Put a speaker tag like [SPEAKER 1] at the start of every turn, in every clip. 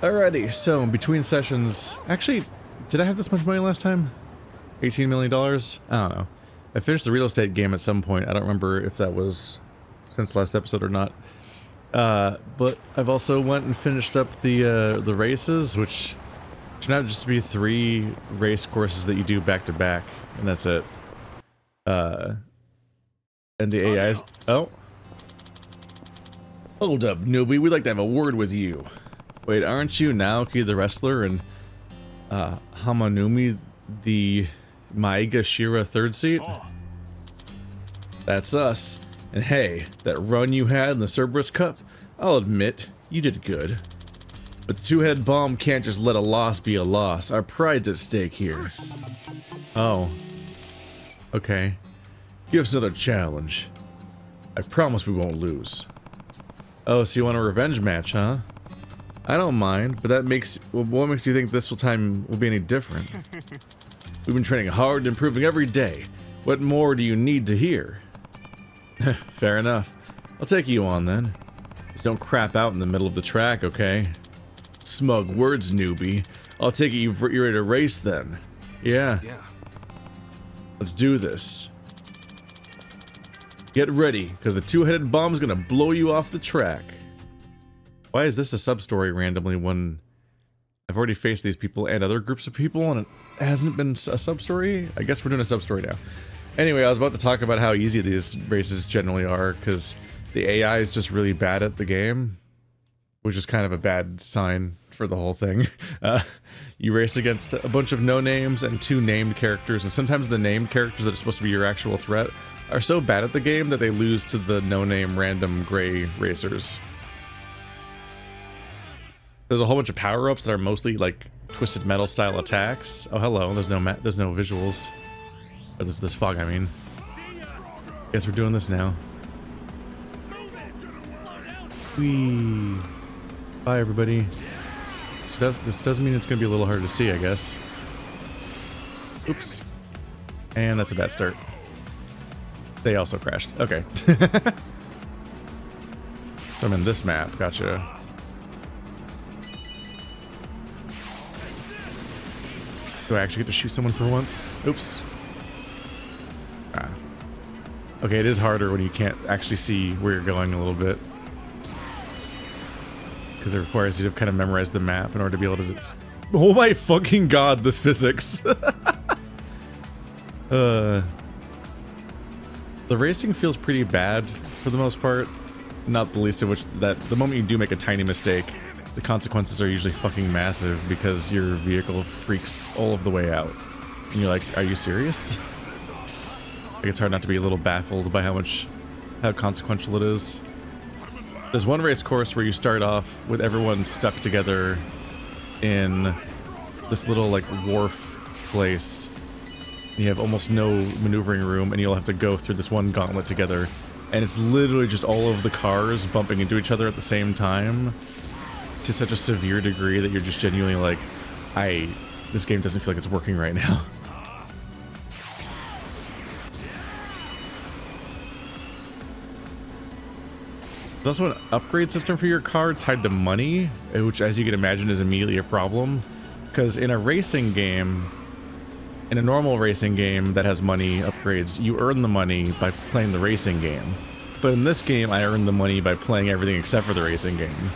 [SPEAKER 1] Alrighty, so between sessions, actually, did I have this much money last time? $18 million? I don't know. I finished the real estate game at some point. I don't remember if that was since last episode or not. But I've also went and finished up the races, which turn out just to be 3 race courses that you do back to back, and that's it. And the AIs. Oh. Hold up, newbie. We'd like to have a word with you. Wait, aren't you Naoki the wrestler and Hamanumi the Maiga Shira third seat? That's us. And hey, that run you had in the Cerberus Cup, I'll admit, you did good. But the two-headed bomb can't just let a loss be a loss. Our pride's at stake here. Oh. Okay. Give us another challenge. I promise we won't lose. Oh, so you want a revenge match, huh? I don't mind, but that makes... Well, what makes you think this time will be any different? We've been training hard and improving every day. What more do you need to hear? Fair enough. I'll take you on then. Just don't crap out in the middle of the track, okay? Smug words, newbie. I'll take it you're ready to race then. Yeah. Let's do this. Get ready, because the two-headed bomb's gonna blow you off the track. Why is this a sub-story randomly when I've already faced these people and other groups of people and it hasn't been a sub-story? I guess we're doing a sub-story now. Anyway, I was about to talk about how easy these races generally are, because the AI is just really bad at the game, which is kind of a bad sign for the whole thing. You race against a bunch of no-names and 2 named characters, and sometimes the named characters that are supposed to be your actual threat are so bad at the game that they lose to the no-name random gray racers. There's a whole bunch of power-ups that are mostly like Twisted Metal style attacks. Oh, hello. There's no visuals. Oh, this fog, I mean. Guess we're doing this now. Whee! Bye, everybody. This does mean it's going to be a little hard to see, I guess. Oops. And that's a bad start. They also crashed. Okay. So I'm in this map. Gotcha. Do I actually get to shoot someone for once? Oops. Ah. Okay, it is harder when you can't actually see where you're going a little bit. Because it requires you to kind of memorize the map in order to be able to... Oh my fucking god, the physics! The racing feels pretty bad for the most part. Not the least of which that the moment you do make a tiny mistake, the consequences are usually fucking massive because your vehicle freaks all of the way out. And you're like, are you serious? Like, it's hard not to be a little baffled by how consequential it is. There's one race course where you start off with everyone stuck together in this little, like, wharf place. You have almost no maneuvering room, and you'll have to go through this one gauntlet together. And it's literally just all of the cars bumping into each other at the same time to such a severe degree that you're just genuinely like, this game doesn't feel like it's working right now. There's also an upgrade system for your car tied to money, which, as you can imagine, is immediately a problem. Because in a racing game, in a normal racing game that has money upgrades, you earn the money by playing the racing game. But in this game, I earn the money by playing everything except for the racing game,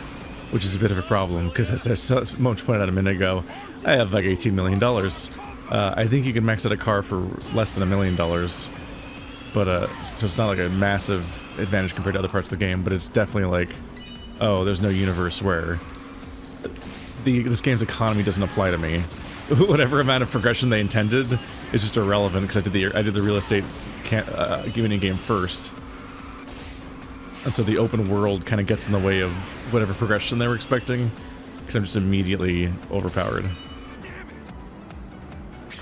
[SPEAKER 1] which is a bit of a problem, because as Moach pointed out a minute ago, I have like $18 million. I think you can max out a car for less than $1 million, but so it's not like a massive advantage compared to other parts of the game, but it's definitely like, oh, there's no universe where this game's economy doesn't apply to me. Whatever amount of progression they intended is just irrelevant because I did the real estate giving game first, and so the open world kind of gets in the way of whatever progression they were expecting because I'm just immediately overpowered.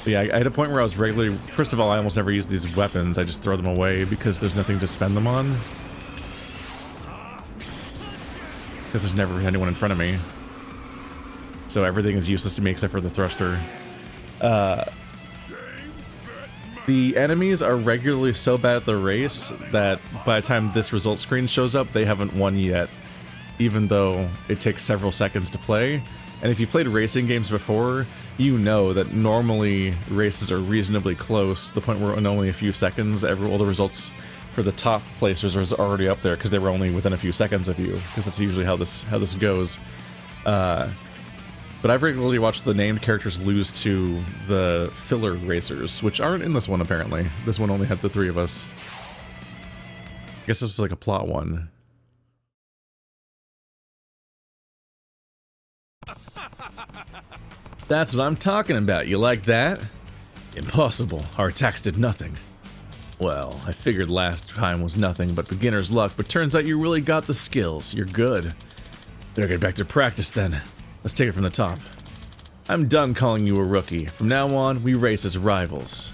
[SPEAKER 1] But yeah, I had a point where I was regularly. First of all, I almost never use these weapons. I just throw them away because there's nothing to spend them on. Because there's never anyone in front of me. So everything is useless to me except for the thruster. The enemies are regularly so bad at the race that by the time this result screen shows up, they haven't won yet. Even though it takes several seconds to play. And if you played racing games before, you know that normally races are reasonably close to the point where in only a few seconds, all the results for the top placers are already up there because they were only within a few seconds of you, because that's usually how this goes. But I've regularly watched the named characters lose to the filler racers, which aren't in this one apparently. This one only had the 3 of us. I guess this was like a plot one. That's what I'm talking about. You like that? Impossible. Our attacks did nothing. Well, I figured last time was nothing but beginner's luck, but turns out you really got the skills. You're good. Better get back to practice then. Let's take it from the top. I'm done calling you a rookie. From now on, we race as rivals.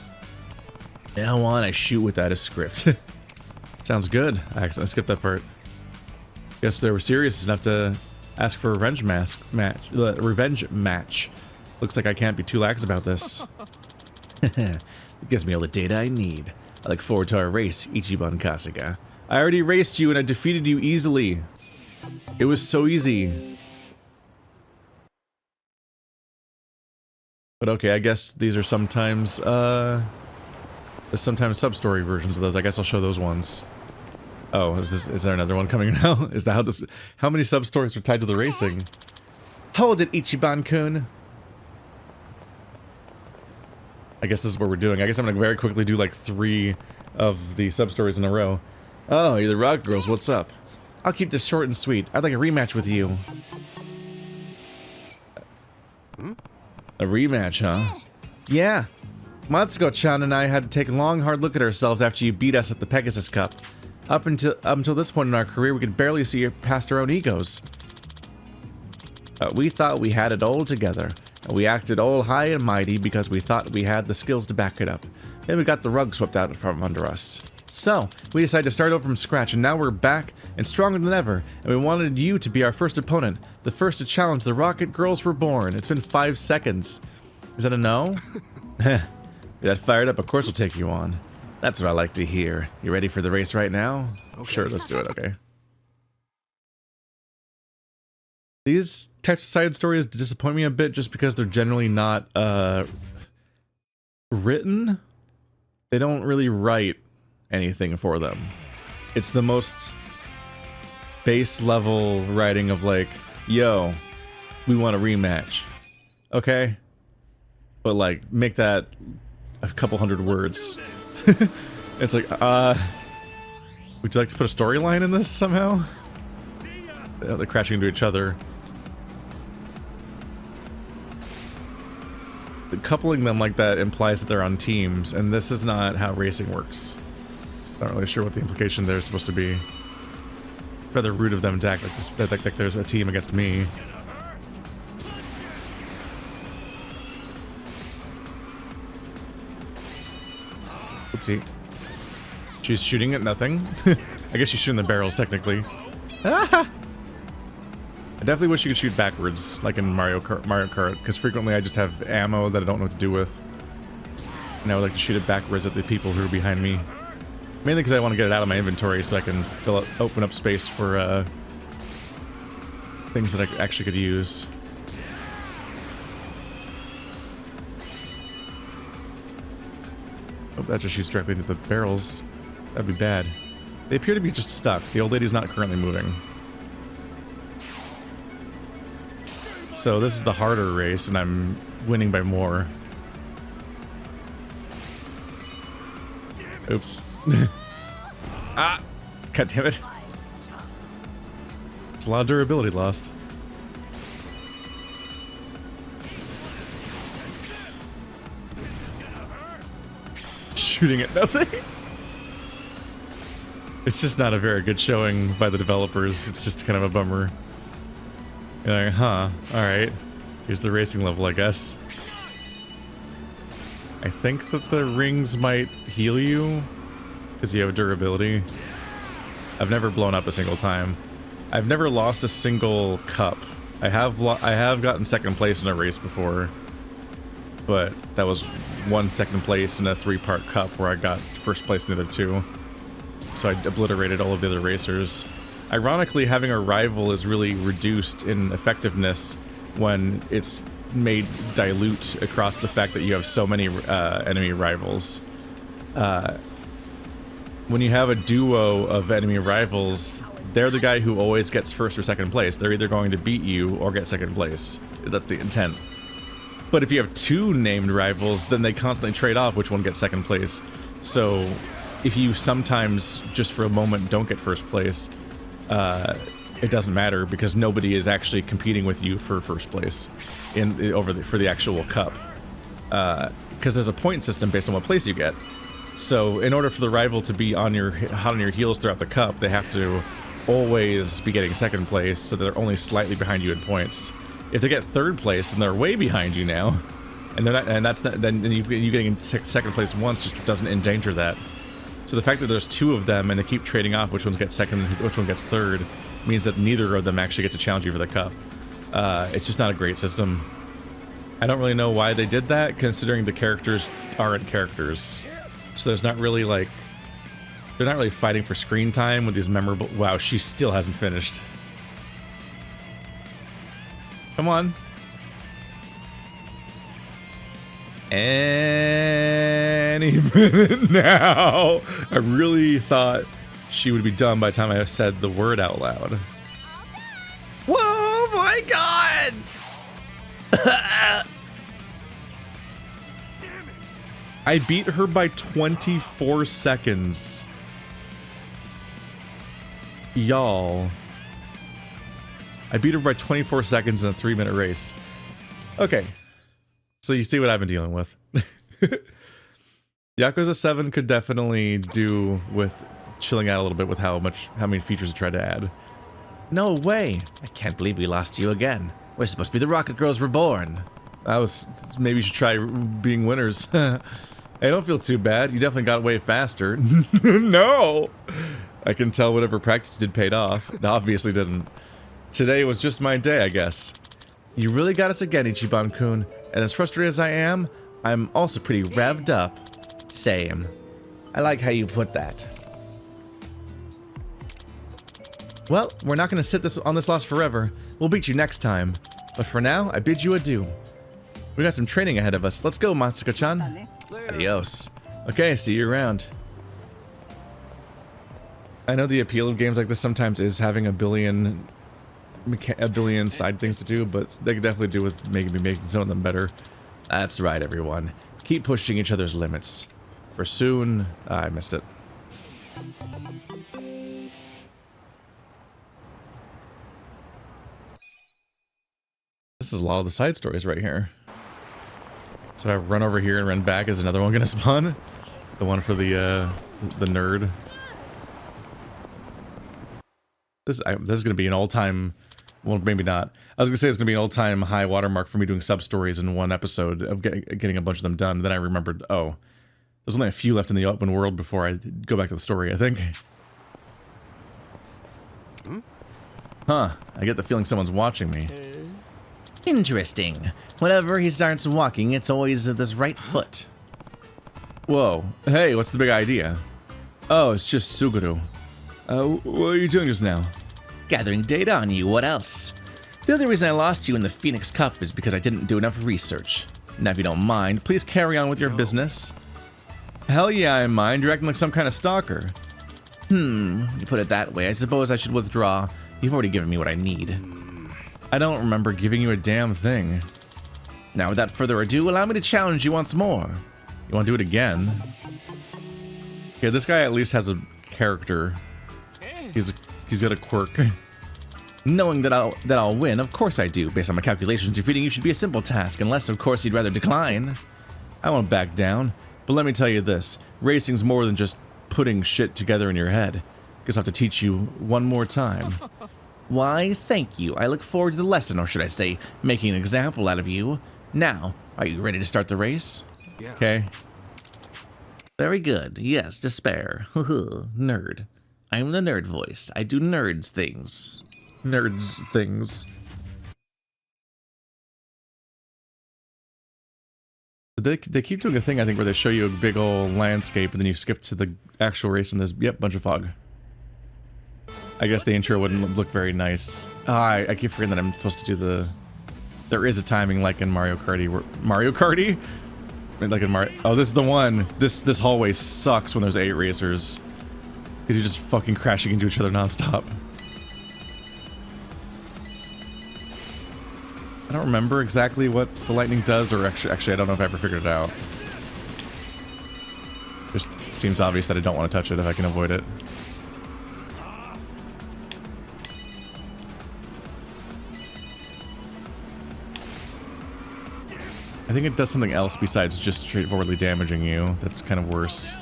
[SPEAKER 1] Now on, I shoot without a script. Sounds good. I skipped that part. Guess they were serious enough to ask for a revenge match. Looks like I can't be too lax about this. It gives me all the data I need. I look forward to our race, Ichiban Kasuga. I already raced you and I defeated you easily. It was so easy. But okay, I guess these are sometimes, there's sometimes sub-story versions of those. I guess I'll show those ones. Oh, is there another one coming now? Is that how many sub-stories are tied to the racing? Hold it, Ichiban-kun. I guess this is what we're doing. I guess I'm gonna very quickly do like 3 of the sub-stories in a row. Oh, you're the rock girls, what's up? I'll keep this short and sweet. I'd like a rematch with you. A rematch, huh? Yeah. Matsuko-chan and I had to take a long, hard look at ourselves after you beat us at the Pegasus Cup. Up until this point in our career, we could barely see past our own egos. We thought we had it all together, and we acted all high and mighty because we thought we had the skills to back it up. Then we got the rug swept out from under us. So, we decided to start over from scratch, and now we're back and stronger than ever, and we wanted you to be our first opponent, the first to challenge the Rocket Girls Reborn. It's been 5 seconds. Is that a no? That fired up, of course we'll take you on. That's what I like to hear. You ready for the race right now? Okay. Sure, let's do it, okay. These types of side stories disappoint me a bit just because they're generally not, written. They don't really write anything for them. It's the most base level writing of like, yo, we want a rematch. Okay? But like, make that a couple hundred words. It's like, would you like to put a storyline in this somehow? They're crashing into each other. Coupling them like that implies that they're on teams, and this is not how racing works. Not really sure what the implication there is supposed to be. Rather rude of them to act like this, like there's a team against me. Oopsie. She's shooting at nothing. I guess she's shooting the barrels, technically. Ah! I definitely wish you could shoot backwards, like in Mario Kart, because frequently I just have ammo that I don't know what to do with. And I would like to shoot it backwards at the people who are behind me. Mainly because I want to get it out of my inventory so I can open up space for things that I actually could use. Oh, that just shoots directly into the barrels. That'd be bad. They appear to be just stuck. The old lady's not currently moving. So this is the harder race, and I'm winning by more. Oops. Ah! God damn it. It's a lot of durability lost. Shooting at nothing? It's just not a very good showing by the developers. It's just kind of a bummer. You're like, huh, alright. Here's the racing level, I guess. I think that the rings might heal you because you have durability. I've never blown up a single time. I've never lost a single cup. I have gotten second place in a race before, but that was 1 second place in a 3-part cup where I got first place in the other 2. So I obliterated all of the other racers. Ironically, having a rival is really reduced in effectiveness when it's made dilute across the fact that you have so many enemy rivals. When you have a duo of enemy rivals, they're the guy who always gets first or second place. They're either going to beat you or get second place. That's the intent. But if you have two named rivals, then they constantly trade off which one gets second place. So if you sometimes, just for a moment, don't get first place, it doesn't matter because nobody is actually competing with you for first place for the actual cup. Because there's a point system based on what place you get. So in order for the rival to be hot on your heels throughout the cup, they have to always be getting second place, so they're only slightly behind you in points. If they get third place, then they're way behind you now, and they're not, and that's not, then you getting second place once just doesn't endanger that. So the fact that there's two of them and they keep trading off which one gets second, which one gets third, means that neither of them actually get to challenge you for the cup. It's just not a great system. I don't really know why they did that, considering the characters aren't characters. So there's not really like, they're not really fighting for screen time with these memorable. Wow, she still hasn't finished. Come on. Any minute now. I really thought she would be done by the time I said the word out loud. Whoa, my God! I beat her by 24 seconds. Y'all. I beat her by 24 seconds in a 3-minute race. Okay. So you see what I've been dealing with. Yakuza 7 could definitely do with chilling out a little bit with how many features it tried to add.
[SPEAKER 2] No way. I can't believe we lost you again. We're supposed to be the Rocket Girls Reborn.
[SPEAKER 1] Maybe you should try being winners. I don't feel too bad. You definitely got way faster. No! I can tell whatever practice did paid off. It obviously didn't. Today was just my day, I guess. You really got us again, Ichiban-kun. And as frustrated as I am, I'm also pretty revved up.
[SPEAKER 2] Same. I like how you put that.
[SPEAKER 1] Well, we're not going to sit on this loss forever. We'll beat you next time. But for now, I bid you adieu. We got some training ahead of us. Let's go, Matsuka-chan.
[SPEAKER 2] Adios.
[SPEAKER 1] Okay, see you around. I know the appeal of games like this sometimes is having a billion side things to do, but they could definitely do with making some of them better.
[SPEAKER 2] That's right, everyone.
[SPEAKER 1] Keep pushing each other's limits. For soon... I missed it. This is a lot of the side stories right here. So I run over here and run back. Is another one gonna spawn? The one for the nerd. This is gonna be an all-time... Well, maybe not. I was gonna say it's gonna be an all-time high watermark for me doing sub-stories in one episode of getting a bunch of them done. Then I remembered, oh, there's only a few left in the open world before I go back to the story, I think. Huh. I get the feeling someone's watching me.
[SPEAKER 2] Interesting. Whenever he starts walking, it's always at this right foot.
[SPEAKER 1] Whoa. Hey, what's the big idea? Oh, it's just Suguru. What are you doing just now?
[SPEAKER 2] Gathering data on you, what else? The only reason I lost you in the Phoenix Cup is because I didn't do enough research. Now if you don't mind, please carry on with your business.
[SPEAKER 1] Hell yeah, I mind. You're acting like some kind of stalker.
[SPEAKER 2] When you put it that way, I suppose I should withdraw. You've already given me what I need.
[SPEAKER 1] I don't remember giving you a damn thing.
[SPEAKER 2] Now without further ado, allow me to challenge you once more.
[SPEAKER 1] You want to do it again? Yeah, this guy at least has a character. He's got a quirk.
[SPEAKER 2] Knowing that I'll win, of course I do. Based on my calculations, defeating you should be a simple task, unless of course you'd rather decline.
[SPEAKER 1] I won't back down, but let me tell you this. Racing's more than just putting shit together in your head. Guess I'll have to teach you one more time.
[SPEAKER 2] Why, thank you. I look forward to the lesson, or should I say, making an example out of you. Now, are you ready to start the race?
[SPEAKER 1] Yeah. Okay.
[SPEAKER 2] Very good. Yes, despair. Nerd. I'm the nerd voice. I do nerds things.
[SPEAKER 1] Nerds things. They keep doing a thing, I think, where they show you a big old landscape and then you skip to the actual race and there's, yep, bunch of fog. I guess the intro wouldn't look very nice. I keep forgetting that I'm supposed to do the There is a timing like in Mario Karty. Mario Karty? Like in Mario... Oh, this is the one. This hallway sucks when there's 8 racers. Because you're just fucking crashing into each other nonstop. I don't remember exactly what the lightning does, or actually I don't know if I ever figured it out. Just seems obvious that I don't want to touch it if I can avoid it. I think it does something else besides just straightforwardly damaging you. That's kind of worse.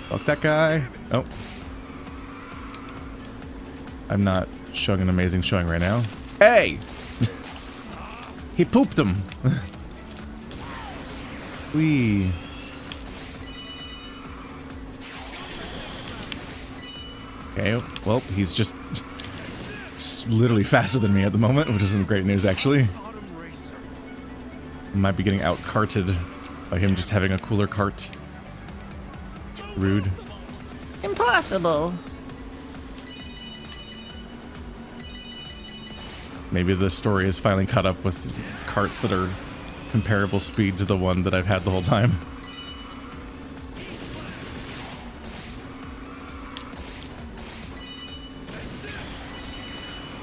[SPEAKER 1] Fuck that guy. Oh. I'm not showing an amazing showing right now. Hey! He pooped him. Wee. Okay, well, he's just literally faster than me at the moment, which isn't great news, actually. Might be getting out-carted by him just having a cooler cart. Rude.
[SPEAKER 3] Impossible.
[SPEAKER 1] Maybe the story is finally caught up with carts that are comparable speed to the one that I've had the whole time.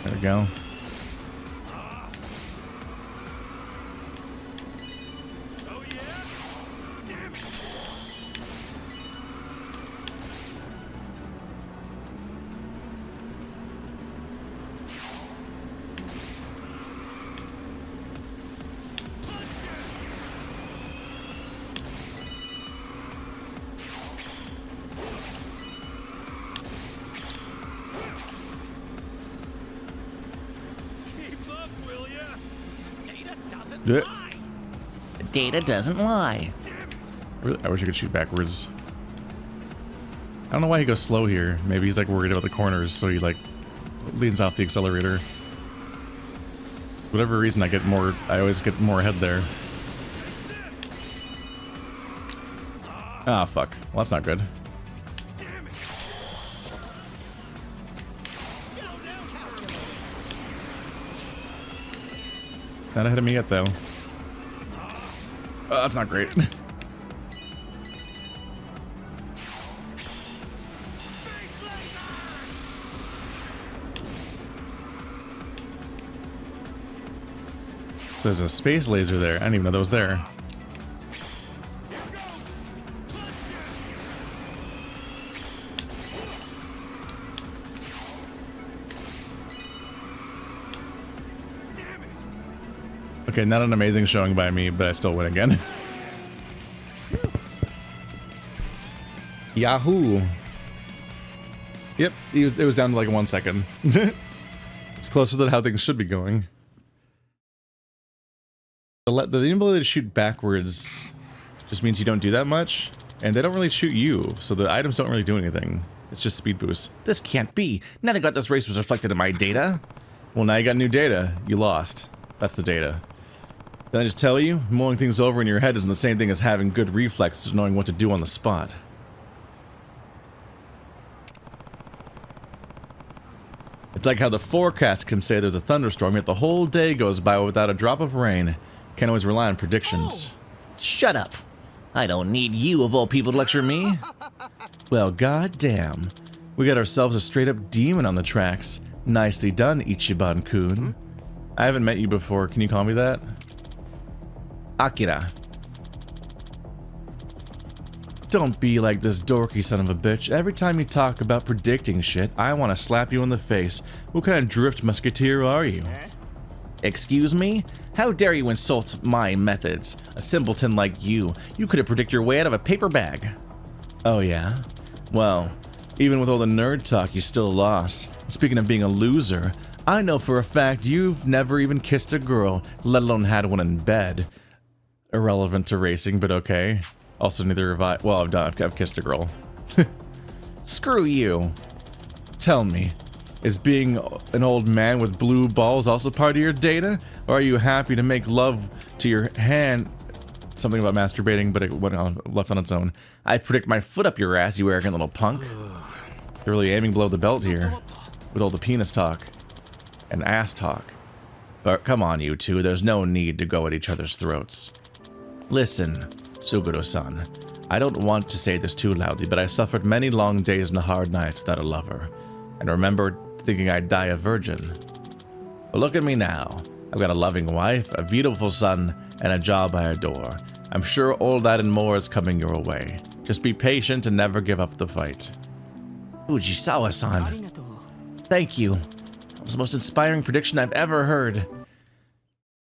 [SPEAKER 1] There we go.
[SPEAKER 3] The data doesn't lie.
[SPEAKER 1] Really, I wish I could shoot backwards. I don't know why he goes slow here. Maybe he's like worried about the corners, so he like leans off the accelerator. Whatever reason, I always get more ahead there. Ah, fuck. Well, that's not good. It's not ahead of me yet, though. Oh, that's not great. So there's a space laser there. I didn't even know that was there. Okay, not an amazing showing by me, but I still win again. Yahoo! Yep, it was down to like 1 second. It's closer to how things should be going. The inability to shoot backwards just means you don't do that much, and they don't really shoot you, so the items don't really do anything. It's just speed boost.
[SPEAKER 2] This can't be. Nothing about this race was reflected in my data.
[SPEAKER 1] Well, now you got new data. You lost. That's the data. Did I just tell you? Mulling things over in your head isn't the same thing as having good reflexes, knowing what to do on the spot. It's like how the forecast can say there's a thunderstorm, yet the whole day goes by without a drop of rain. Can't always rely on predictions.
[SPEAKER 2] Shut up. I don't need you, of all people, to lecture me.
[SPEAKER 1] Well, goddamn. We got ourselves a straight-up demon on the tracks. Nicely done, Ichiban-kun. I haven't met you before. Can you call me that?
[SPEAKER 2] Akira.
[SPEAKER 1] Don't be like this dorky son of a bitch. Every time you talk about predicting shit, I want to slap you in the face. What kind of drift musketeer are you?
[SPEAKER 2] Excuse me? How dare you insult my methods? A simpleton like you. You could have predicted your way out of a paper bag.
[SPEAKER 1] Oh yeah? Well, even with all the nerd talk, you still lost. Speaking of being a loser, I know for a fact you've never even kissed a girl, let alone had one in bed. Irrelevant to racing, but okay. Also, neither have I. Well, I've kissed a girl.
[SPEAKER 2] Screw you.
[SPEAKER 1] Tell me, is being an old man with blue balls also part of your data? Or are you happy to make love to your hand? Something about masturbating, but it went on, left on its own.
[SPEAKER 2] I predict my foot up your ass, you arrogant little punk.
[SPEAKER 1] You're really aiming below the belt here, with all the penis talk.
[SPEAKER 2] and ass talk. But come on, you two, there's no need to go at each other's throats. Listen, Suguro-san, I don't want to say this too loudly, but I suffered many long days and hard nights without a lover, and remember thinking I'd die a virgin. But look at me now. I've got a loving wife, a beautiful son, and a job I adore. I'm sure all that and more is coming your way. Just be patient and never give up the fight. Fujisawa-san. Thank you. That was the most inspiring prediction I've ever heard.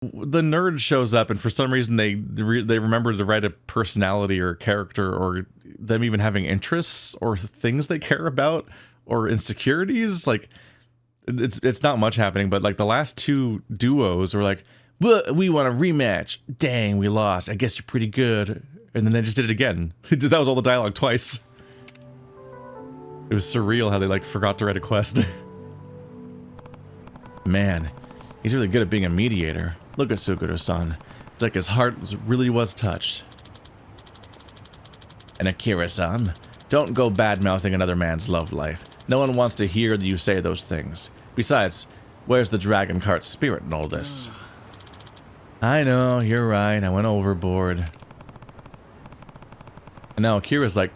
[SPEAKER 1] The nerd shows up, and for some reason they remember to write a personality or character, or them even having interests or things they care about or insecurities. Like, it's not much happening, but like the last two duos were like, we want a rematch. Dang, we lost. I guess you're pretty good. And then they just did it again. That was all the dialogue twice. It was surreal how they like forgot to write a quest.
[SPEAKER 2] Man, he's really good at being a mediator. Look at Suguro-san. It's like his heart really was touched. And Akira-san, don't go bad-mouthing another man's love life. No one wants to hear you say those things. Besides, where's the dragon cart spirit in all this? I know, you're right. I went overboard. And now Akira's like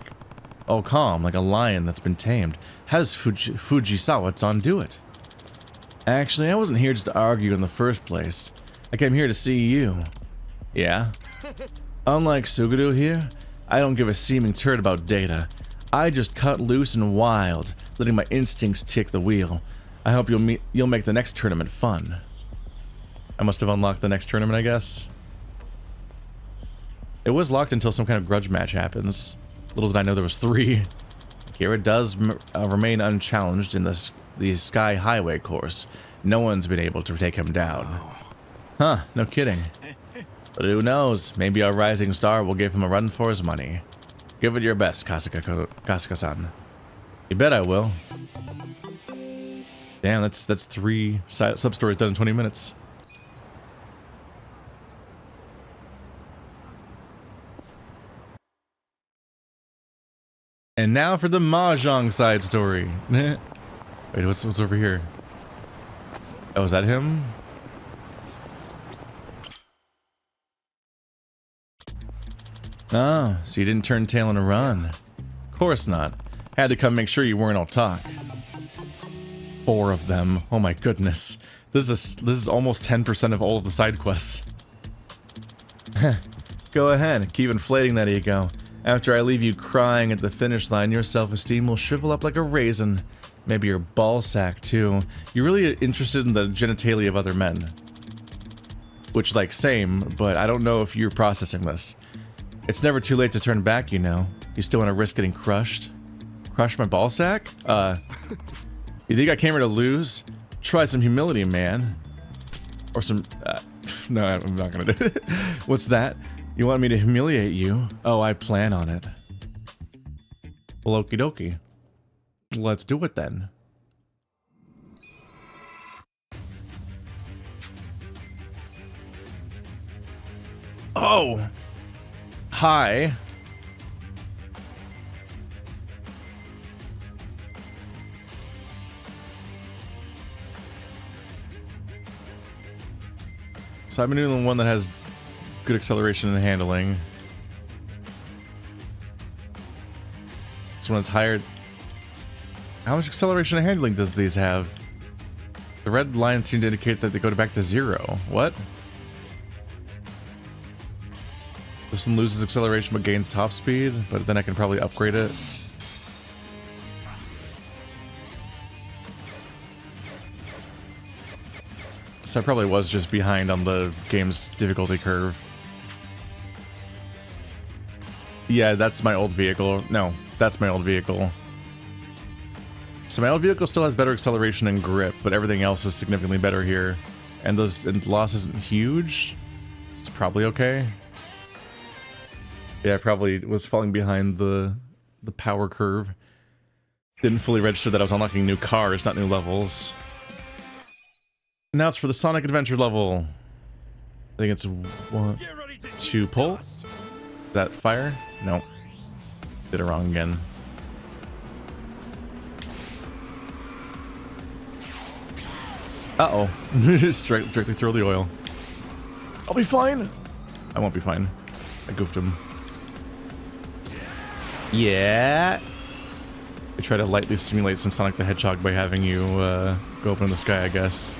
[SPEAKER 2] all calm, like a lion that's been tamed. How does Fujisawa-san do it? Actually, I wasn't here just to argue in the first place. I came here to see you. Yeah? Unlike Suguru here, I don't give a seeming turd about data. I just cut loose and wild, letting my instincts take the wheel. I hope you'll make the next tournament fun. I must have unlocked the next tournament, I guess. It was locked until some kind of grudge match happens. Little did I know there was 3. Akira does remain unchallenged in the Sky Highway course. No one's been able to take him down. Huh, no kidding. But who knows, maybe our rising star will give him a run for his money. Give it your best, Kasuga-san. You bet I will. Damn, that's 3 sub-stories done in 20 minutes. And now for the Mahjong side story. Wait, what's over here? Oh, is that him? Oh, so you didn't turn tail and run. Of course not. Had to come make sure you weren't all talk. 4 of them. Oh my goodness. This is almost 10% of all of the side quests. Go ahead, keep inflating that ego. After I leave you crying at the finish line, your self-esteem will shrivel up like a raisin. Maybe your ball sack, too. You're really interested in the genitalia of other men. Which, like, same, but I don't know if you're processing this. It's never too late to turn back, you know. You still want to risk getting crushed? Crush my ball sack? You think I came here to lose? Try some humility, man. Or some... no, I'm not gonna do it. What's that? You want me to humiliate you? Oh, I plan on it. Well, okie dokie. Let's do it then. Oh! Hi. So I've been doing the one that has good acceleration and handling. This one's higher. How much acceleration and handling does these have? The red lines seem to indicate that they go back to 0. What? This one loses acceleration but gains top speed, but then I can probably upgrade it. So I probably was just behind on the game's difficulty curve. Yeah, that's my old vehicle. No, that's my old vehicle. So my old vehicle still has better acceleration and grip, but everything else is significantly better here. And the loss isn't huge. So it's probably okay. Yeah, I probably was falling behind the power curve. Didn't fully register that I was unlocking new cars, not new levels. Now it's for the Sonic Adventure level. I think it's 1, 2, pull. Is that fire? No. Did it wrong again. Uh-oh. Just directly throw the oil. I'll be fine. I won't be fine. I goofed him. Yeah. I try to lightly simulate some Sonic the Hedgehog by having you go up in the sky, I guess.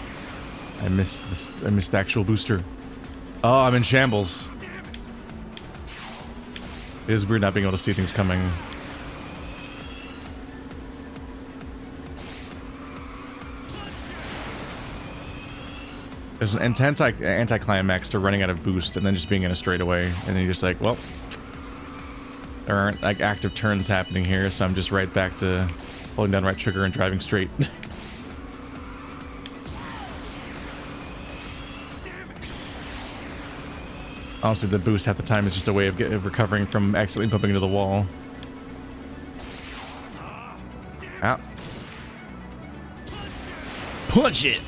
[SPEAKER 2] I missed this. I missed the actual booster. Oh, I'm in shambles. It is weird not being able to see things coming. There's an anticlimax to running out of boost and then just being in a straightaway, and then you're just like, well, there aren't like active turns happening here, so I'm just right back to holding down right trigger and driving straight. Honestly, the boost half the time is just a way of recovering from accidentally bumping into the wall. Ow. Punch it!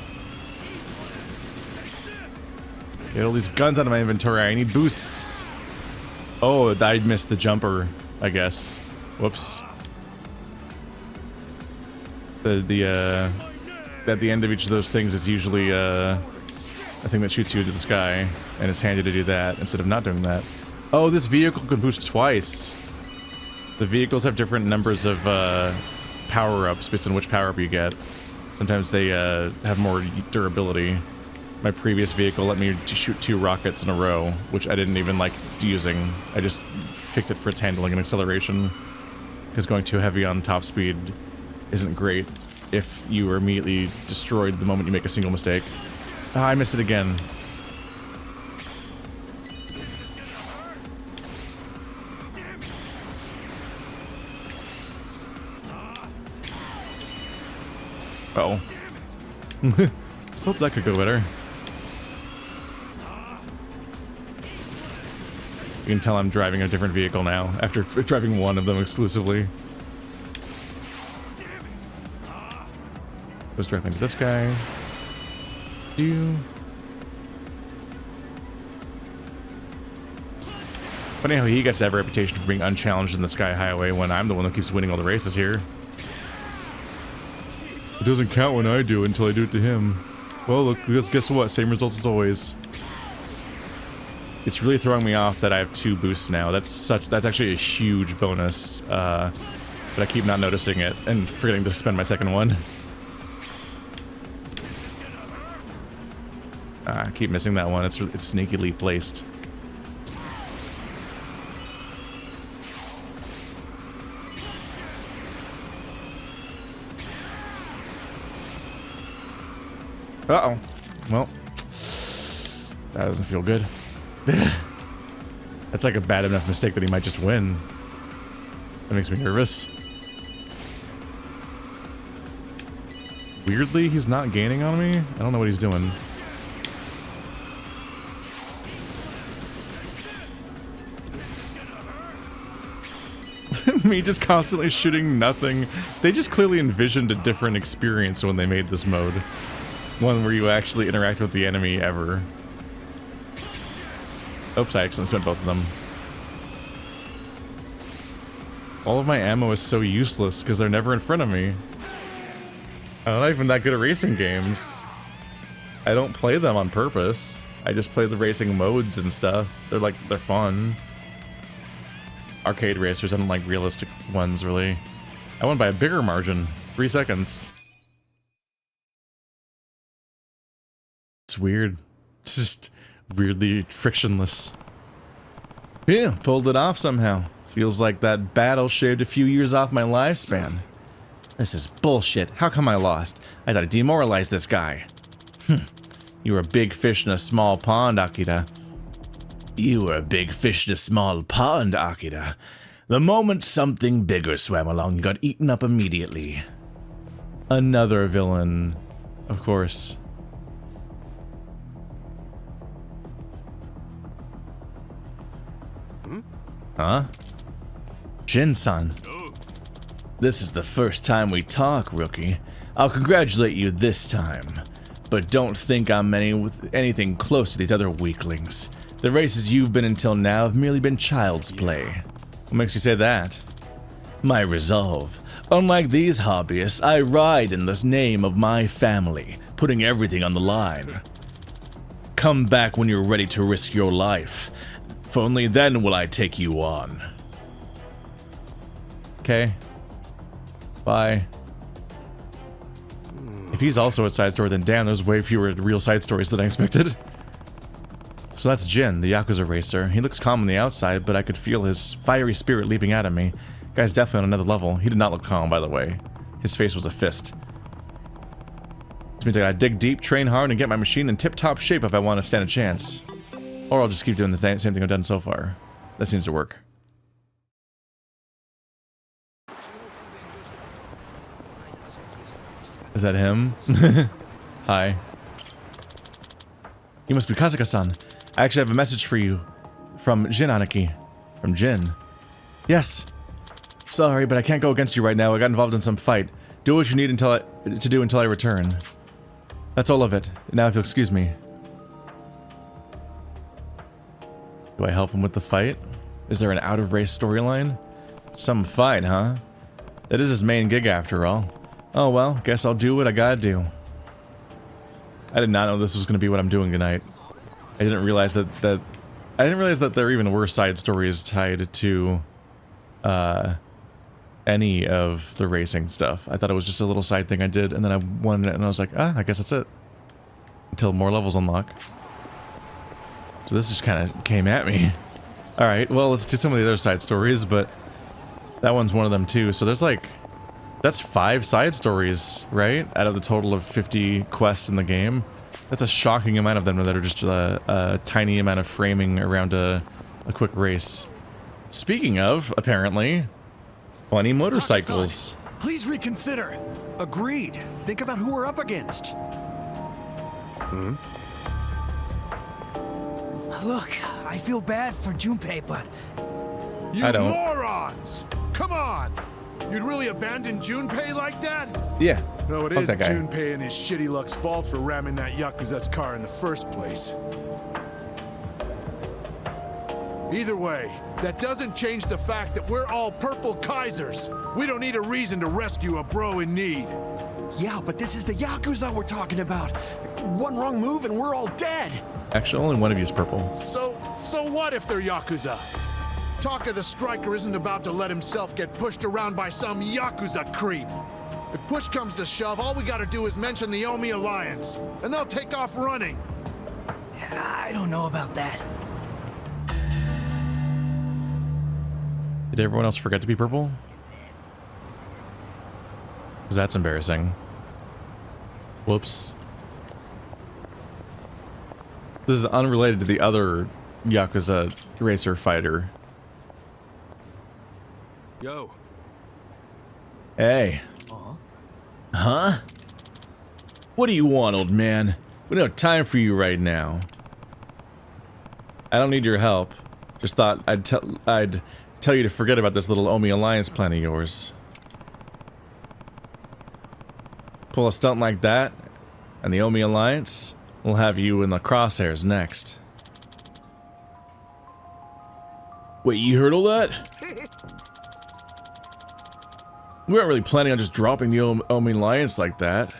[SPEAKER 2] Get all these guns out of my inventory. I need boosts. Oh, I missed the jumper, I guess. Whoops. At the end of each of those things, it's usually a thing that shoots you into the sky, and it's handy to do that instead of not doing that. Oh, this vehicle can boost twice. The vehicles have different numbers of power-ups based on which power-up you get. Sometimes they have more durability. My previous vehicle let me shoot 2 rockets in a row, which I didn't even like using. I just picked it for its handling and acceleration, because going too heavy on top speed isn't great if you are immediately destroyed the moment you make a single mistake. Ah, I missed it again. Uh-oh. Hope that could go better. You can tell I'm driving a different vehicle now, after driving one of them exclusively. Goes directly into this guy. Funny how he gets to have a reputation for being unchallenged in the Sky Highway when I'm the one that keeps winning all the races here. It doesn't count when I do it until I do it to him. Well, look, guess what? Same results as always. It's really throwing me off that I have 2 boosts now. That's actually a huge bonus, but I keep not noticing it and forgetting to spend my second one. I keep missing that one. It's sneakily placed. Uh-oh. Well, that doesn't feel good. That's like a bad enough mistake that he might just win. That makes me nervous. Weirdly, he's not gaining on me. I don't know what he's doing. Me just constantly shooting nothing. They just clearly envisioned a different experience when they made this mode. One where you actually interact with the enemy ever. Oops, I accidentally spent both of them. All of my ammo is so useless because they're never in front of me. I'm not even that good at racing games. I don't play them on purpose. I just play the racing modes and stuff. They're fun. Arcade racers, I don't like realistic ones, really. I won by a bigger margin. 3 seconds. It's weird. It's just weirdly frictionless. Yeah, pulled it off somehow. Feels like that battle shaved a few years off my lifespan. This is bullshit. How come I lost? I thought I demoralized this guy. You were a big fish in a small pond, Akira. You were a big fish in a small pond, Akira. The moment something bigger swam along, you got eaten up immediately. Another villain. Of course. Huh? Jin-san. This is the first time we talk, rookie. I'll congratulate you this time. But don't think I'm anything close to these other weaklings. The races you've been until now have merely been child's play. What makes you say that? My resolve. Unlike these hobbyists, I ride in the name of my family, putting everything on the line. Come back when you're ready to risk your life, for only then will I take you on. Okay. Bye. If he's also a side story, then damn, there's way fewer real side stories than I expected. So that's Jin, the Yakuza racer. He looks calm on the outside, but I could feel his fiery spirit leaping out at me. Guy's definitely on another level. He did not look calm, by the way. His face was a fist. This means I gotta dig deep, train hard, and get my machine in tip-top shape if I want to stand a chance. Or I'll just keep doing the same thing I've done so far. That seems to work. Is that him? Hi. You must be Kasuga-san. I actually have a message for you. From Jin Aniki. From Jin. Yes. Sorry, but I can't go against you right now. I got involved in some fight. Do what you need to do until I return. That's all of it. Now if you'll excuse me. Do I help him with the fight? Is there an out-of-race storyline? Some fight, huh? That is his main gig after all. Oh well, guess I'll do what I gotta do. I did not know this was gonna be what I'm doing tonight. I didn't realize that there even were side stories tied to any of the racing stuff. I thought it was just a little side thing I did, and then I won it and I was like, ah, I guess that's it. Until more levels unlock. So this just kind of came at me. Alright, well, let's do some of the other side stories, but that one's one of them too. So there's like, that's 5 side stories, right? Out of the total of 50 quests in the game. That's a shocking amount of them that are just a tiny amount of framing around a quick race. Speaking of, apparently, funny motorcycles.
[SPEAKER 4] Taka-san, please reconsider. Agreed. Think about who we're up against.
[SPEAKER 5] Look, I feel bad for Junpei, but...
[SPEAKER 4] You
[SPEAKER 1] I don't.
[SPEAKER 4] morons! Come on! You'd really abandon Junpei like that?
[SPEAKER 1] Yeah.
[SPEAKER 4] No, it
[SPEAKER 1] Fuck
[SPEAKER 4] is
[SPEAKER 1] that guy.
[SPEAKER 4] Junpei and his shitty luck's fault for ramming that Yakuza's car in the first place. Either way, that doesn't change the fact that we're all purple Kaisers. We don't need a reason to rescue a bro in need.
[SPEAKER 6] Yeah, but this is the Yakuza we're talking about. One wrong move and we're all dead.
[SPEAKER 1] Actually, only one of you is purple.
[SPEAKER 4] So what if they're Yakuza? Taka the Striker isn't about to let himself get pushed around by some Yakuza creep. If push comes to shove, all we gotta do is mention the Omi Alliance, and they'll take off running.
[SPEAKER 5] I don't know about that.
[SPEAKER 1] Did everyone else forget to be purple? Because that's embarrassing. Whoops. This is unrelated to the other Yakuza racer fighter.
[SPEAKER 4] Yo.
[SPEAKER 1] Hey. Huh? What do you want, old man? We don't have time for you right now. I don't need your help. Just thought I'd tell you to forget about this little Omi Alliance plan of yours. Pull a stunt like that, and the Omi Alliance will have you in the crosshairs next. Wait, you heard all that? We weren't really planning on just dropping the Omi Alliance like that.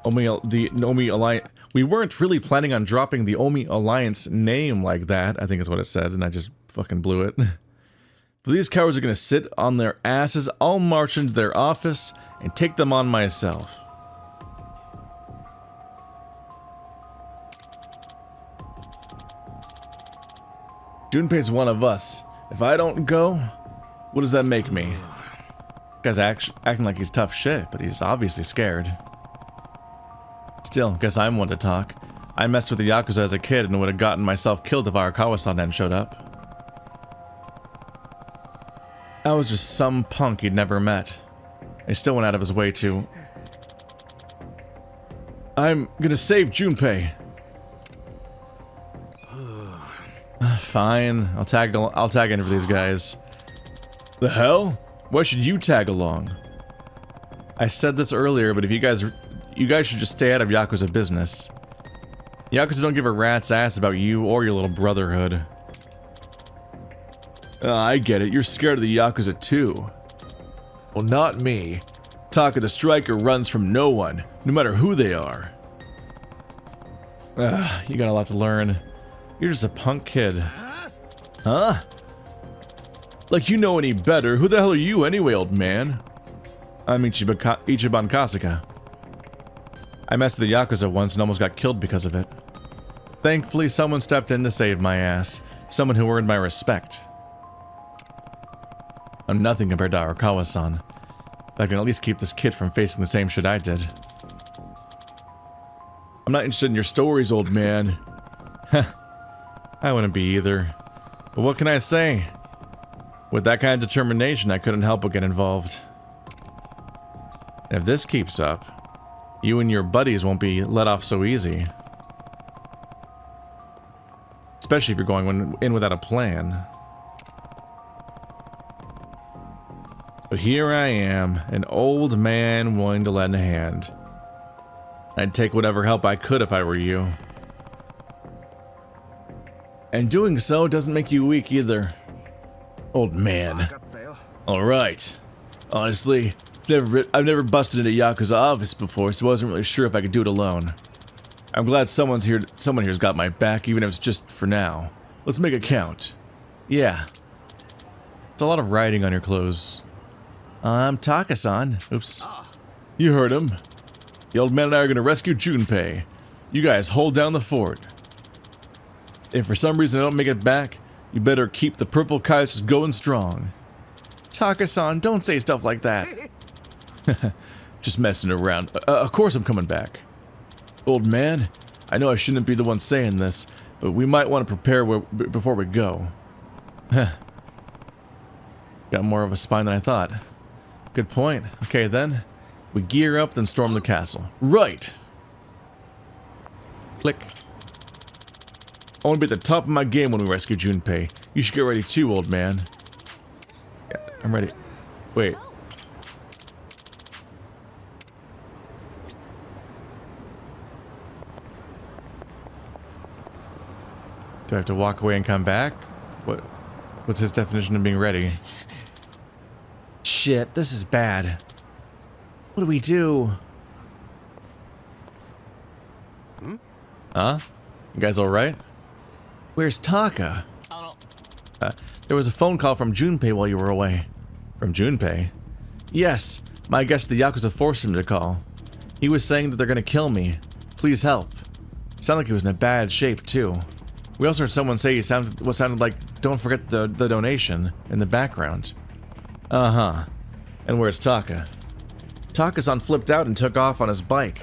[SPEAKER 1] The Omi Alliance. We weren't really planning on dropping the Omi Alliance name like that, I think is what it said, and I just fucking blew it. If these cowards are gonna sit on their asses, I'll march into their office and take them on myself. Junpei's one of us. If I don't go, what does that make me? Guy's acting like he's tough shit, but he's obviously scared. Still, guess I'm one to talk. I messed with the Yakuza as a kid and would have gotten myself killed if Arakawa-san hadn't showed up. I was just some punk he'd never met. He still went out of his way to... I'm gonna save Junpei. Fine, I'll tag in for these guys. The hell? Why should you tag along? I said this earlier, but if you guys should just stay out of Yakuza business. Yakuza don't give a rat's ass about you or your little brotherhood.
[SPEAKER 2] I get it. You're scared of the Yakuza too. Well, not me. Taka the Striker runs from no one, no matter who they are. You got a lot to learn. You're just a punk kid. Huh? Like you know any better. Who the hell are you anyway, old man? I'm Ichiban Kasuga. I messed with the Yakuza once and almost got killed because of it. Thankfully, someone stepped in to save my ass. Someone who earned my respect. I'm nothing compared to Arakawa-san. I can at least keep this kid from facing the same shit I did. I'm not interested in your stories, old man. Heh. I wouldn't be either. But what can I say? With that kind of determination, I couldn't help but get involved. And if this keeps up, you and your buddies won't be let off so easy. Especially if you're going in without a plan. But here I am, an old man willing to lend a hand. I'd take whatever help I could if I were you. And doing so doesn't make you weak either. Old man. Alright. Honestly, I've never busted into Yakuza office before, so I wasn't really sure if I could do it alone. I'm glad someone here's got my back, even if it's just for now. Let's make it count. Yeah. It's a lot of writing on your clothes. I'm Taka-san. Oops. You heard him. The old man and I are gonna rescue Junpei. You guys hold down the fort. If for some reason I don't make it back, you better keep the purple kites going strong. Taka-san, don't say stuff like that. Just messing around. Of course I'm coming back. Old man, I know I shouldn't be the one saying this, but we might want to prepare before we go. Got more of a spine than I thought. Good point. Okay then, we gear up then storm the castle. Right! Click. I want to be at the top of my game when we rescue Junpei. You should get ready too, old man. Yeah, I'm ready. Wait. Do I have to walk away and come back? What's his definition of being ready? Shit, this is bad. What do we do? Huh? You guys alright? Where's Taka? There was a phone call from Junpei while you were away. From Junpei? Yes, my guess the Yakuza forced him to call. He was saying that they're gonna kill me. Please help. Sounded like he was in a bad shape too. We also heard someone say what sounded like, don't forget the donation in the background. Uh-huh. And where's Taka? Taka-san flipped out and took off on his bike.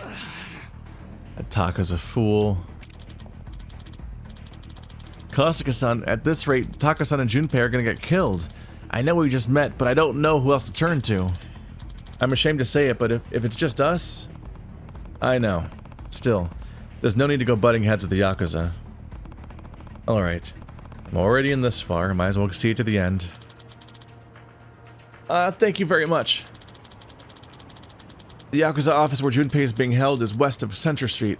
[SPEAKER 2] Taka's a fool. Kasuga-san, at this rate, Taka-san and Junpei are gonna get killed. I know we just met, but I don't know who else to turn to. I'm ashamed to say it, but if it's just us... I know. Still, there's no need to go butting heads with the Yakuza. Alright. I'm already in this far, might as well see it to the end. Thank you very much. The Yakuza office where Junpei is being held is west of Central Street.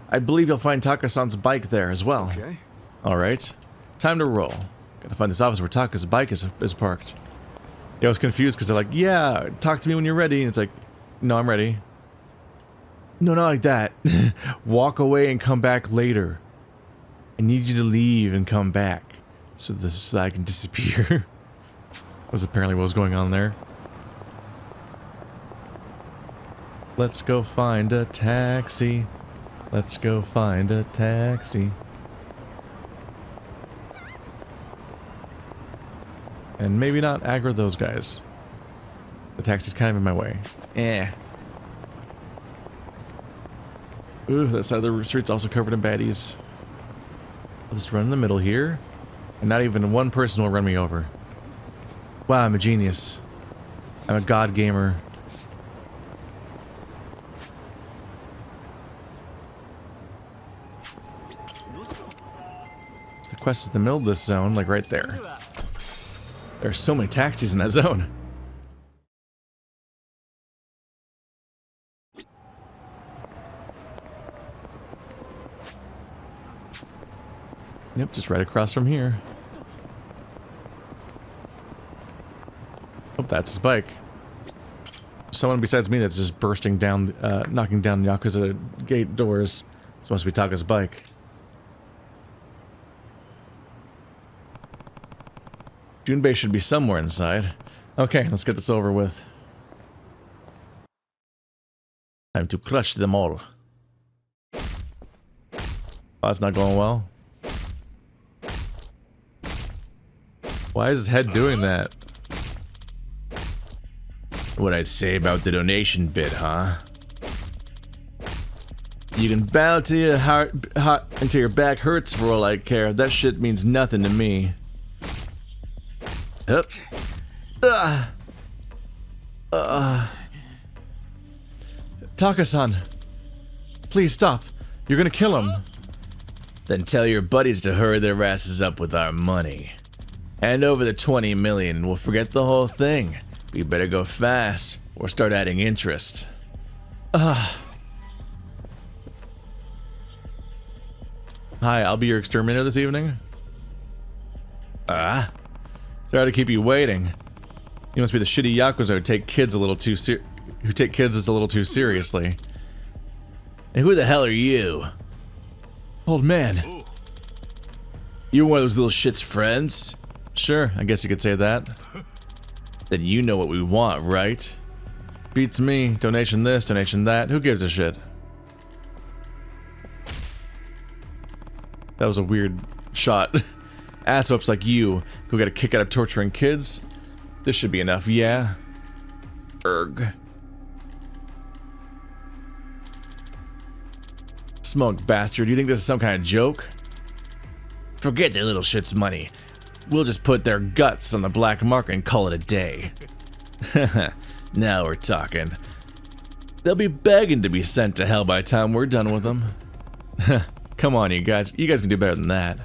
[SPEAKER 2] I believe you'll find Taka-san's bike there as well.
[SPEAKER 6] Okay.
[SPEAKER 2] Alright. Time to roll. Gotta find this office where Taka's bike is parked. Yeah, I was confused because they're like, yeah, talk to me when you're ready. And it's like, no, I'm ready. No, not like that. Walk away and come back later. I need you to leave and come back. So that I can disappear. That was apparently what was going on there. Let's go find a taxi. Let's go find a taxi. And maybe not aggro those guys. The taxi's kind of in my way. Ooh, that side of the street's also covered in baddies. I'll just run in the middle here, and not even one person will run me over. Wow, I'm a genius. I'm a god gamer. The quest is in the middle of this zone, like right there. There are so many taxis in that zone. Yep, just right across from here.
[SPEAKER 1] that's his bike. Someone besides me that's just bursting down, knocking down Yakuza gate doors. This must be Taka's bike. Junpei should be somewhere inside. Okay, let's get this over with. Time to crush them all. Oh, that's not going well. Why is his head doing that? What I'd say about the donation bit, huh? You can bow to your heart until your back hurts for all I care. That shit means nothing to me. Up. Taka-san, please stop. You're gonna kill him. Then tell your buddies to hurry their asses up with our money. Hand over the 20 million, we'll forget the whole thing. But you better go fast, or start adding interest. Hi, I'll be your exterminator this evening. Sorry to keep you waiting. You must be the shitty Yakuza who take kids a little too seriously. And who the hell are you? Old man. You're one of those little shit's friends? Sure, I guess you could say that. Then you know what we want, right? Beats me. Donation this, donation that. Who gives a shit? That was a weird shot. Asswhips like you, who got a kick out of torturing kids. This should be enough, yeah? Erg. Smug bastard, do you think this is some kind of joke? Forget their little shit's money. We'll just put their guts on the black market and call it a day. Now we're talking. They'll be begging to be sent to hell by the time we're done with them. Come on, you guys can do better than that.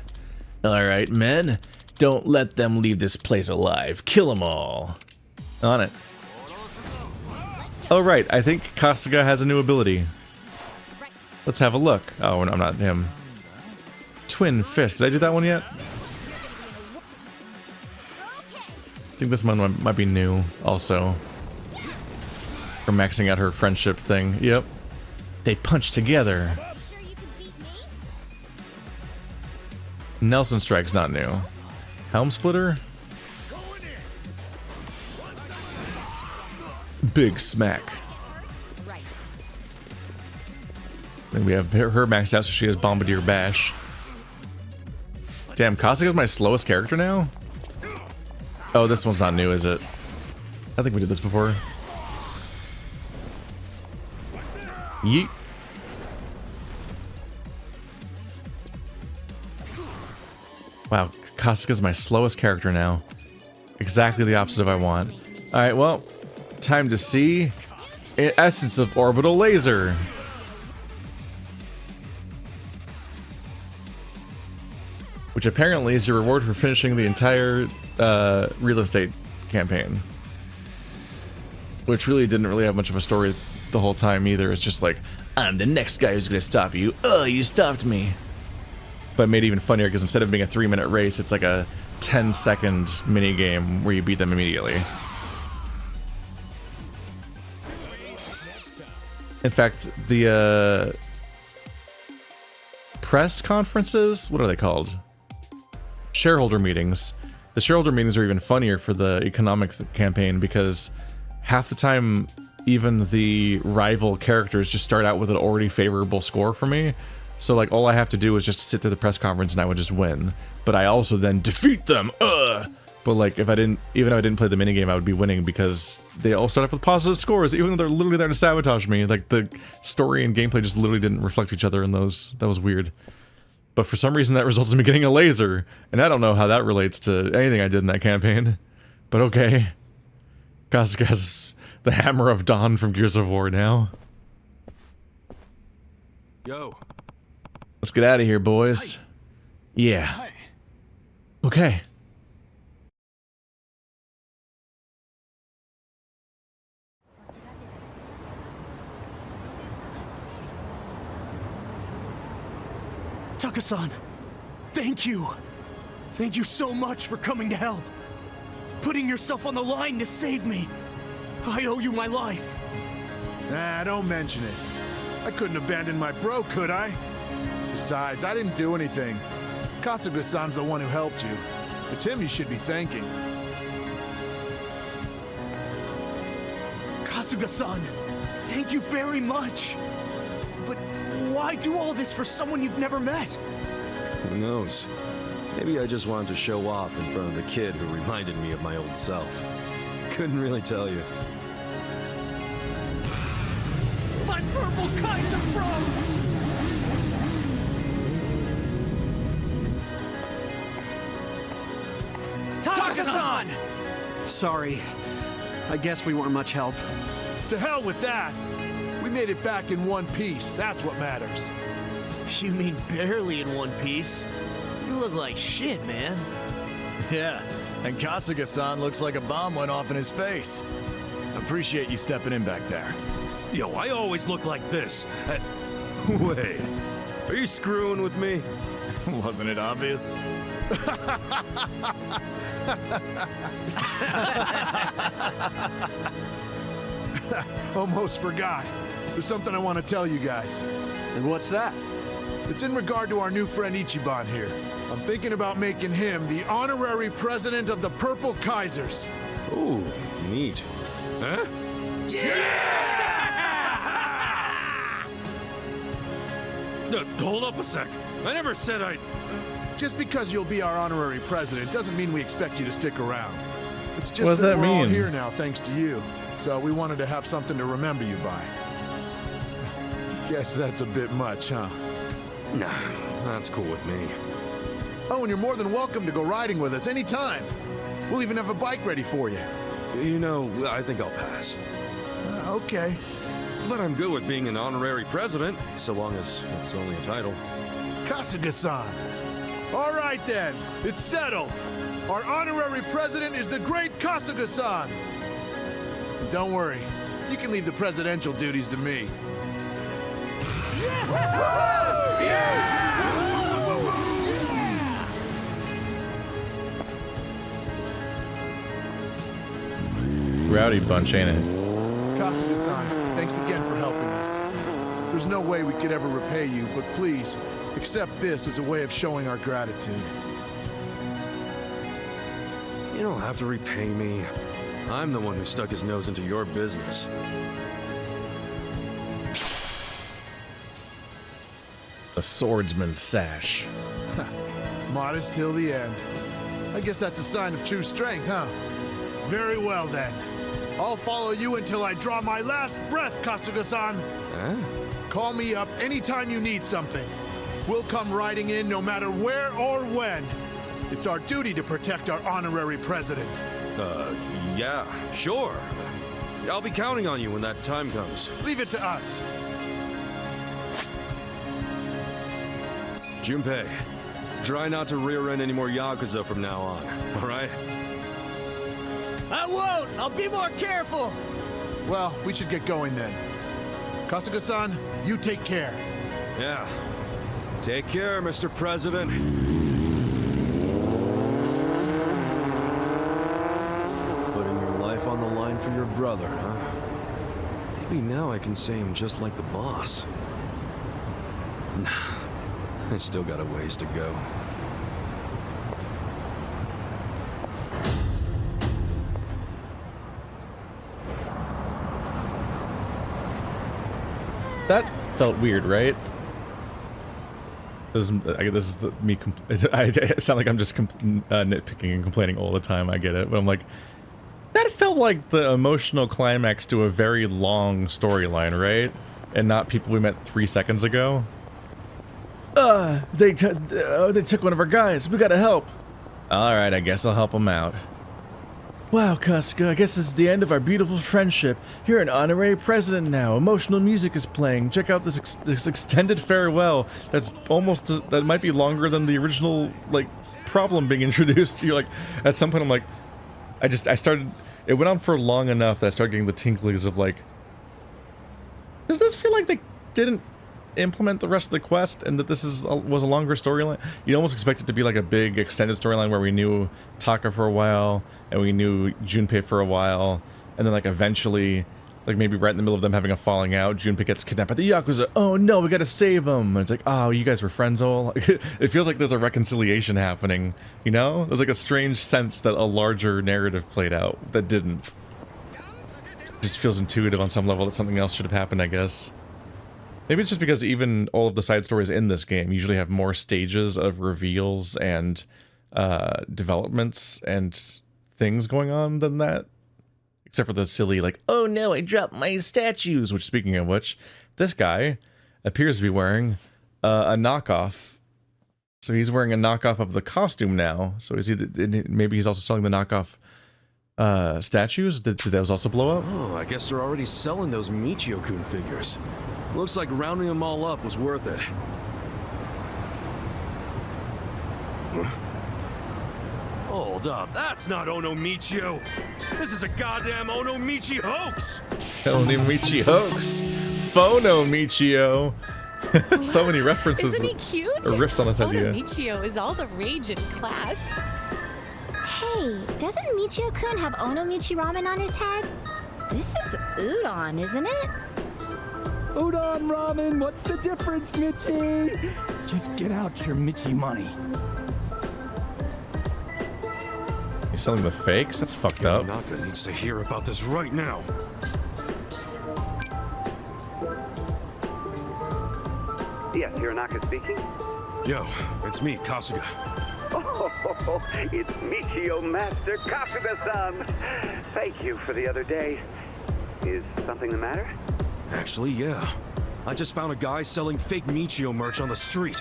[SPEAKER 1] Alright, men. Don't let them leave this place alive. Kill them all. On it. Oh, right. I think Kasuga has a new ability. Let's have a look. Oh, I'm not him. Twin Fist. Did I do that one yet? I think this one might be new, also. For maxing out her friendship thing. Yep. They punch together. Nelson Strike's not new. Helm Splitter? Big Smack. Then we have her maxed out, so she has Bombardier Bash. Damn, Kasuga's my slowest character now? Oh, this one's not new, is it? I think we did this before. Yeet. Wow, Kasuga's my slowest character now. Exactly the opposite of I want. Alright, well, time to see Essence of Orbital Laser. Which apparently is your reward for finishing the entire real estate campaign. Which really didn't really have much of a story the whole time either. It's just like, I'm the next guy who's gonna stop you. Oh, you stopped me. But made it even funnier because instead of being a 3-minute race, it's like a 10-second mini game where you beat them immediately. In fact, the press conferences, what are they called? Shareholder meetings. The shareholder meetings are even funnier for the economic campaign because half the time, even the rival characters just start out with an already favorable score for me. So like all I have to do is just sit through the press conference and I would just win. But I also then defeat them. But like if I didn't, even if I didn't play the minigame, I would be winning because they all start off with positive scores, even though they're literally there to sabotage me. Like the story and gameplay just literally didn't reflect each other in those. That was weird. But for some reason that results in me getting a laser. And I don't know how that relates to anything I did in that campaign. But okay. Kasuga has the Hammer of Dawn from Gears of War now.
[SPEAKER 6] Yo.
[SPEAKER 1] Let's get out of here, boys. Yeah. Okay.
[SPEAKER 6] Taka-san, thank you. Thank you so much for coming to help.
[SPEAKER 5] putting yourself on the line to save me. I owe you my life.
[SPEAKER 4] Nah, don't mention it. I couldn't abandon my bro, could I? Besides, I didn't do anything. Kasuga-san's the one who helped you. It's him you should be thanking.
[SPEAKER 5] Kasuga-san, thank you very much. But why do all this for someone you've never met?
[SPEAKER 7] Who knows? Maybe I just wanted to show off in front of the kid who reminded me of my old self. Couldn't really tell you.
[SPEAKER 5] My purple Kaiser froze! Taka-san!
[SPEAKER 6] Sorry. I guess we weren't much help.
[SPEAKER 4] To hell with that! We made it back in one piece, that's what matters.
[SPEAKER 8] You mean barely in one piece? You look like shit, man.
[SPEAKER 9] Yeah, and Kasuga-san looks like a bomb went off in his face. Appreciate you stepping in back there.
[SPEAKER 7] Yo, I always look like this. Wait, are you screwing with me?
[SPEAKER 9] Wasn't it obvious?
[SPEAKER 4] Almost forgot. There's something I want to tell you guys.
[SPEAKER 6] And what's that?
[SPEAKER 4] It's in regard to our new friend Ichiban here. I'm thinking about making him the honorary president of the Purple Kaisers.
[SPEAKER 7] Ooh, neat. Huh? Hold up a sec. I never said I'd...
[SPEAKER 4] Just because you'll be our honorary president doesn't mean we expect you to stick around. It's just
[SPEAKER 1] What does that
[SPEAKER 4] we're all
[SPEAKER 1] mean?
[SPEAKER 4] here now thanks to you. So we wanted to have something to remember you by. Guess that's a bit much, huh?
[SPEAKER 7] Nah, that's cool with me.
[SPEAKER 4] Oh, and you're more than welcome to go riding with us anytime. We'll even have a bike ready for you.
[SPEAKER 7] You know, I think I'll pass.
[SPEAKER 4] Okay.
[SPEAKER 7] But I'm good with being an honorary president, so long as it's only a title.
[SPEAKER 4] Kasuga-san. All right then, it's settled. Our honorary president is the great Kasuga-san. Don't worry, you can leave the presidential duties to me.
[SPEAKER 1] Rowdy bunch, ain't it?
[SPEAKER 4] Kasuga-san, thanks again for helping us. There's no way we could ever repay you, but please, accept this as a way of showing our gratitude.
[SPEAKER 7] You don't have to repay me. I'm the one who stuck his nose into your business.
[SPEAKER 1] A swordsman's sash.
[SPEAKER 4] Modest till the end. I guess that's a sign of true strength, huh? Very well then. I'll follow you until I draw my last breath, Kasuga-san.
[SPEAKER 7] Huh?
[SPEAKER 4] Call me up anytime you need something. We'll come riding in no matter where or when. It's our duty to protect our honorary president.
[SPEAKER 7] Yeah, sure. I'll be counting on you when that time comes.
[SPEAKER 4] Leave it to us.
[SPEAKER 7] Junpei, try not to rear end any more Yakuza from now on, all right?
[SPEAKER 8] I won't! I'll be more careful!
[SPEAKER 4] Well, we should get going then. Kasuga-san, you take care.
[SPEAKER 7] Yeah. Take care, Mr. President. Putting your life on the line for your brother, huh? Maybe now I can say I'm just like the boss. Nah, I still got a ways to go.
[SPEAKER 1] That felt weird, right? This is me. I sound like I'm just nitpicking and complaining all the time. I get it, but I'm like, that felt like the emotional climax to a very long storyline, right? And not people we met 3 seconds ago. They took one of our guys. We gotta help. All right, I guess I'll help them out. Wow, Kasuga, I guess this is the end of our beautiful friendship. You're an honorary president now. Emotional music is playing. Check out this extended farewell. That might be longer than the original, like, problem being introduced. You're like, at some point I'm like, I started, it went on for long enough that I started getting the tinklings of like, does this feel like they didn't implement the rest of the quest and that this was a longer storyline. You'd almost expect it to be like a big extended storyline where we knew Taka for a while and we knew Junpei for a while, and then like eventually, like maybe right in the middle of them having a falling out, Junpei gets kidnapped by the Yakuza. Oh no, we gotta save him. And it's like, oh, you guys were friends all? It feels like there's a reconciliation happening, you know? There's like a strange sense that a larger narrative played out that didn't. It just feels intuitive on some level that something else should have happened, I guess. Maybe it's just because even all of the side stories in this game usually have more stages of reveals and developments and things going on than that. Except for the silly, like, oh no, I dropped my statues. Which, speaking of which, this guy appears to be wearing a knockoff. So he's wearing a knockoff of the costume now. So is he? Maybe he's also selling the knockoff statues. Did those also blow up?
[SPEAKER 7] Oh, I guess they're already selling those Michio-kun figures. Looks like rounding them all up was worth it. Hold up, that's not Ono Michio! This is a goddamn Ono Michi hoax!
[SPEAKER 1] Ono Michi hoax! Fauxno Michio! So many references.
[SPEAKER 10] Isn't he cute?
[SPEAKER 1] Or riffs on this idea.
[SPEAKER 10] Ono Michio is all the rage in class.
[SPEAKER 11] Hey, doesn't Michio-kun have Ono Michi ramen on his head? This is udon, isn't it?
[SPEAKER 5] Udon ramen, what's the difference, Michi? Just get out your Michi money.
[SPEAKER 1] He's selling the fakes? That's fucked up.
[SPEAKER 7] Naka needs to hear about this right now.
[SPEAKER 12] Yes, Hironaka speaking.
[SPEAKER 7] Yo, it's me, Kasuga.
[SPEAKER 12] Oh, it's Michio Master Kasuga-san. Thank you for the other day. Is something the matter?
[SPEAKER 7] Actually, yeah. I just found a guy selling fake Michio merch on the street.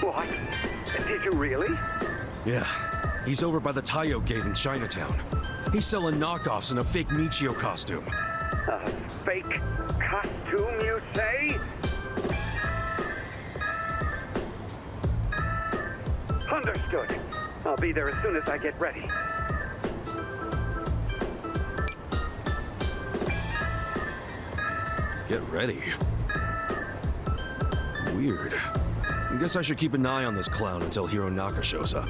[SPEAKER 12] What? Did you really?
[SPEAKER 7] Yeah. He's over by the Taiyo Gate in Chinatown. He's selling knockoffs in a fake Michio costume.
[SPEAKER 12] A fake costume, you say? Understood. I'll be there as soon as I get ready.
[SPEAKER 7] Get ready. Weird. I guess I should keep an eye on this clown until Hironaka shows up.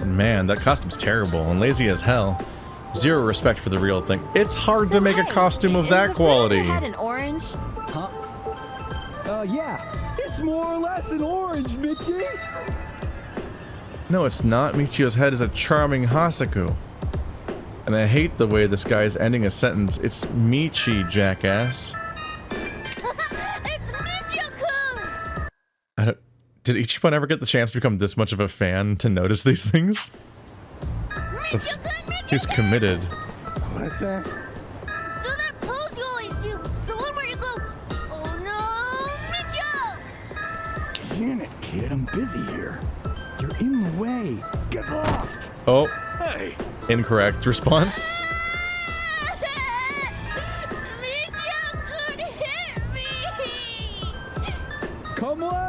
[SPEAKER 1] Man, that costume's terrible and lazy as hell. Zero respect for the real thing. It's hard to make a costume of that quality.
[SPEAKER 11] Had an orange?
[SPEAKER 5] Huh? Yeah. It's more or less an orange, Michi.
[SPEAKER 1] No, it's not. Michio's head is a charming Hasaku. And I hate the way this guy's ending a sentence. It's Michi, jackass.
[SPEAKER 11] It's Michio-kun!
[SPEAKER 1] Did Ichiban ever get the chance to become this much of a fan to notice these things? He's committed.
[SPEAKER 5] What's that?
[SPEAKER 11] So that pose you always do, the one where you go, oh no, Michio!
[SPEAKER 5] Damn it, kid, I'm busy here. You're in the way. Get lost.
[SPEAKER 1] Oh.
[SPEAKER 7] Hey.
[SPEAKER 1] Incorrect response.
[SPEAKER 11] Michio-kun hit me!
[SPEAKER 5] Come on.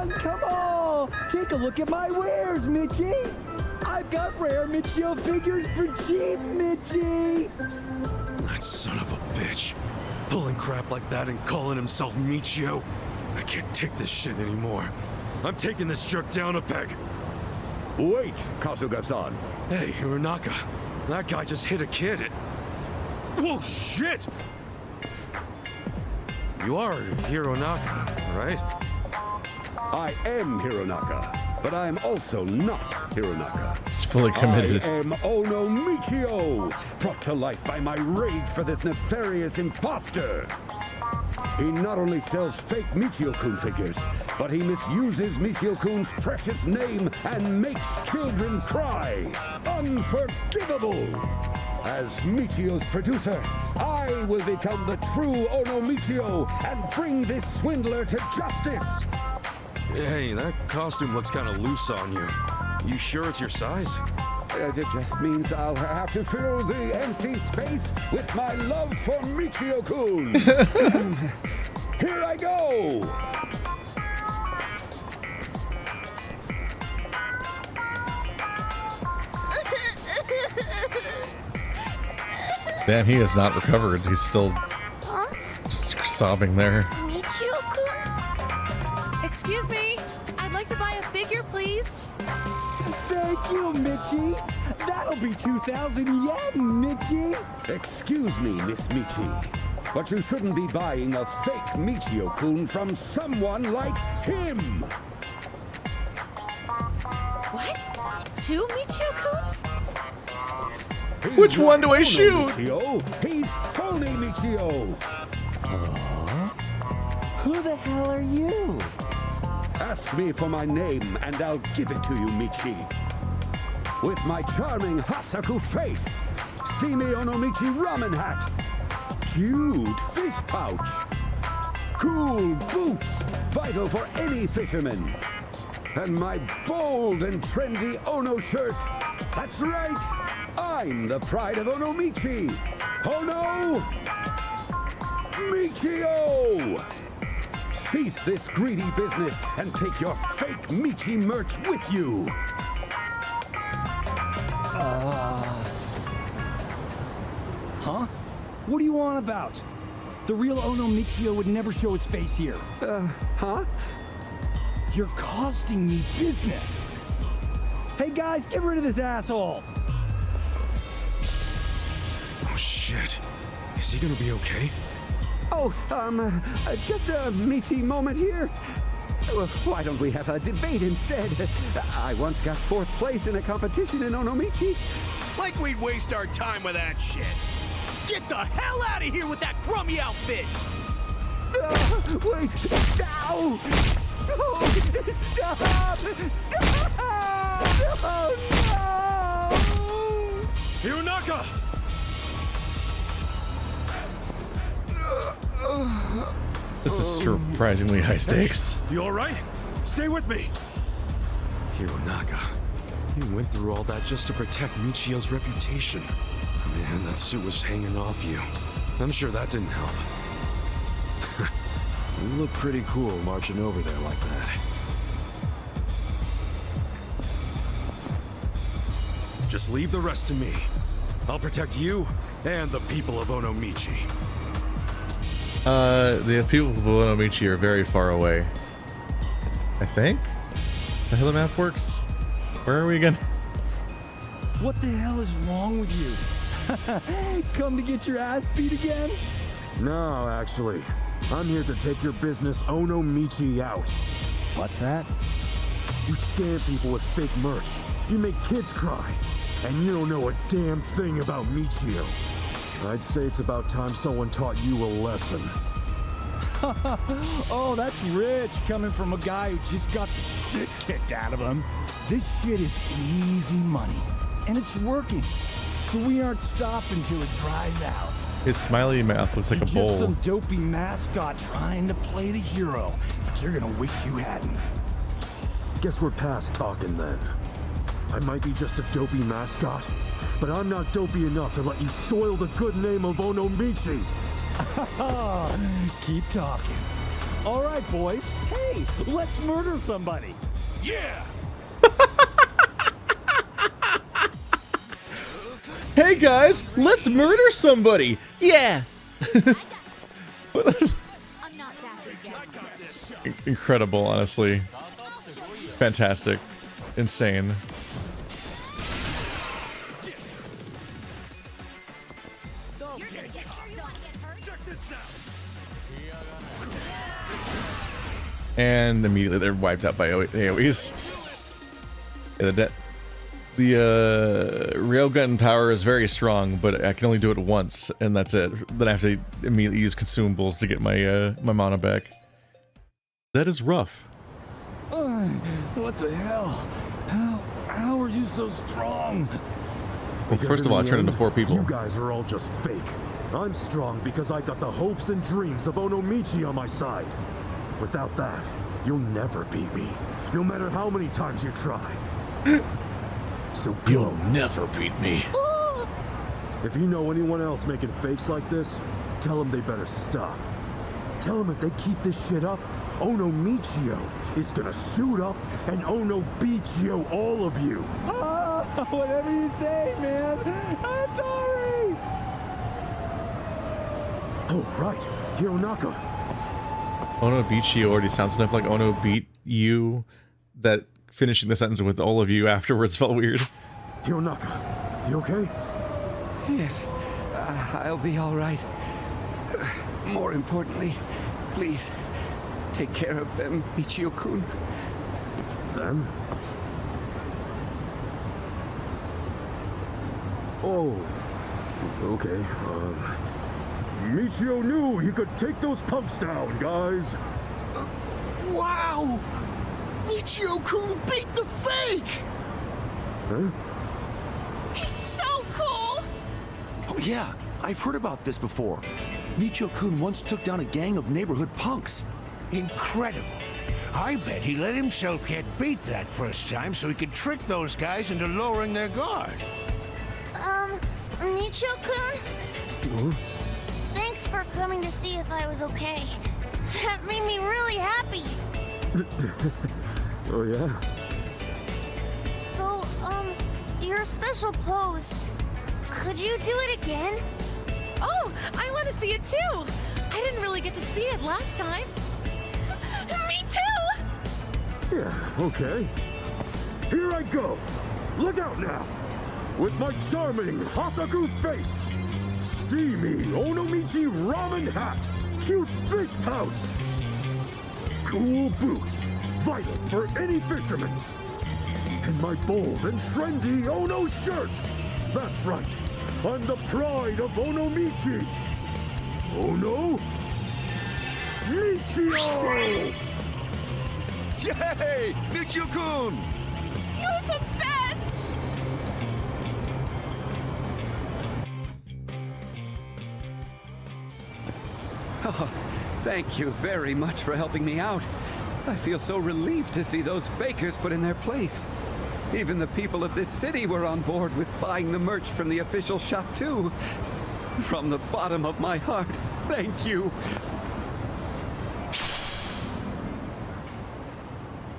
[SPEAKER 5] Take a look at my wares, Michi. I've got rare Michio figures for cheap, Michi.
[SPEAKER 7] That son of a bitch. Pulling crap like that and calling himself Michio. I can't take this shit anymore. I'm taking this jerk down a peg.
[SPEAKER 13] Wait, Kasuga-san.
[SPEAKER 7] Hey, Hironaka. That guy just hit a kid. Whoa, shit! You are Hironaka, right?
[SPEAKER 13] I am Hironaka, but I am also not Hironaka.
[SPEAKER 1] It's fully committed.
[SPEAKER 13] I am Ono Michio, brought to life by my rage for this nefarious imposter. He not only sells fake Michio-kun figures, but he misuses Michio-kun's precious name and makes children cry. Unforgivable! As Michio's producer, I will become the true Ono Michio and bring this swindler to justice.
[SPEAKER 7] Hey, that costume looks kind of loose on you. You sure it's your size?
[SPEAKER 13] It just means I'll have to fill the empty space with my love for Michio-kun. Here I go!
[SPEAKER 2] Damn, he has not recovered. He's still just sobbing there.
[SPEAKER 10] Michio-kun? Excuse me. I'd like to buy a figure, please.
[SPEAKER 5] Thank you, Michi. That'll be 2,000 yen, Michi.
[SPEAKER 13] Excuse me, Miss Michi, but you shouldn't be buying a fake Michio-kun from someone like him.
[SPEAKER 10] What? 2 Michio-kuns?
[SPEAKER 2] Which one do I shoot?
[SPEAKER 13] Michio. He's phony Michio.
[SPEAKER 5] Who the hell are you?
[SPEAKER 13] Ask me for my name and I'll give it to you, Michi. With my charming Hasaku face, steamy Onomichi ramen hat, cute fish pouch, cool boots, vital for any fisherman, and my bold and trendy Ono shirt. That's right, I'm the pride of Onomichi. Ono Michio! Cease this greedy business and take your fake Michi merch with you.
[SPEAKER 5] Huh? What do you on about? The real Ono Michio would never show his face here.
[SPEAKER 6] Huh?
[SPEAKER 5] You're costing me business. Hey guys, get rid of this asshole.
[SPEAKER 7] Oh shit. Is he gonna be okay?
[SPEAKER 6] Oh, just a Michi moment here. Why don't we have a debate instead? I once got 4th place in a competition in Onomichi.
[SPEAKER 8] Like we'd waste our time with that shit. Get the hell out of here with that crummy outfit!
[SPEAKER 6] Wait! Ow! Oh, stop! Stop! Oh, no!
[SPEAKER 9] Hirunaka!
[SPEAKER 2] This is surprisingly high stakes.
[SPEAKER 9] You alright? Stay with me!
[SPEAKER 7] Hirunaka, you went through all that just to protect Michio's reputation. Man, that suit was hanging off you. I'm sure that didn't help. You look pretty cool marching over there like that. Just leave the rest to me. I'll protect you and the people of Onomichi.
[SPEAKER 2] The people of Onomichi are very far away. I think? The hell the map works? Where are we again?
[SPEAKER 5] What the hell is wrong with you? Come to get your ass beat again?
[SPEAKER 14] No, actually. I'm here to take your business Onomichi out.
[SPEAKER 5] What's that?
[SPEAKER 14] You scam people with fake merch. You make kids cry. And you don't know a damn thing about Michio. I'd say it's about time someone taught you a lesson.
[SPEAKER 5] Oh, that's rich coming from a guy who just got the shit kicked out of him. This shit is easy money, and it's working. So we aren't stopping till it dries out.
[SPEAKER 2] His smiley mouth looks like a bowl.
[SPEAKER 5] Just some dopey mascot trying to play the hero, but you're gonna wish you hadn't.
[SPEAKER 14] Guess we're past talking then. I might be just a dopey mascot, but I'm not dopey enough to let you soil the good name of Onomichi.
[SPEAKER 5] Keep talking. All right, boys. Hey, let's murder somebody.
[SPEAKER 8] Yeah!
[SPEAKER 2] Hey guys, let's murder somebody! Yeah! Incredible, honestly. Fantastic. Insane. And immediately they're wiped out by AoEs. Yeah, the railgun power is very strong, but I can only do it once, and that's it. Then I have to immediately use consumables to get my my mana back. That is rough.
[SPEAKER 5] What the hell? How are you so strong?
[SPEAKER 2] Well, first of all, I turned into 4 people.
[SPEAKER 14] You guys are all just fake. I'm strong because I got the hopes and dreams of Onomichi on my side. Without that, you'll never beat me, no matter how many times you try. So
[SPEAKER 2] you'll never beat me.
[SPEAKER 14] If you know anyone else making fakes like this, tell them they better stop. Tell them if they keep this shit up, Onomichio is gonna suit up and Onobichio all of you.
[SPEAKER 5] Whatever you say, man. I'm sorry.
[SPEAKER 14] Oh, right. Hironaka.
[SPEAKER 1] Ono beat you already sounds enough like Ono beat you that finishing the sentence with all of you afterwards felt weird.
[SPEAKER 14] Hironaka, you okay?
[SPEAKER 6] Yes, I'll be all right. More importantly, please, take care of them, Michio-kun.
[SPEAKER 14] Them? Oh, okay, Michio knew he could take those punks down, guys.
[SPEAKER 8] Wow! Michio-kun beat the fake!
[SPEAKER 14] Huh?
[SPEAKER 10] He's so cool!
[SPEAKER 15] Oh yeah, I've heard about this before. Michio-kun once took down a gang of neighborhood punks.
[SPEAKER 8] Incredible. I bet he let himself get beat that first time so he could trick those guys into lowering their guard.
[SPEAKER 11] Michio-kun? Thanks for coming to see if I was okay. That made me really happy.
[SPEAKER 14] Oh yeah?
[SPEAKER 11] So, your special pose, could you do it again?
[SPEAKER 10] Oh, I want to see it too! I didn't really get to see it last time. Me too!
[SPEAKER 14] Yeah, okay. Here I go. Look out now. With my charming Hasaku face, steamy Onomichi ramen hat, cute fish pouch, cool boots, vital for any fisherman, and my bold and trendy Ono shirt. That's right, I'm the pride of Onomichi. Ono Michio!
[SPEAKER 15] Yay! Michio-kun!
[SPEAKER 10] You're the best!
[SPEAKER 6] Oh, thank you very much for helping me out. I feel so relieved to see those fakers put in their place. Even the people of this city were on board with buying the merch from the official shop too. From the bottom of my heart, thank you.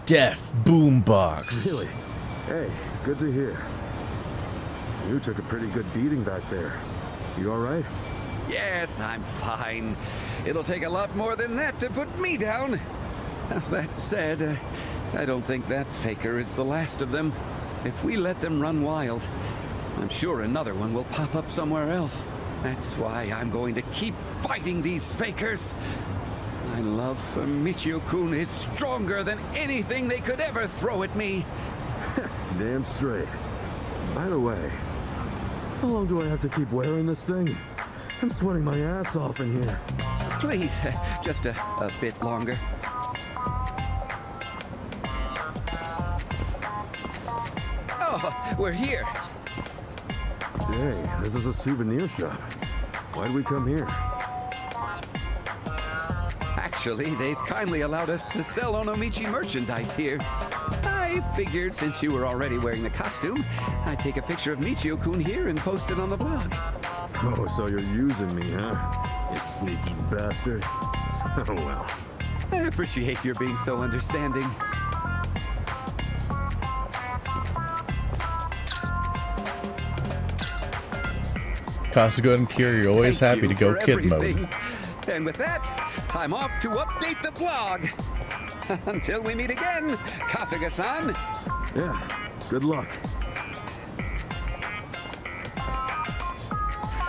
[SPEAKER 1] Deaf boombox.
[SPEAKER 14] Really? Hey, good to hear. You took a pretty good beating back there. You all right?
[SPEAKER 6] Yes, I'm fine. It'll take a lot more than that to put me down. That said, I don't think that faker is the last of them. If we let them run wild, I'm sure another one will pop up somewhere else. That's why I'm going to keep fighting these fakers. My love for Michio-kun is stronger than anything they could ever throw at me.
[SPEAKER 14] Damn straight. By the way, how long do I have to keep wearing this thing? I'm sweating my ass off in here.
[SPEAKER 6] Please, just a bit longer. Oh, we're here.
[SPEAKER 14] Hey, this is a souvenir shop. Why'd we come here?
[SPEAKER 6] Actually, they've kindly allowed us to sell Onomichi merchandise here. I figured since you were already wearing the costume, I'd take a picture of Michio-kun here and post it on the blog.
[SPEAKER 14] Oh, so you're using me, huh? You sneaky bastard. Oh, well.
[SPEAKER 6] I appreciate your being so understanding.
[SPEAKER 1] Kasuga and Kira, you're always
[SPEAKER 6] Thank
[SPEAKER 1] happy to
[SPEAKER 6] you
[SPEAKER 1] go
[SPEAKER 6] for
[SPEAKER 1] kid
[SPEAKER 6] everything.
[SPEAKER 1] mode.
[SPEAKER 6] And with that, I'm off to update the blog. Until we meet again, Kasuga-san.
[SPEAKER 14] Yeah, good luck.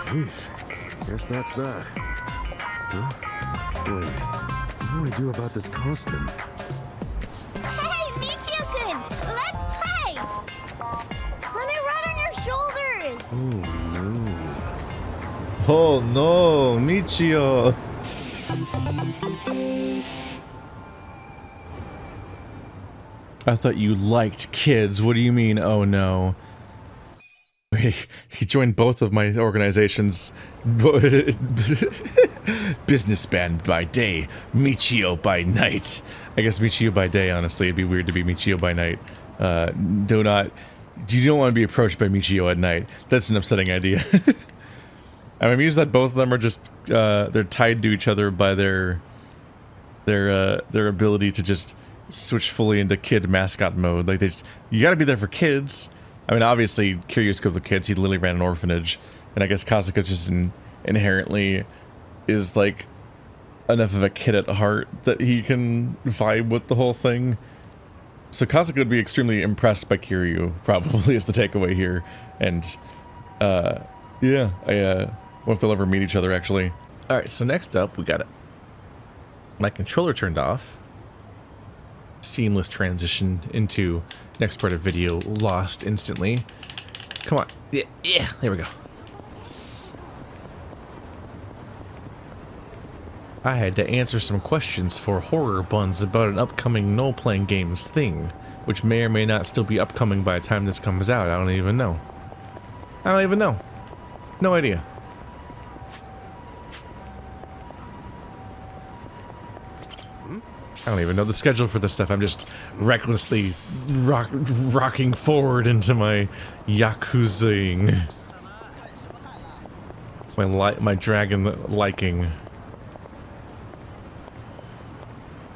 [SPEAKER 14] Eesh, guess that's that. Huh? Wait, what do I do about this costume?
[SPEAKER 11] Hey, Michio-kun! Let's play! Let me ride on your shoulders!
[SPEAKER 14] Oh, no.
[SPEAKER 1] Oh no, Michio! I thought you liked kids. What do you mean, oh no? He joined both of my organizations. Business band by day, Michio by night. I guess Michio by day, honestly. It'd be weird to be Michio by night. You don't want to be approached by Michio at night. That's an upsetting idea. I'm amused that both of them are just, they're tied to each other by their ability to just switch fully into kid mascot mode. Like, you gotta be there for kids. I mean, obviously, Kiryu's good with kids. He literally ran an orphanage. And I guess Kasuga's just inherently
[SPEAKER 2] is like enough of a kid at heart that he can vibe with the whole thing. So Kasuga would be extremely impressed by Kiryu, probably, is the takeaway here. And, yeah, I wonder if they'll ever meet each other, actually. Alright, so next up, we got my controller turned off. Seamless transition into next part of video, lost instantly. Come on. Yeah, there we go. I had to answer some questions for Horror Buns about an upcoming no-playing games thing, which may or may not still be upcoming by the time this comes out. I don't even know. No idea. I don't even know the schedule for this stuff. I'm just recklessly rocking forward into my Yakuzaing. My dragon liking.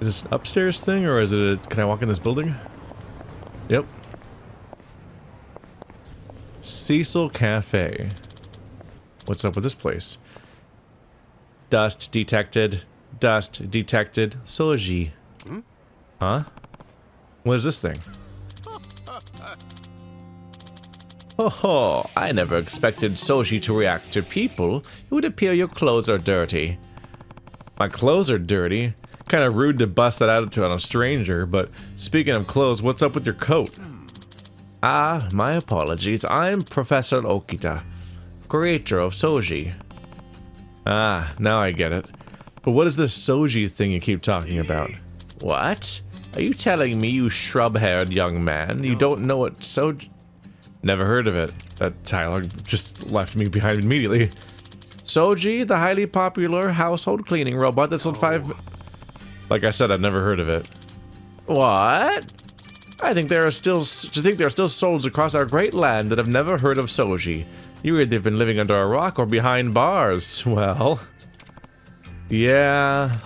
[SPEAKER 2] Is this an upstairs thing, or is it a... Can I walk in this building? Yep. Cecil Cafe. What's up with this place? Dust detected. Dust detected. Soji. Huh? What is this thing? Oh, I never expected Soji to react to people. It would appear your clothes are dirty. My clothes are dirty? Kind of rude to bust that out on a stranger, but speaking of clothes, what's up with your coat? Ah, my apologies. I'm Professor Okita, creator of Soji. Ah, now I get it. But what is this Soji thing you keep talking about? What? Are you telling me, you shrub-haired young man, you don't know what Soji... Never heard of it. That dialogue just left me behind immediately. Soji, the highly popular household cleaning robot that sold 5... Like I said, I've never heard of it. What? I think there are still souls across our great land that have never heard of Soji. You either have been living under a rock or behind bars. Well... Yeah...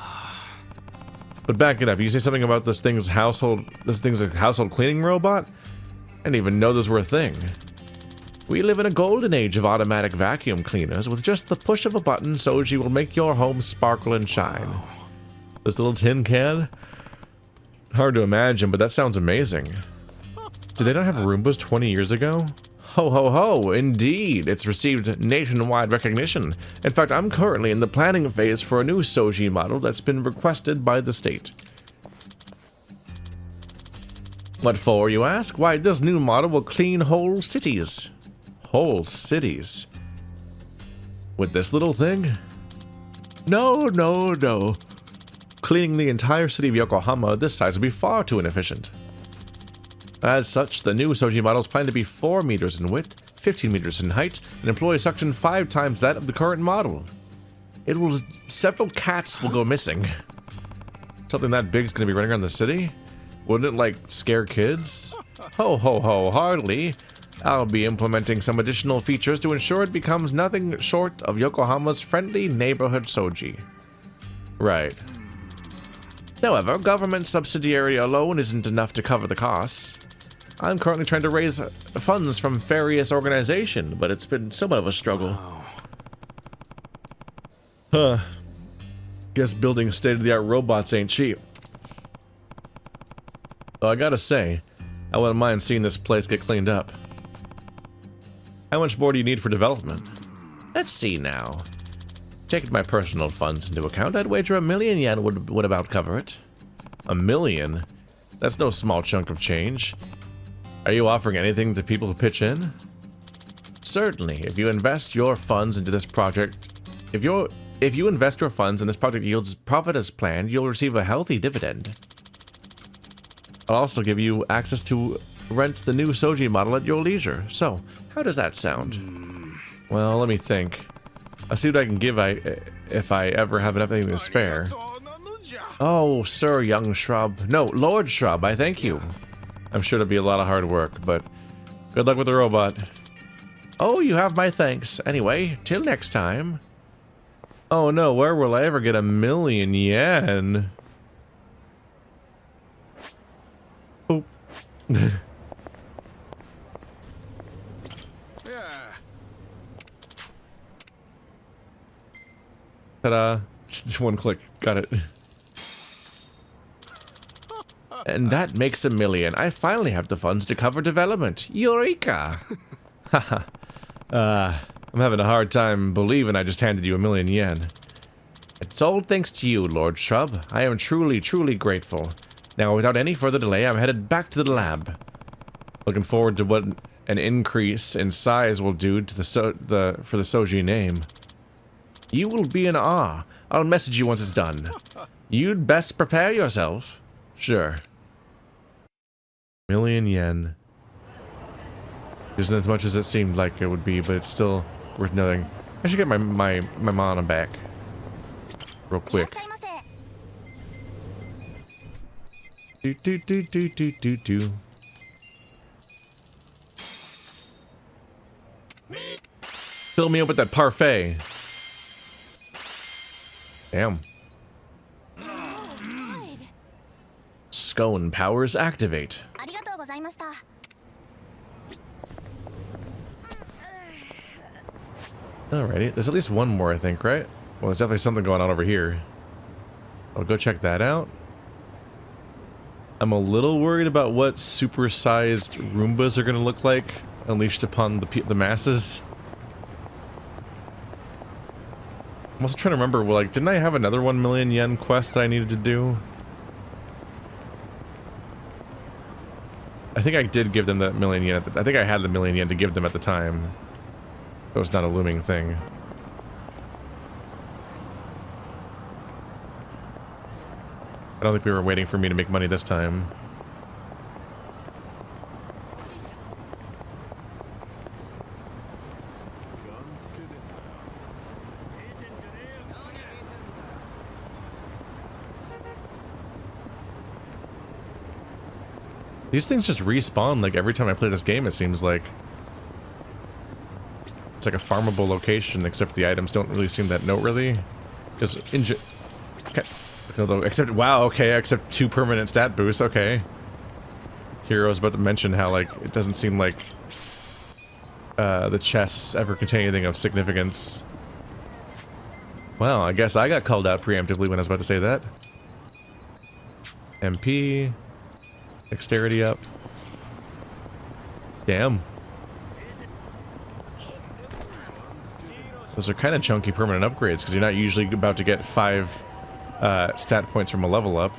[SPEAKER 2] But back it up, you say something about this thing's a household cleaning robot? I didn't even know those were a thing. We live in a golden age of automatic vacuum cleaners. With just the push of a button, Soji will make your home sparkle and shine. This little tin can? Hard to imagine, but that sounds amazing. Did they not have Roombas 20 years ago? Ho ho ho, indeed. It's received nationwide recognition. In fact, I'm currently in the planning phase for a new Soji model that's been requested by the state. What for, you ask? Why, this new model will clean whole cities. Whole cities? With this little thing? No. Cleaning the entire city of Yokohama this size would be far too inefficient. As such, the new Soji model is planned to be 4 meters in width, 15 meters in height, and employ a suction 5 times that of the current model. Several cats will go missing. Something that big is going to be running around the city? Wouldn't it, like, scare kids? Ho ho ho, hardly. I'll be implementing some additional features to ensure it becomes nothing short of Yokohama's friendly neighborhood Soji. Right. However, government subsidiary alone isn't enough to cover the costs. I'm currently trying to raise funds from various organizations, but it's been somewhat of a struggle. Huh. Guess building state-of-the-art robots ain't cheap. Though I gotta say, I wouldn't mind seeing this place get cleaned up. How much more do you need for development? Let's see now. Taking my personal funds into account, I'd wager 1,000,000 yen would about cover it. 1,000,000? That's no small chunk of change. Are you offering anything to people who pitch in? Certainly. If you invest your funds into this project, if you invest your funds and this project yields profit as planned, you'll receive a healthy dividend. I'll also give you access to rent the new Soji model at your leisure. So, how does that sound? Well, let me think. I'll see what I can give if I ever have anything to spare. Oh, sir, young shrub. No, Lord Shrub, I thank you. I'm sure it'll be a lot of hard work, but good luck with the robot. Oh, you have my thanks. Anyway, till next time. Oh no, where will I ever get 1,000,000 yen? Oop.
[SPEAKER 1] Ta-da. Just one click. Got it. And that makes $1 million. I finally have the funds to cover development. Eureka! Haha. I'm having a hard time believing I just handed you $1 million yen. It's all thanks to you, Lord Shrub. I am truly, truly grateful. Now, without any further delay, I'm headed back to the lab. Looking forward to what an increase in size will do to for the Soji name. You will be in awe. I'll message you once it's done. You'd best prepare yourself. Sure. $1 million yen. Isn't as much as it seemed like it would be, but it's still worth nothing. I should get my mana back. Real quick. Do. Fill me up with that parfait. Damn. Scone powers activate. Alrighty, there's at least one more, I think, right? Well, there's definitely something going on over here. I'll go check that out. I'm a little worried about what supersized Roombas are going to look like unleashed upon the masses. I'm also trying to remember, well, like, didn't I have another 1 million yen quest that I needed to do? I think I did give them that 1 million yen. I think I had the 1 million yen to give them at the time. It was not a looming thing. I don't think we were waiting for me to make money this time. These things just respawn like every time I play this game, it seems like. It's like a farmable location, except the items don't really seem that noteworthy. Just okay. Although, except, wow, okay, except 2 permanent stat boosts, okay. Here I was about to mention how, like, it doesn't seem like the chests ever contain anything of significance. Well, I guess I got called out preemptively when I was about to say that. MP. Dexterity up. Damn. Those are kind of chunky permanent upgrades, because you're not usually about to get 5 stat points from a level up.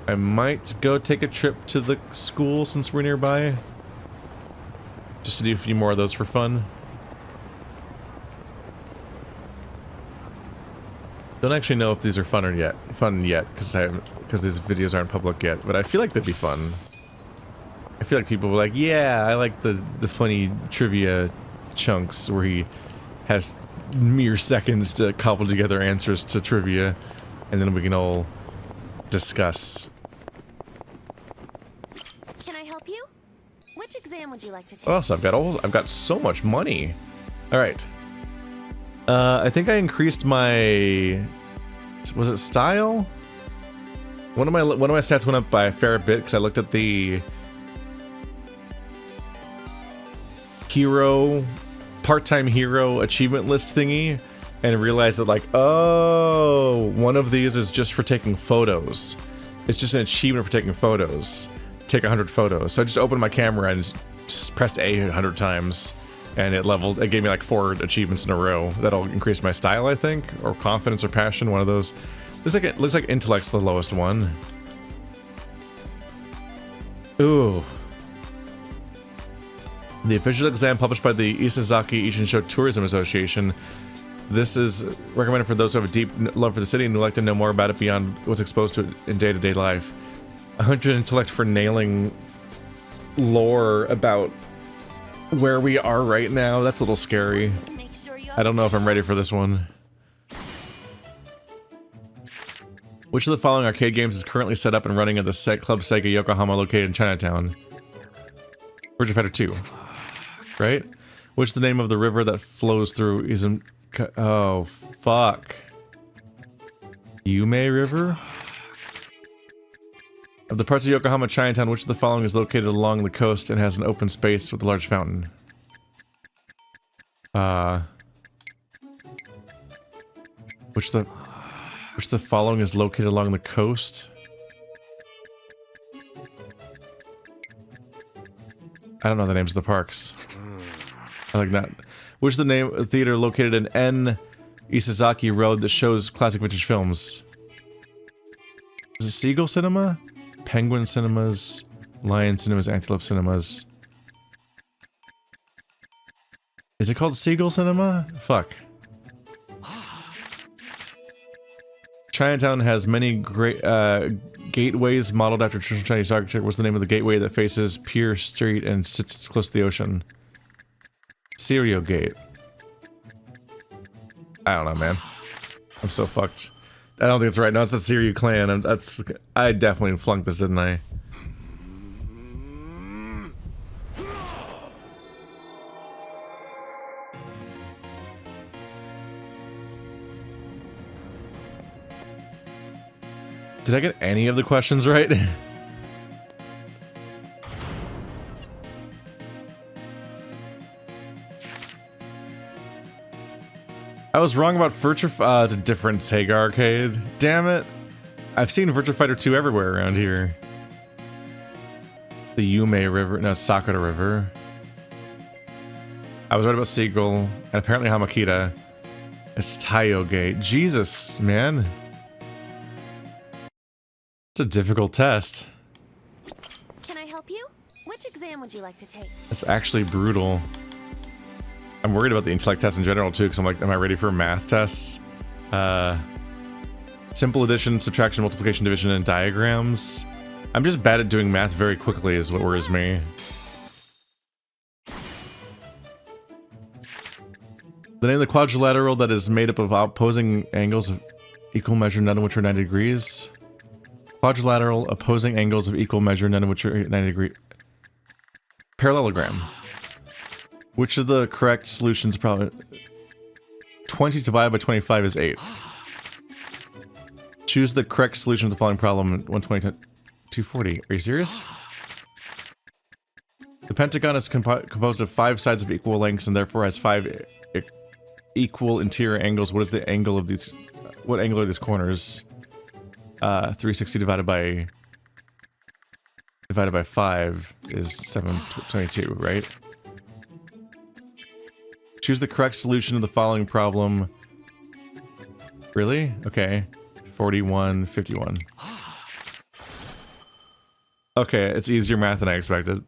[SPEAKER 1] I might go take a trip to the school since we're nearby. Just to do a few more of those for fun. Don't actually know if these are fun yet, because these videos aren't public yet, but I feel like they'd be fun. I feel like people were like, yeah, I like the funny trivia chunks where he has mere seconds to cobble together answers to trivia, and then we can all discuss.
[SPEAKER 10] Can I help you? Which exam would you like to take?
[SPEAKER 1] Also, I've got so much money. All right. I think I increased my, was it style? One of my stats went up by a fair bit because I looked at the hero, part-time hero achievement list thingy and realized that, like, oh, one of these is just for taking photos. It's just an achievement for taking photos. Take 100 photos. So I just opened my camera and just pressed A 100 times. And it gave me like 4 achievements in a row. That'll increase my style, I think, or confidence or passion, one of those. Looks like intellect's the lowest one. Ooh. The official exam published by the Isazaki Ishinsho Tourism Association. This is recommended for those who have a deep love for the city and would like to know more about it beyond what's exposed to it in day-to-day life. 100 intellect for nailing lore about where we are right now. That's a little scary. I don't know if I'm ready for this one. Which of the following arcade games is currently set up and running at the Club Sega Yokohama located in Chinatown? Virtua Fighter 2. Right? What's the name of the river that flows through oh, fuck. Yume River?
[SPEAKER 2] Of the parts of Yokohama Chinatown, which of the following is located along the coast and has an open space with a large fountain? Which the following is located along the coast? I don't know the names of the parks. I like that. Which is the name of the theater located in N Isazaki Road that shows classic vintage films? Is it Seagull Cinema? Penguin Cinemas? Lion Cinemas? Antelope Cinemas? Is it called Seagull Cinema? Fuck. Chinatown has many great gateways modeled after traditional Chinese architecture. What's the name of the gateway that faces Pier Street and sits close to the ocean? Serio Gate. I don't know, man. I'm so fucked. I don't think it's right. No, it's the Seiryu clan. I definitely flunked this, didn't I? Did I get any of the questions right? I was wrong about Virtua. It's a different Sega arcade. Damn it! I've seen Virtua Fighter 2 everywhere around here. The Yume River, no, Sakura River. I was right about Seagull, and apparently Hamakita. It's Taiyo Gate. Jesus, man. It's a difficult test.
[SPEAKER 11] Can I help you? Which exam would you like to take?
[SPEAKER 2] It's actually brutal. I'm worried about the intellect test in general too, because I'm like, am I ready for math tests? Simple addition, subtraction, multiplication, division, and diagrams. I'm just bad at doing math very quickly is what worries me. The name of the quadrilateral that is made up of opposing angles of equal measure, none of which are 90 degrees. Quadrilateral, opposing angles of equal measure, none of which are 90 degrees. Parallelogram. Which of the correct solutions probably... 20 divided by 25 is 8. Choose the correct solution to the following problem. 120 to 240. Are you serious? The pentagon is composed of 5 sides of equal lengths and therefore has 5 equal interior angles. What is the angle of these... What angle are these corners? 360 divided by 5 is 722, right? Choose the correct solution to the following problem. Really? Okay. 41, 51. Okay, it's easier math than I expected.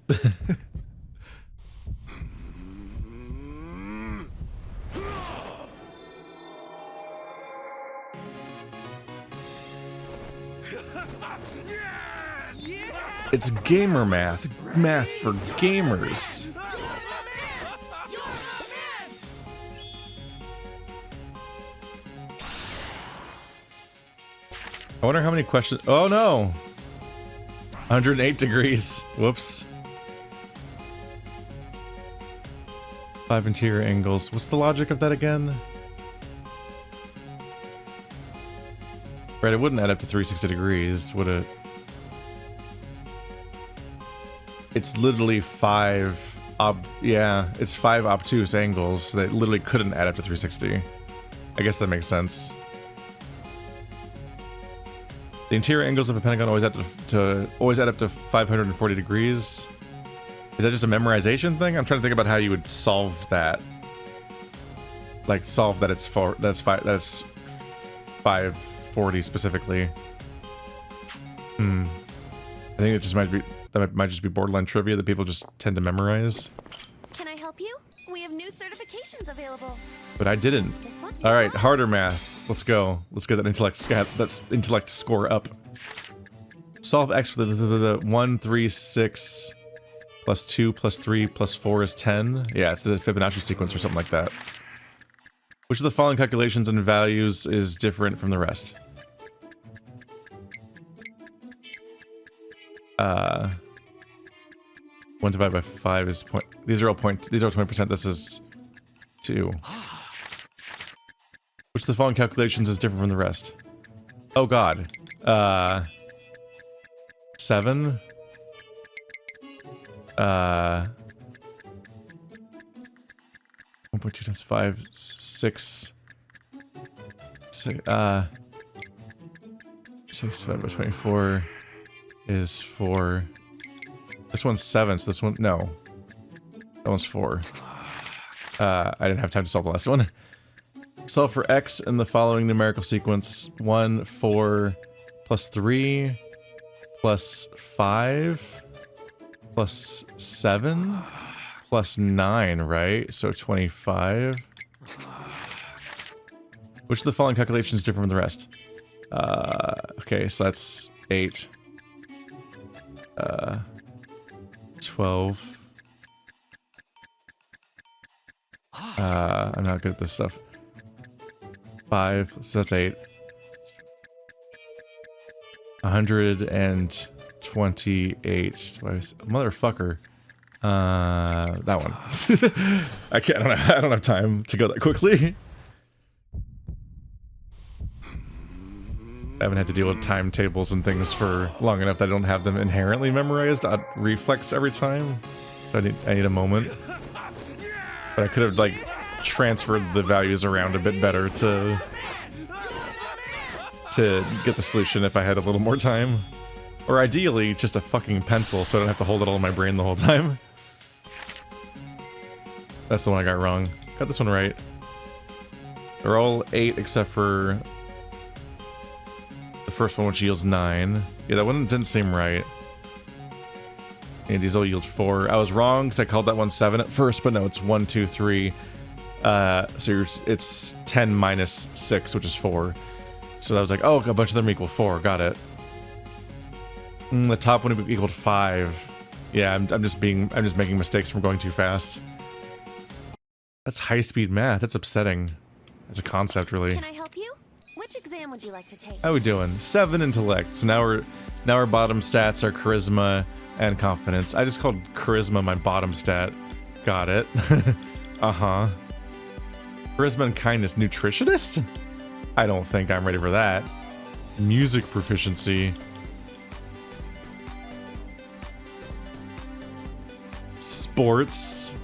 [SPEAKER 2] It's gamer math. Math for gamers. I wonder how many questions. Oh no! 108 degrees. Whoops. 5 interior angles. What's the logic of that again? Right, it wouldn't add up to 360 degrees, would it? It's literally 5 yeah, it's 5 obtuse angles that literally couldn't add up to 360. I guess that makes sense. The interior angles of a pentagon always add up to 540 degrees. Is that just a memorization thing? I'm trying to think about how you would solve that. Like solve that that's 540 specifically. I think it just might be might just be borderline trivia that people just tend to memorize.
[SPEAKER 11] Can I help you? We have new certifications available.
[SPEAKER 2] But I didn't. All right, harder math. Let's go. Let's get that intellect score up. Solve x for the 1, 3, 6 plus 2 plus 3 plus 4 is 10. Yeah, it's the Fibonacci sequence or something like that. Which of the following calculations and values is different from the rest? 1 divided by 5 is point. These are all 20%. This is 2. Which of the following calculations is different from the rest? Oh god. 7
[SPEAKER 1] 7. 1.2 times 5, 6. 6 divided by 24 is 4. This one's 7, so this one, no. That one's 4. I didn't have time to solve the last one. Solve for x in the following numerical sequence. 1, 4, plus 3, plus 5, plus 7, plus 9, right? So 25. Which of the following calculations is different from the rest? Okay, so that's 8. 12. I'm not good at this stuff. 5, so that's 8. 128. Motherfucker. That one. I don't have time to go that quickly. I haven't had to deal with timetables and things for long enough that I don't have them inherently memorized. I'd reflex every time, so I need a moment. But I could have like transferred the values around a bit better to get the solution if I had a little more time, or ideally just a fucking pencil so I don't have to hold it all in my brain the whole time. That's the one I got wrong. Got this one right. They're all 8 except for the first one, which yields 9. Yeah, that one didn't seem right. And these all yield 4. I was wrong because I called that one 7 at first, but no, it's 1, 2, 3. So it's 10 minus 6, which is 4. So that was like, oh, a bunch of them equal 4. Got it. The top one equaled 5. Yeah, I'm just making mistakes from going too fast. That's high-speed math. That's upsetting as a concept, really.
[SPEAKER 11] Can I help you? Which exam would you like to take?
[SPEAKER 1] How we doing? 7 intellect. So now our bottom stats are charisma and confidence. I just called charisma my bottom stat. Got it. Uh-huh. Charisma and kindness. Nutritionist? I don't think I'm ready for that. Music proficiency. Sports.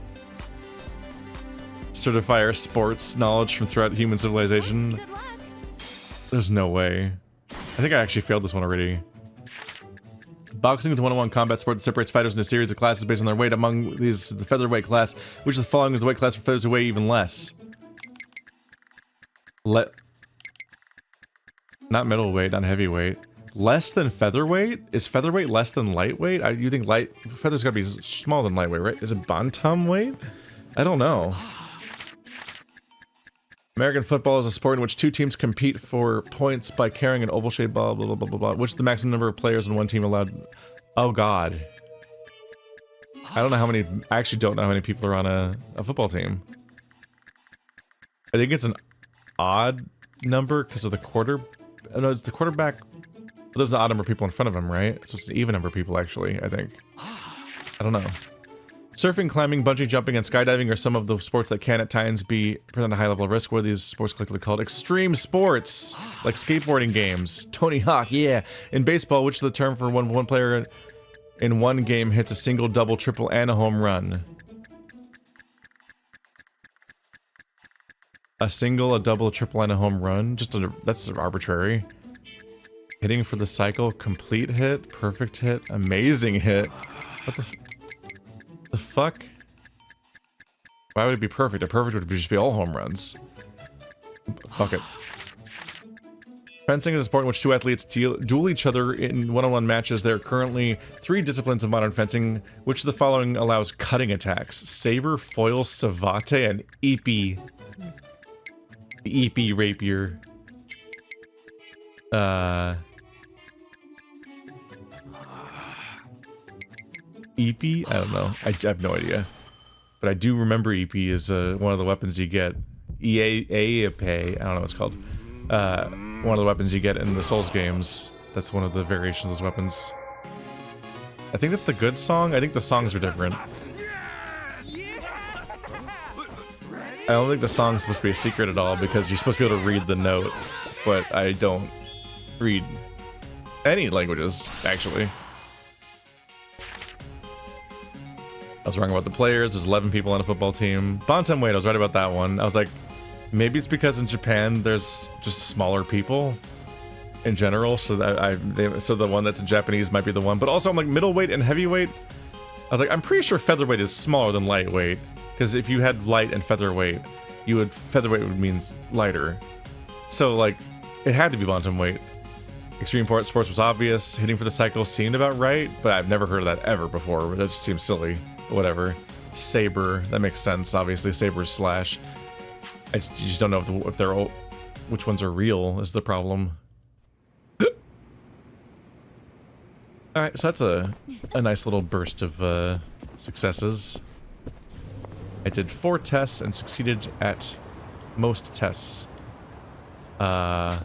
[SPEAKER 1] Certifier sports knowledge from throughout human civilization. There's no way. I think I actually failed this one already. Boxing is a one-on-one combat sport that separates fighters into a series of classes based on their weight. Among these, the featherweight class, which is the following is the weight class for fighters who weigh even less. Not middleweight, not heavyweight. Less than featherweight? Is featherweight less than lightweight? You think feather's gotta be smaller than lightweight, right? Is it bantam weight? I don't know. American football is a sport in which 2 teams compete for points by carrying an oval-shaped ball, blah, blah, blah, blah, blah. Which is the maximum number of players in one team allowed? Oh, God. I don't know how many... I actually don't know how many people are on a football team. I think it's an odd number because of the quarter... No, it's the quarterback... There's an odd number of people in front of him, right? So it's an even number of people, actually, I think. I don't know. Surfing, climbing, bungee jumping, and skydiving are some of the sports that can at times be present a high level of risk. What are these sports collectively called? Extreme sports, like skateboarding games. Tony Hawk, yeah. In baseball, which is the term for when one player in one game hits a single, double, triple, and a home run? A single, a double, a triple, and a home run? That's arbitrary. Hitting for the cycle, complete hit, perfect hit, amazing hit. What the fuck? Why would it be perfect? A perfect would just be all home runs. Fuck it. Fencing is a sport in which 2 athletes duel each other in one-on-one matches. There are currently 3 disciplines of modern fencing, which the following allows cutting attacks: saber, foil, savate, and ipi. The ipi rapier. EP? I don't know. I have no idea. But I do remember EP is one of the weapons you get. EAPay. I don't know what it's called. One of the weapons you get in the Souls games. That's one of the variations of those weapons. I think that's the good song. I think the songs are different. I don't think the song's supposed to be a secret at all because you're supposed to be able to read the note. But I don't read any languages, actually. I was wrong about the players. There's 11 people on a football team. Bantamweight, I was right about that one. I was like, maybe it's because in Japan there's just smaller people in general, so that so the one that's in Japanese might be the one. But also, I'm like middleweight and heavyweight. I was like, I'm pretty sure featherweight is smaller than lightweight, because if you had light and featherweight, featherweight would mean lighter. So like, it had to be bantamweight. Extreme sports was obvious. Hitting for the cycle seemed about right, but I've never heard of that ever before. That just seems silly. Whatever. Saber, that makes sense. Obviously, Saber's slash. You just don't know if they're all, which ones are real is the problem. All right, so that's a nice little burst of successes. I did 4 tests and succeeded at most tests. Did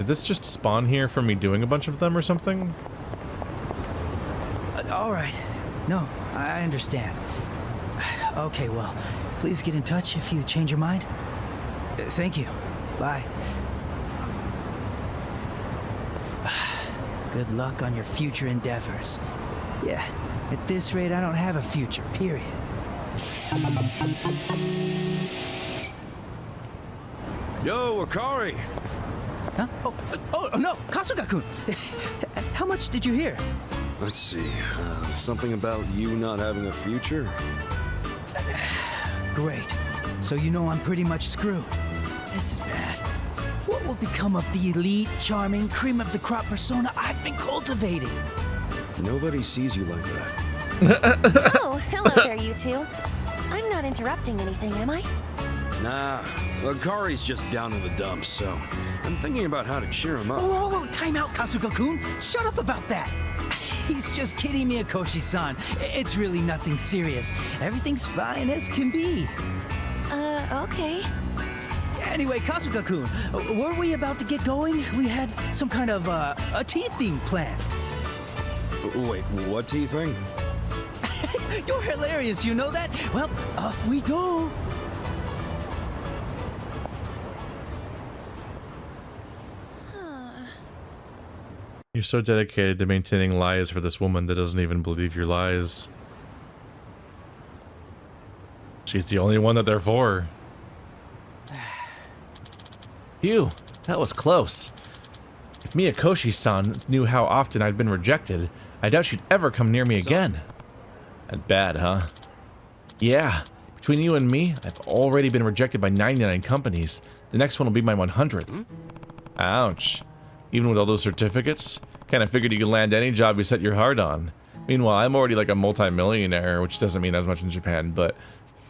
[SPEAKER 1] this just spawn here from me doing a bunch of them or something?
[SPEAKER 16] All right. No, I understand. Okay, well, please get in touch if you change your mind. Thank you. Bye. Good luck on your future endeavors. Yeah, at this rate, I don't have a future, period.
[SPEAKER 7] Yo, Akari!
[SPEAKER 16] Huh? Oh, no, Kasuga-kun! How much did you hear?
[SPEAKER 7] Let's see, something about you not having a future?
[SPEAKER 16] Great. So you know I'm pretty much screwed. This is bad. What will become of the elite, charming, cream-of-the-crop persona I've been cultivating?
[SPEAKER 7] Nobody sees you like that.
[SPEAKER 17] Oh, hello there, you two. I'm not interrupting anything, am I?
[SPEAKER 7] Nah, Akari's just down in the dumps, so I'm thinking about how to cheer him up.
[SPEAKER 16] Whoa, time out, Kasuga-kun! Shut up about that! He's just kidding me, Akoshi-san. It's really nothing serious. Everything's fine as can be.
[SPEAKER 17] Okay.
[SPEAKER 16] Anyway, Kasuga-kun, were we about to get going? We had some kind of, a tea theme planned.
[SPEAKER 7] Wait, what tea thing?
[SPEAKER 16] You're hilarious, you know that? Well, off we go.
[SPEAKER 1] You're so dedicated to maintaining lies for this woman that doesn't even believe your lies. She's the only one that they're for.
[SPEAKER 2] Phew, that was close. If Miyakoshi-san knew how often I'd been rejected, I doubt she'd ever come near me again.
[SPEAKER 1] That bad, huh?
[SPEAKER 2] Yeah, between you and me, I've already been rejected by 99 companies. The next one will be my 100th.
[SPEAKER 1] Ouch. Even with all those certificates? Kinda figured you could land any job you set your heart on. Meanwhile, I'm already like a multi-millionaire, which doesn't mean as much in Japan, but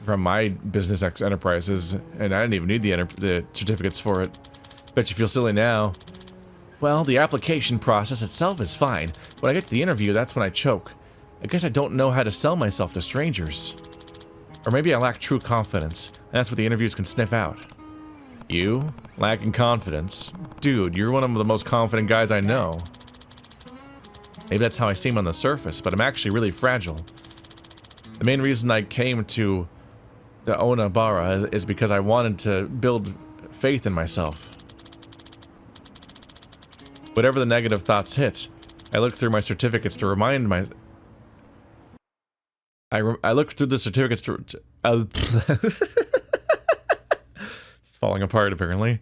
[SPEAKER 1] from my business enterprises, and I didn't even need the certificates for it. Bet you feel silly now.
[SPEAKER 2] Well, the application process itself is fine. When I get to the interview, that's when I choke. I guess I don't know how to sell myself to strangers. Or maybe I lack true confidence, and that's what the interviews can sniff out.
[SPEAKER 1] You? Lacking confidence? Dude, you're one of the most confident guys I know.
[SPEAKER 2] Maybe that's how I seem on the surface, but I'm actually really fragile.
[SPEAKER 1] The main reason I came to the Onabara is because I wanted to build faith in myself. Whatever the negative thoughts hit, I look through my certificates to remind my... I look through the certificates to... It's falling apart, apparently.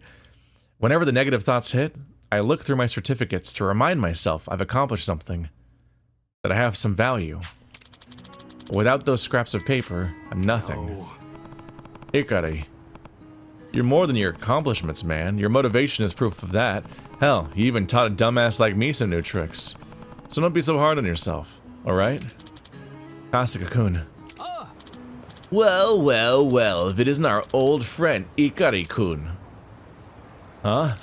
[SPEAKER 1] Whenever the negative thoughts hit, I look through my certificates to remind myself I've accomplished something. That I have some value. Without those scraps of paper, I'm nothing.
[SPEAKER 7] No.
[SPEAKER 1] Ikari. You're more than your accomplishments, man. Your motivation is proof of that. Hell, you even taught a dumbass like me some new tricks. So don't be so hard on yourself, alright? Kasuga-kun.
[SPEAKER 2] Well, well, well, if it isn't our old friend, Ikari-kun.
[SPEAKER 1] Huh?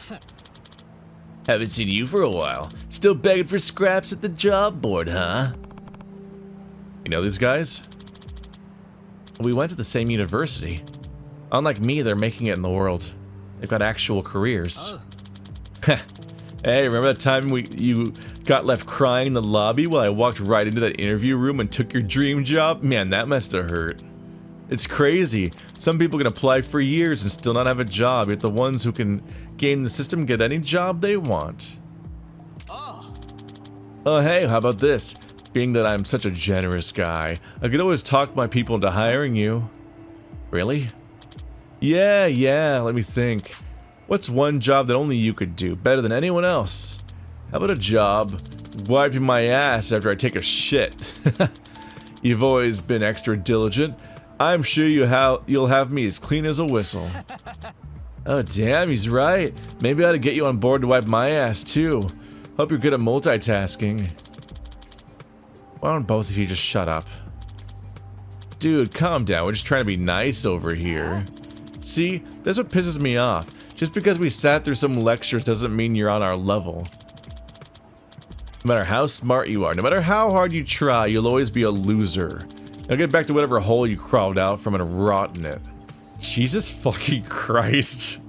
[SPEAKER 2] Haven't seen you for a while. Still begging for scraps at the job board, huh?
[SPEAKER 1] You know these guys?
[SPEAKER 2] We went to the same university. Unlike me, they're making it in the world. They've got actual careers.
[SPEAKER 1] Hey, remember that time you got left crying in the lobby while I walked right into that interview room and took your dream job? Man, that must have hurt. It's crazy. Some people can apply for years and still not have a job, yet the ones who can game the system get any job they want. Oh, hey, how about this?
[SPEAKER 2] Being that I'm such a generous guy, I could always talk my people into hiring you. Really? Yeah, let me think. What's one job that only you could do better than anyone else? How about a job wiping my ass after I take a shit? You've always been extra diligent. I'm sure you'll have me as clean as a whistle. Oh damn, he's right. Maybe I ought to get you on board to wipe my ass too. Hope you're good at multitasking. Why don't both of you just shut up? Dude, calm down. We're just trying to be nice over here. See, that's what pisses me off. Just because we sat through some lectures doesn't mean you're on our level. No matter how smart you are, no matter how hard you try, you'll always be a loser. Now get back to whatever hole you crawled out from and rot in it. Jesus fucking Christ.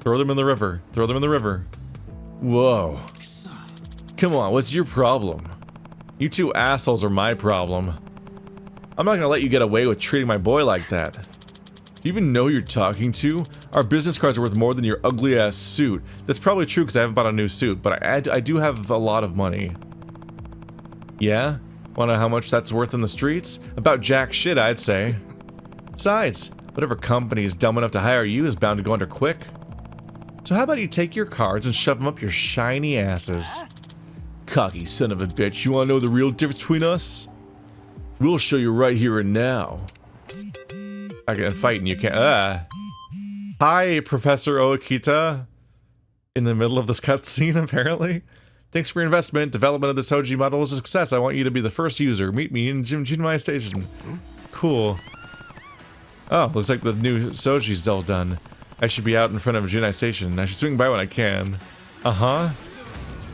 [SPEAKER 2] Throw them in the river. Throw them in the river. Whoa. Come on, what's your problem? You two assholes are my problem. I'm not gonna let you get away with treating my boy like that. Do you even know who you're talking to? Our business cards are worth more than your ugly ass suit. That's probably true because I haven't bought a new suit, but I do have a lot of money. Yeah? Wanna know how much that's worth in the streets? About jack shit, I'd say. Besides, whatever company is dumb enough to hire you is bound to go under quick. So how about you take your cards and shove them up your shiny asses? Cocky son of a bitch, you wanna know the real difference between us? We'll show you right here and now. I can fight and you can't. Hi, Professor Oakita. In the middle of this cutscene, apparently. Thanks for your investment. Development of the Soji model is a success. I want you to be the first user. Meet me in Junpei Station. Cool. Oh, looks like the new Soji's all done. I should be out in front of Junpei Station. I should swing by when I can. Uh-huh.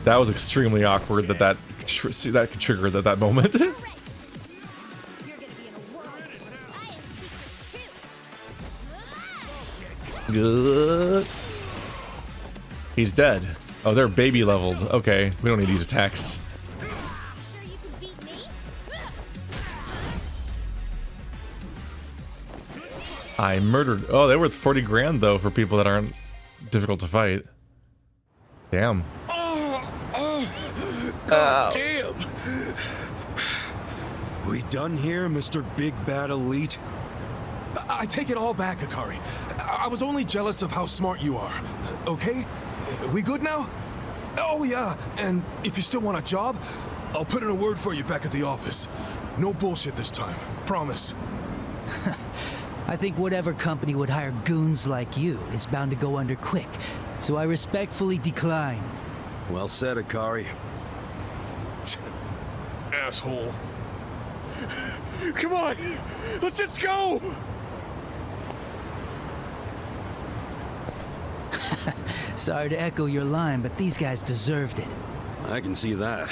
[SPEAKER 2] That was extremely awkward that could trigger at that moment. Good. He's dead. Oh, they're baby leveled. Okay, we don't need these attacks. I murdered. Oh, they're worth 40 grand though for people that aren't difficult to fight. Damn.
[SPEAKER 7] Damn. We done here, Mr. Big Bad Elite?
[SPEAKER 18] I take it all back, Akari. I was only jealous of how smart you are. Okay? We good now? Oh yeah, and if you still want a job, I'll put in a word for you back at the office. No bullshit this time. Promise.
[SPEAKER 16] I think whatever company would hire goons like you is bound to go under quick, so I respectfully decline.
[SPEAKER 7] Well said, Akari.
[SPEAKER 18] Asshole. Come on! Let's just go!
[SPEAKER 16] Sorry to echo your line, but these guys deserved it.
[SPEAKER 7] I can see that.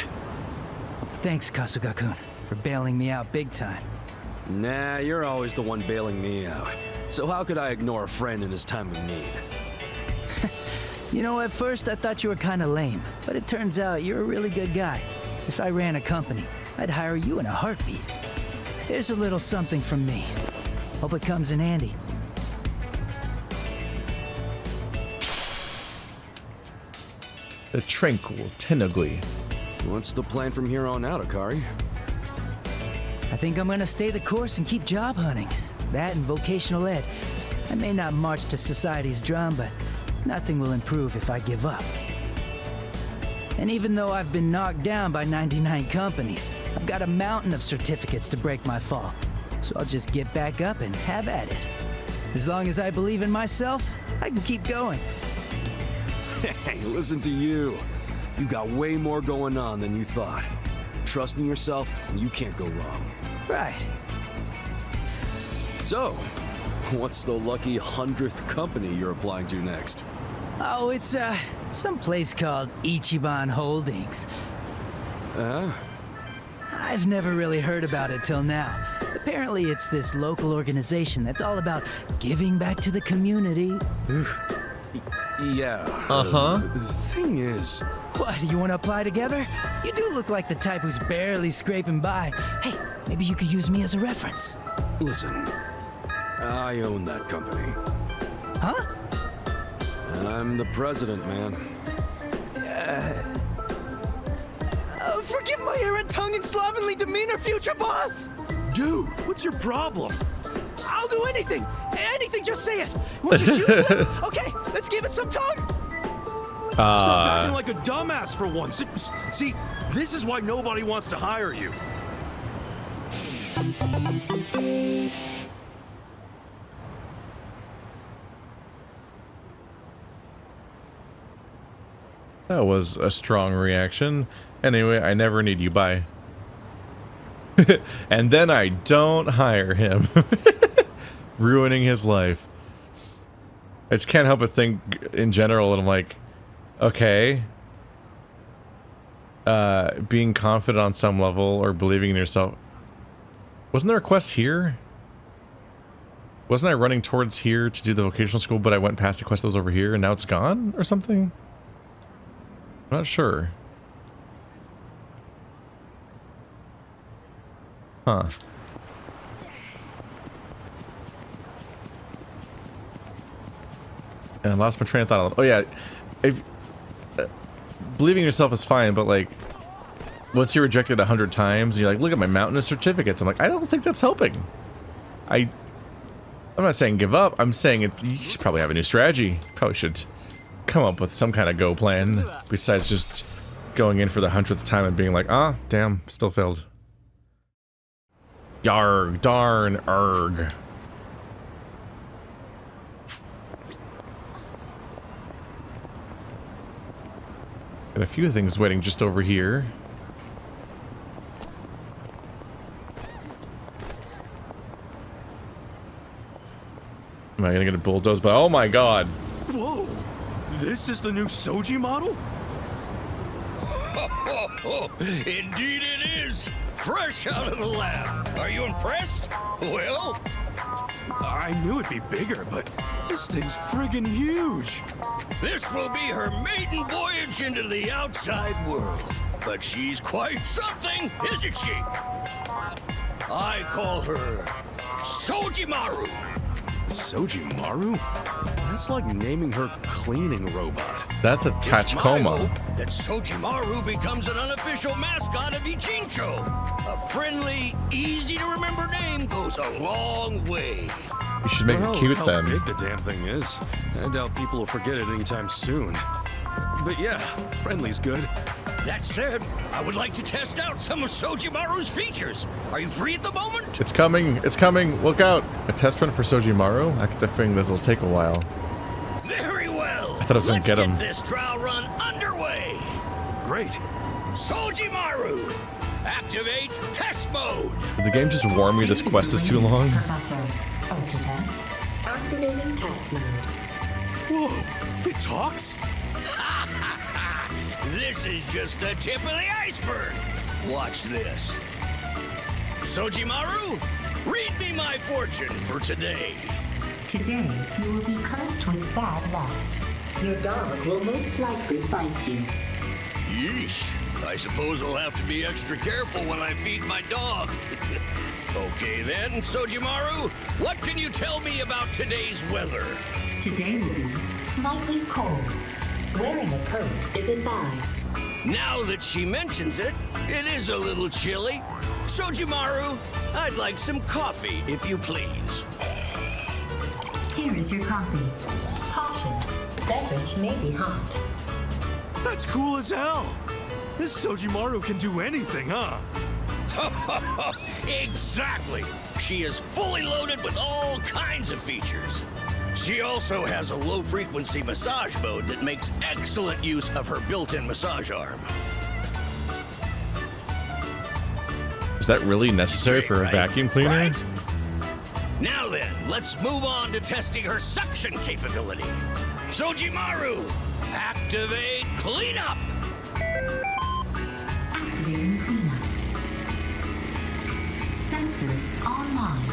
[SPEAKER 16] Thanks, Kasuga-kun, for bailing me out big time.
[SPEAKER 7] Nah, you're always the one bailing me out. So how could I ignore a friend in his time of need?
[SPEAKER 16] You know, at first I thought you were kinda lame, but it turns out you're a really good guy. If I ran a company, I'd hire you in a heartbeat. Here's a little something from me. Hope it comes in handy.
[SPEAKER 2] The tranquil Tenugui.
[SPEAKER 7] What's the plan from here on out, Akari?
[SPEAKER 16] I think I'm gonna stay the course and keep job hunting. That and vocational ed. I may not march to society's drum, but nothing will improve if I give up. And even though I've been knocked down by 99 companies, I've got a mountain of certificates to break my fall. So I'll just get back up and have at it. As long as I believe in myself, I can keep going.
[SPEAKER 7] Hey, listen to you. You got way more going on than you thought. Trust in yourself, and you can't go wrong.
[SPEAKER 16] Right.
[SPEAKER 7] So, what's the lucky 100th company you're applying to next?
[SPEAKER 16] Oh, it's, some place called Ichiban Holdings. I've never really heard about it till now. Apparently it's this local organization that's all about giving back to the community.
[SPEAKER 7] Yeah. The thing is...
[SPEAKER 16] What, do you want to apply together? You do look like the type who's barely scraping by. Hey, maybe you could use me as a reference.
[SPEAKER 7] Listen, I own that company.
[SPEAKER 16] Huh?
[SPEAKER 7] And I'm the president, man.
[SPEAKER 16] Forgive my
[SPEAKER 19] tongue and slovenly demeanor, future boss?
[SPEAKER 14] Dude, what's your problem?
[SPEAKER 19] I'll do anything! Anything, just say it! Want your shoes slip? Okay, let's give it some tongue!
[SPEAKER 14] Stop acting like a dumbass for once. See, this is why nobody wants to hire you.
[SPEAKER 1] That was a strong reaction. Anyway, I never need you. Bye. And then I don't hire him. Ruining his life. I just can't help but think in general, and I'm like, okay. Being confident on some level or believing in yourself. Wasn't there a quest here? Wasn't I running towards here to do the vocational school, but I went past a quest that was over here and now it's gone or something? I'm not sure. Huh. And I lost my train of thought. Oh yeah, if believing in yourself is fine, but like, once you're rejected 100 times, you're like, look at my mountain of certificates. I'm like, I don't think that's helping. I'm not saying give up. I'm saying you should probably have a new strategy. Probably should come up with some kind of go plan besides just going in for the 100th time and being like, ah, damn, still failed. Yarg, darn, erg. Got a few things waiting just over here. Am I gonna get a bulldozed by? Oh my god!
[SPEAKER 14] Whoa! This is the new Soji model?
[SPEAKER 8] Indeed it is! Fresh out of the lab. Are you impressed? Well?
[SPEAKER 14] I knew it'd be bigger, but this thing's friggin' huge.
[SPEAKER 8] This will be her maiden voyage into the outside world. But she's quite something, isn't she? I call her Sojimaru.
[SPEAKER 14] Sojimaru? That's like naming her cleaning robot.
[SPEAKER 1] That's a Tachikoma.
[SPEAKER 8] That Sojimaru becomes an unofficial mascot of Ichincho. A friendly, easy-to-remember name goes a long way.
[SPEAKER 1] You should make it cute
[SPEAKER 14] how
[SPEAKER 1] then.
[SPEAKER 14] Big the damn thing is. I doubt people will forget it anytime soon. But yeah, friendly's good.
[SPEAKER 8] That said, I would like to test out some of Sojimaru's features. Are you free at the moment?
[SPEAKER 1] It's coming, it's coming, look out! A test run for Sojimaru? I get the feeling this will take a while.
[SPEAKER 8] Very well.
[SPEAKER 1] I thought I was gonna get him.
[SPEAKER 8] This trial run underway.
[SPEAKER 14] Great.
[SPEAKER 8] Sojimaru, activate test mode.
[SPEAKER 1] Did the game just warn me this quest is too long?
[SPEAKER 20] Activating test mode.
[SPEAKER 14] Whoa, it talks?
[SPEAKER 8] This is just the tip of the iceberg. Watch this. Sojimaru, read me my fortune for today.
[SPEAKER 20] Today, you will be cursed with bad luck. Your dog will most likely bite you.
[SPEAKER 8] Yeesh. I suppose I'll have to be extra careful when I feed my dog. Okay then, Sojimaru, what can you tell me about today's weather?
[SPEAKER 20] Today will be slightly cold. Wearing a coat is advised.
[SPEAKER 8] Now that she mentions it, it is a little chilly. Sojimaru, I'd like some coffee, if you please.
[SPEAKER 20] Here is your coffee. Caution, beverage may be hot.
[SPEAKER 14] That's cool as hell. This Sojimaru can do anything, huh?
[SPEAKER 8] Exactly. She is fully loaded with all kinds of features. She also has a low-frequency massage mode that makes excellent use of her built-in massage arm.
[SPEAKER 1] Is that really necessary for a vacuum cleaner?
[SPEAKER 8] Right? Now then, let's move on to testing her suction capability. Sojimaru, activate cleanup.
[SPEAKER 20] Activating cleanup. Sensors online.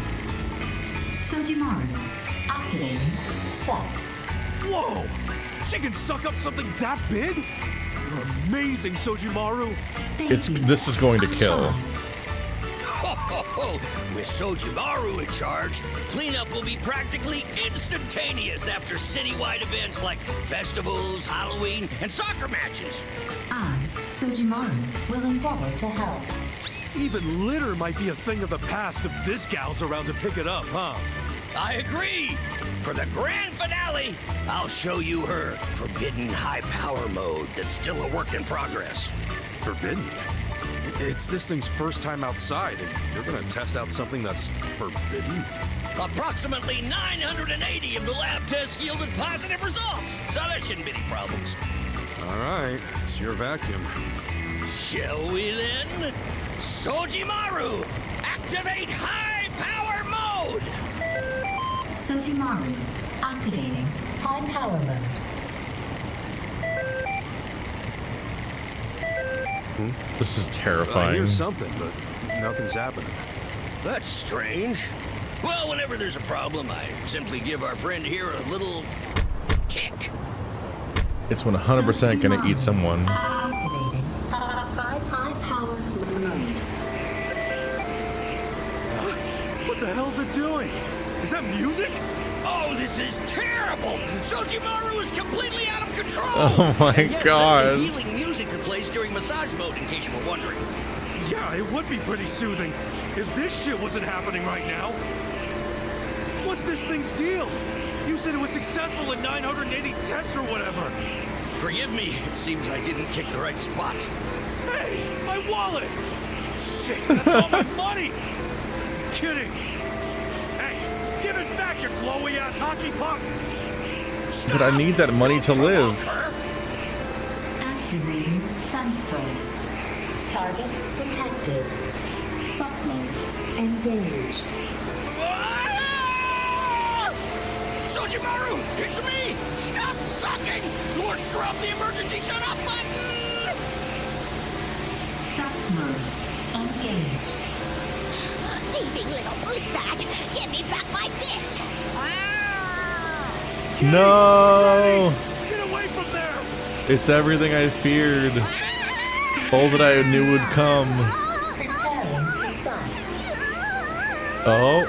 [SPEAKER 20] Sojimaru. Activating set.
[SPEAKER 14] Whoa! She can suck up something that big? You're amazing, Sojimaru.
[SPEAKER 1] This is going to kill.
[SPEAKER 8] With Sojimaru in charge, cleanup will be practically instantaneous after citywide events like festivals, Halloween, and soccer matches.
[SPEAKER 20] I, Sojimaru, will endeavor to help.
[SPEAKER 7] Even litter might be a thing of the past if this gal's around to pick it up, huh?
[SPEAKER 8] I agree. For the grand finale, I'll show you her forbidden high power mode that's still a work in progress.
[SPEAKER 7] Forbidden? It's this thing's first time outside, and you're gonna test out something that's forbidden?
[SPEAKER 8] Approximately 980 of the lab tests yielded positive results, so there shouldn't be any problems.
[SPEAKER 7] All right, it's your vacuum.
[SPEAKER 8] Shall we then? Sojimaru, activate high power mode!
[SPEAKER 20] Sojimaru, activating high power mode.
[SPEAKER 1] This is
[SPEAKER 7] I
[SPEAKER 1] terrifying.
[SPEAKER 7] hear something, but nothing's happening.
[SPEAKER 8] That's strange. Well, whenever there's a problem, I simply give our friend here a little kick.
[SPEAKER 1] It's 100% gonna eat someone.
[SPEAKER 20] Activating high power mode.
[SPEAKER 7] What the hell's it doing? Is that music?
[SPEAKER 8] Oh, this is terrible! Sojimaru is completely out of control!
[SPEAKER 1] Oh my
[SPEAKER 8] and yes,
[SPEAKER 1] God.
[SPEAKER 8] That's the healing music that plays during massage mode, in case you were wondering.
[SPEAKER 7] Yeah, it would be pretty soothing if this shit wasn't happening right now. What's this thing's deal? You said it was successful in 980 tests or whatever.
[SPEAKER 8] Forgive me, it seems I didn't kick the right spot.
[SPEAKER 7] Hey, my wallet! Shit, that's all my money! Kidding. Hey, give it back, you glowy-ass hockey puck!
[SPEAKER 1] But I need that money to live.
[SPEAKER 20] Activating sensors. Target detected. Fauxno engaged.
[SPEAKER 8] Sojimaru, it's me! Stop sucking! Or shrub the emergency shut-off button!
[SPEAKER 20] Fauxno engaged.
[SPEAKER 11] Thieving little bag! Give me back my fish!
[SPEAKER 1] No!
[SPEAKER 7] Get away from there!
[SPEAKER 1] It's everything I feared. All that I knew would come.
[SPEAKER 20] Preparing to suck.
[SPEAKER 1] Oh.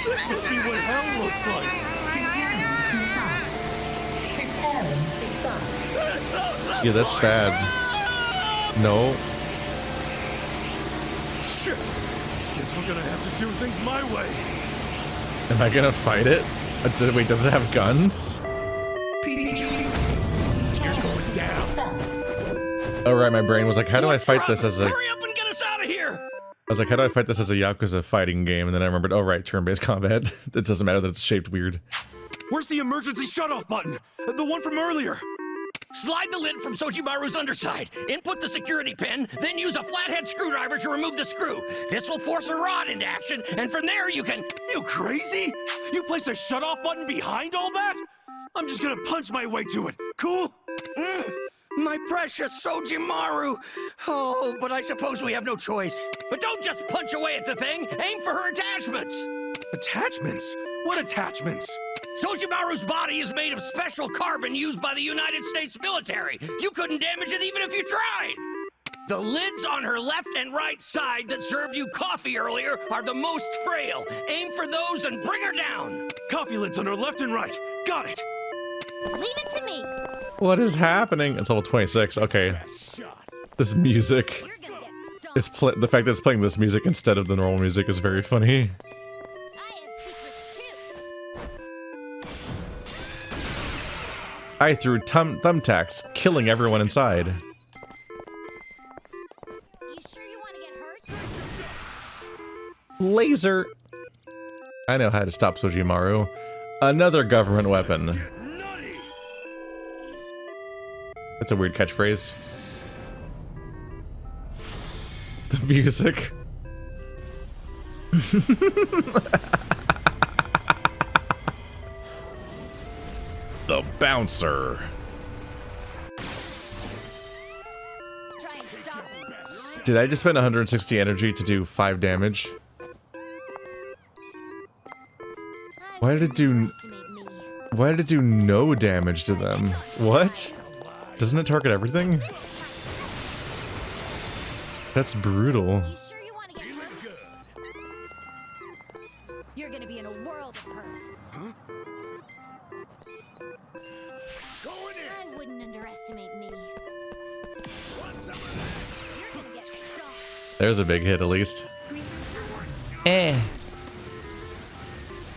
[SPEAKER 7] This must be what hell looks like.
[SPEAKER 20] Preparing to suck.
[SPEAKER 1] Yeah, that's bad. No.
[SPEAKER 7] Shit! Guess we're gonna have to do things my way.
[SPEAKER 1] Am I gonna fight it? Wait, does it have guns?
[SPEAKER 7] You're going down.
[SPEAKER 1] Oh right, my brain was like, how do I fight this as a...
[SPEAKER 8] Hurry up and get us out of here!
[SPEAKER 1] I was like, how do I fight this as a Yakuza fighting game? And then I remembered, oh right, turn-based combat. It doesn't matter that it's shaped weird.
[SPEAKER 7] Where's the emergency shut-off button? The one from earlier.
[SPEAKER 8] Slide the lid from Sojimaru's underside, input the security pin, then use a flathead screwdriver to remove the screw. This will force a rod into action, and from there you can...
[SPEAKER 7] You crazy? You placed a shut-off button behind all that? I'm just gonna punch my way to it. Cool?
[SPEAKER 8] My precious Sojimaru. Oh, but I suppose we have no choice. But don't just punch away at the thing. Aim for her attachments.
[SPEAKER 7] Attachments? What attachments?
[SPEAKER 8] Sojimaru's body is made of special carbon used by the United States military. You couldn't damage it even if you tried. The lids on her left and right side that served you coffee earlier are the most frail. Aim for those and bring her down.
[SPEAKER 7] Coffee lids on her left and right. Got it.
[SPEAKER 11] Leave it to me.
[SPEAKER 1] What is happening? It's level 26. Okay. This music. It's the fact that it's playing this music instead of the normal music is very funny. I threw thumbtacks, killing everyone inside.
[SPEAKER 11] You sure you want to get hurt?
[SPEAKER 1] Laser. I know how to stop Sojimaru. Another government weapon. That's a weird catchphrase. The music. The bouncer. Did I just spend 160 energy to do 5 damage? Why did it do... Why did it do no damage to them? What? Doesn't it target everything? That's brutal.
[SPEAKER 11] You sure you want to get hurt? You're gonna be in a world of hurt.
[SPEAKER 8] Huh?
[SPEAKER 11] I wouldn't underestimate me. You're gonna get stuck.
[SPEAKER 1] There's a big hit at least.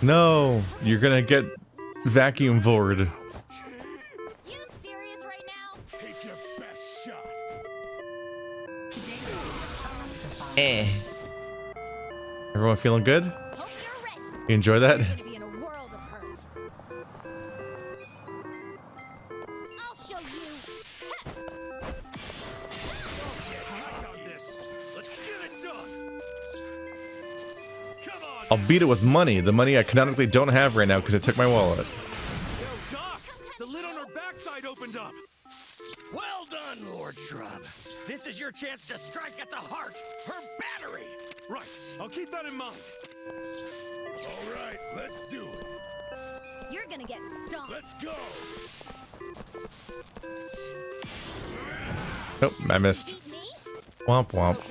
[SPEAKER 1] No, you're gonna get vacuum bored.
[SPEAKER 10] You serious right now?
[SPEAKER 18] Take your best shot.
[SPEAKER 1] Everyone feeling good? You enjoy that?
[SPEAKER 10] Be in a world of hurt. I'll show you.
[SPEAKER 1] I'll beat it with money. The money I canonically don't have right now because I took my wallet.
[SPEAKER 18] Yo, Doc, the lid on her backside opened up.
[SPEAKER 8] Well done, Lord Shrub. This is your chance to strike at the heart, her battery.
[SPEAKER 18] Right, I'll keep that in mind. All right, let's do it.
[SPEAKER 10] You're gonna get stomped.
[SPEAKER 18] Let's go.
[SPEAKER 1] Nope, I missed. Womp womp.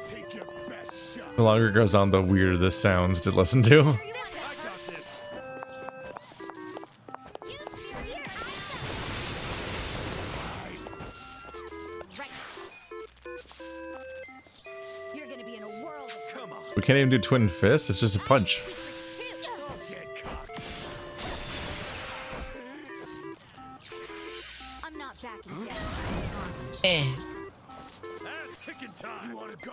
[SPEAKER 18] Take your best shot.
[SPEAKER 1] The longer it goes on, the weirder this sounds to listen to.
[SPEAKER 18] I got this.
[SPEAKER 10] You're gonna be in a world of
[SPEAKER 18] Come on.
[SPEAKER 1] We can't even do twin fists, it's just a punch.
[SPEAKER 10] I'm not backing down.
[SPEAKER 18] Ass kicking time. You wanna go?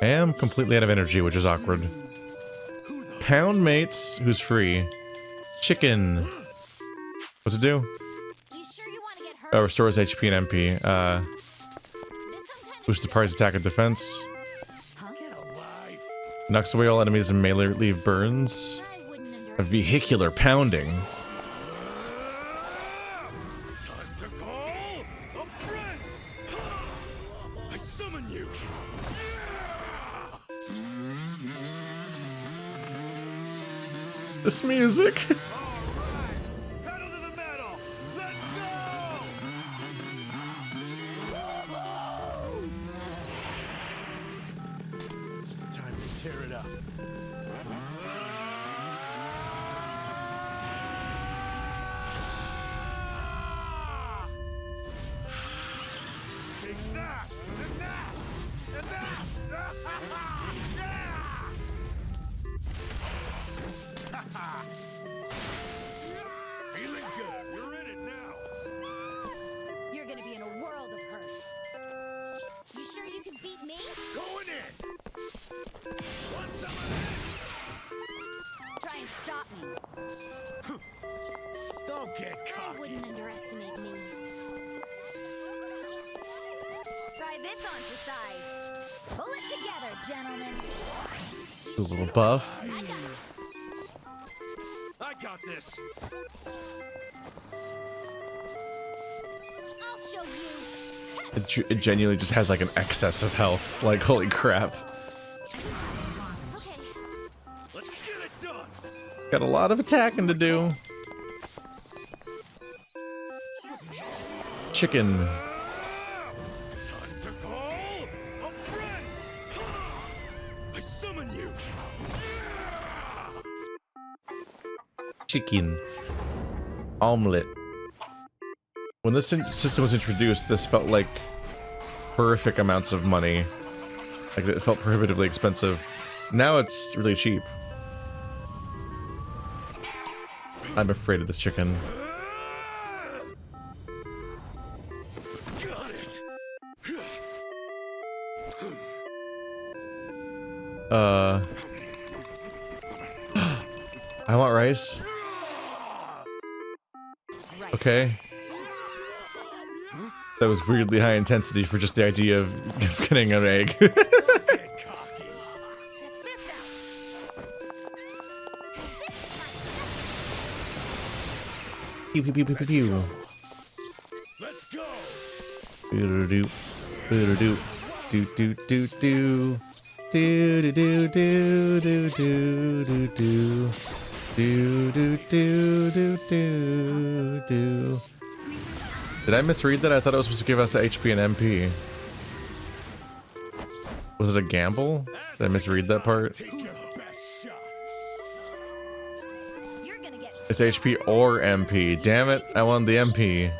[SPEAKER 1] I am completely out of energy, which is awkward. Pound mates, who's free. Chicken. What's it do? Oh, restores HP and MP. Boosts the party's attack and defense. Knocks away all enemies and melee leave burns. A vehicular pounding.
[SPEAKER 18] I summon you.
[SPEAKER 1] This music.
[SPEAKER 18] Pedal to the metal. Let's go. Time to tear it up. Take that and that and that. Feeling good. We're in it now.
[SPEAKER 10] You're gonna be in a world of hurt. You sure you can beat me?
[SPEAKER 18] Going in. Want some of that?
[SPEAKER 10] Try and stop me.
[SPEAKER 18] Don't get
[SPEAKER 10] I
[SPEAKER 18] cocky.
[SPEAKER 10] wouldn't underestimate me. Try this on for size. Pull it together, gentlemen.
[SPEAKER 1] A little buff.
[SPEAKER 10] I got this.
[SPEAKER 18] I got this.
[SPEAKER 10] I'll show you.
[SPEAKER 1] It genuinely just has like an excess of health. Like, holy crap.
[SPEAKER 18] Let's get it done.
[SPEAKER 1] Got a lot of attacking to do. Chicken.
[SPEAKER 18] Time to call a friend. I summon you.
[SPEAKER 1] Chicken. Omelet. When this system was introduced, this felt like horrific amounts of money. Like, it felt prohibitively expensive. Now it's really cheap. I'm afraid of this chicken.
[SPEAKER 18] Got it.
[SPEAKER 1] I want rice. Okay. That was weirdly high intensity for just the idea of getting an egg. Pew pew pew pew pew pew.
[SPEAKER 18] Let's go.
[SPEAKER 1] Doo doo doo doo doo doo doo doo doo doo doo doo doo doo doo do do do do do do. Did I misread that? I thought it was supposed to give us HP and MP. Was it a gamble? Did I misread that part? It's HP or MP. Damn it, I wanted the MP.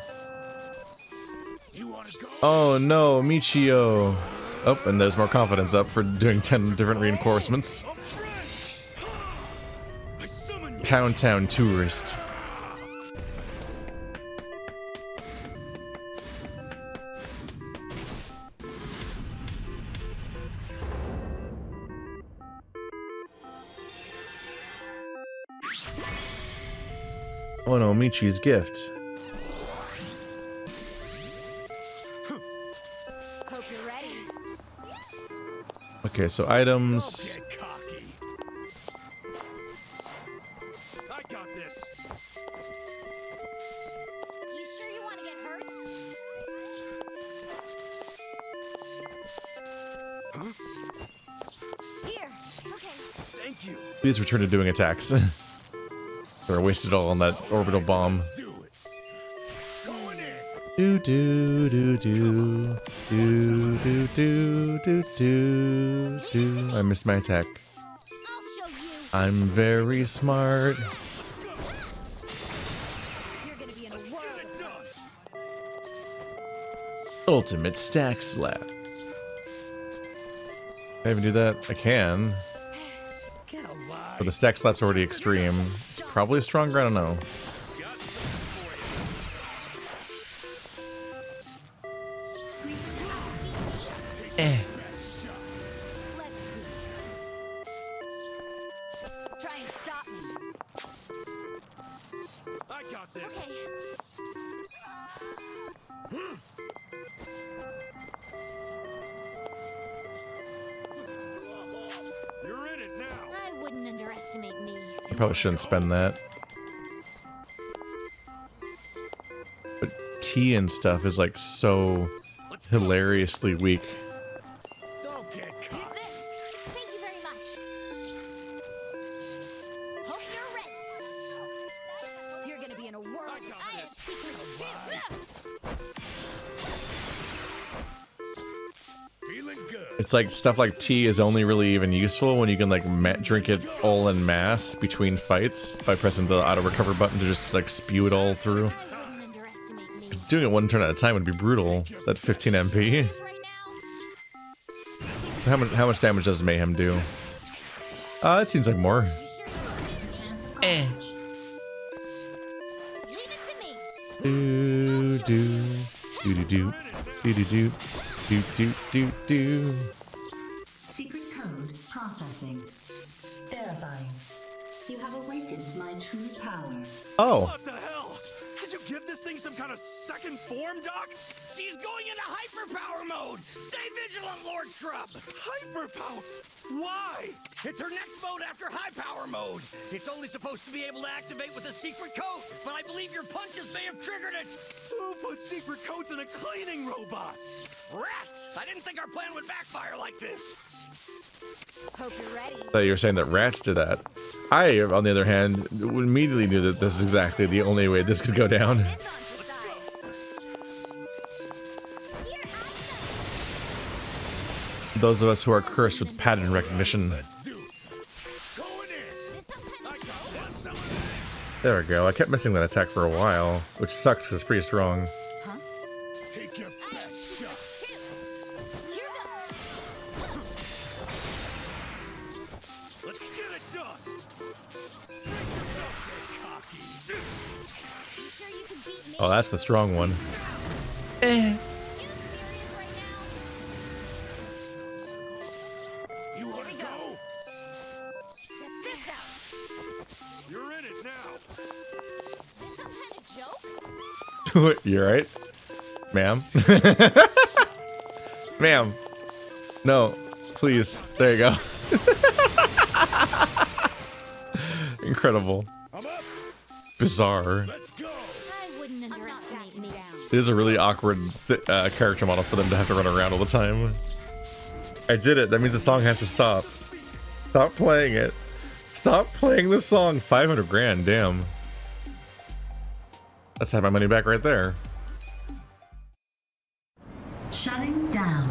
[SPEAKER 1] Oh no, Michio. Oh, and there's more confidence up for doing 10 different reinforcements. Pound Town tourist. Oh no, Michi's gift.
[SPEAKER 11] Hope you're ready.
[SPEAKER 1] Okay, so items.
[SPEAKER 18] I got this.
[SPEAKER 11] You sure you want to get hurt?
[SPEAKER 18] Huh?
[SPEAKER 11] Here. Okay.
[SPEAKER 18] Thank you.
[SPEAKER 1] Please return to doing attacks. Or wasted all on that orbital bomb. Do do do do do do do do do do. I missed my attack. I'm very smart. Ultimate stack slap. Can I even do that? I can. But the stack slap's already extreme. It's probably stronger, I don't know. Eh.
[SPEAKER 11] Try and stop me.
[SPEAKER 18] I got this.
[SPEAKER 11] Okay.
[SPEAKER 18] You're in it now.
[SPEAKER 11] I wouldn't underestimate me.
[SPEAKER 1] I probably shouldn't spend that. But tea and stuff is like so hilariously weak.
[SPEAKER 18] Don't get caught.
[SPEAKER 11] Thank you very much. Hope you're ready. You're gonna be in a world I have secret
[SPEAKER 18] Feeling good.
[SPEAKER 1] It's like stuff like tea is only really even useful when you can like drink it all in mass between fights by pressing the auto recover button to just like spew it all through. Doing it one turn at a time would be brutal. That 15 MP. So how much damage does Mayhem do? It seems like more.
[SPEAKER 11] Eh.
[SPEAKER 1] Do do do do do do do do do do do.
[SPEAKER 20] Secret code processing. Verifying. You have awakened my true power.
[SPEAKER 1] Oh.
[SPEAKER 18] What the hell? Did you give this thing some kind of second form, Doc?
[SPEAKER 8] She's going into hyperpower mode! Stay vigilant, Lord Shrub!
[SPEAKER 18] Hyperpower? Why?
[SPEAKER 8] It's her next mode after high power mode. It's only supposed to be able to activate with a secret code, but I believe your punches may have triggered it.
[SPEAKER 18] Who put secret codes in a cleaning robot?
[SPEAKER 8] Rats! I didn't think our plan would backfire like this.
[SPEAKER 11] Hope you're ready.
[SPEAKER 1] I thought you were saying that rats did that. I, on the other hand, immediately knew that this is exactly the only way this could go down. Those of us who are cursed with pattern recognition. There we go. I kept missing that attack for a while, which sucks because it's pretty strong.
[SPEAKER 18] Take your best shot. Let's get it done.
[SPEAKER 1] Oh, that's the strong one.
[SPEAKER 18] You wanna go? You're in it now.
[SPEAKER 11] Is some kind of joke?
[SPEAKER 1] You're right, ma'am. Ma'am. No, please. There you go. Incredible. Bizarre.
[SPEAKER 11] I wouldn't underestimate me.
[SPEAKER 1] It is a really awkward character model for them to have to run around all the time. I did it. That means the song has to stop. Stop playing it. Stop playing the song. 500 grand. Damn. Let's have my money back right there.
[SPEAKER 20] Shutting down.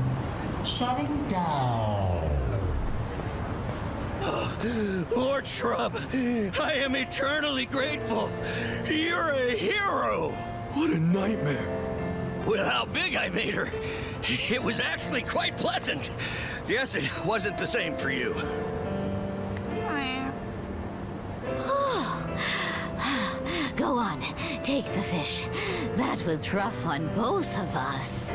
[SPEAKER 20] Shutting down.
[SPEAKER 8] Lord Shrub, I am eternally grateful. You're a hero.
[SPEAKER 18] What a nightmare.
[SPEAKER 8] With how big I made her, it was actually quite pleasant. Guess it wasn't the same for you.
[SPEAKER 21] Go on, take the fish. That was rough on both of us.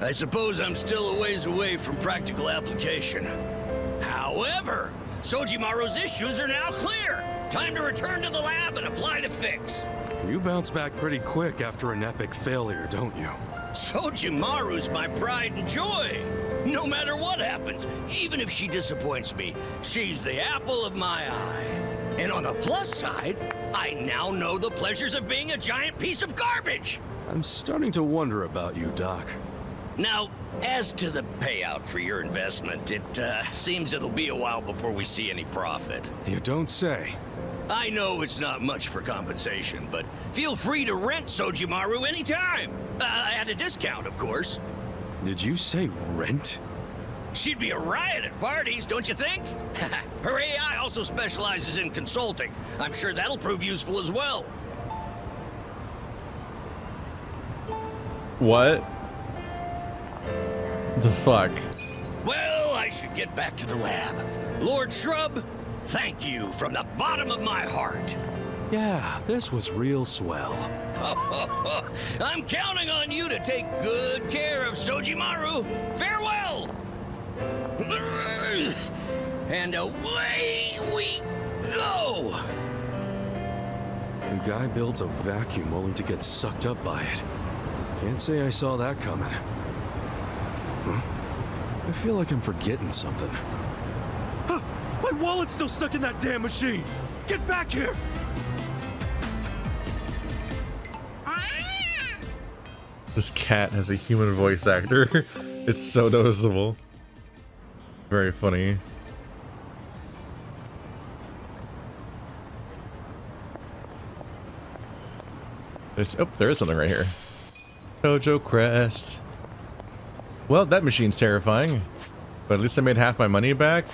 [SPEAKER 8] I suppose I'm still a ways away from practical application. However, Sojimaru's issues are now clear. Time to return to the lab and apply the fix.
[SPEAKER 7] You bounce back pretty quick after an epic failure, don't you?
[SPEAKER 8] Sojimaru's my pride and joy. No matter what happens, even if she disappoints me, she's the apple of my eye. And on the plus side, I now know the pleasures of being a giant piece of garbage.
[SPEAKER 7] I'm starting to wonder about you, Doc.
[SPEAKER 8] Now, as to the payout for your investment, it seems it'll be a while before we see any profit.
[SPEAKER 7] You don't say.
[SPEAKER 8] I know it's not much for compensation, but feel free to rent Sojimaru anytime. At a discount, of course.
[SPEAKER 7] Did you say rent?
[SPEAKER 8] She'd be a riot at parties, don't you think? Her AI also specializes in consulting. I'm sure that'll prove useful as well.
[SPEAKER 1] What? The fuck?
[SPEAKER 8] Well, I should get back to the lab. Lord Shrub, thank you from the bottom of my heart.
[SPEAKER 7] Yeah, this was real swell.
[SPEAKER 8] I'm counting on you to take good care of Sojimaru. Farewell! And away we go!
[SPEAKER 7] A guy builds a vacuum only to get sucked up by it. Can't say I saw that coming. Huh? I feel like I'm forgetting something.
[SPEAKER 14] My wallet's still stuck in that damn machine! Get back here!
[SPEAKER 1] This cat has a human voice actor. It's so noticeable. Very funny. There is something right here. Tojo Crest. Well, that machine's terrifying. But at least I made half my money back.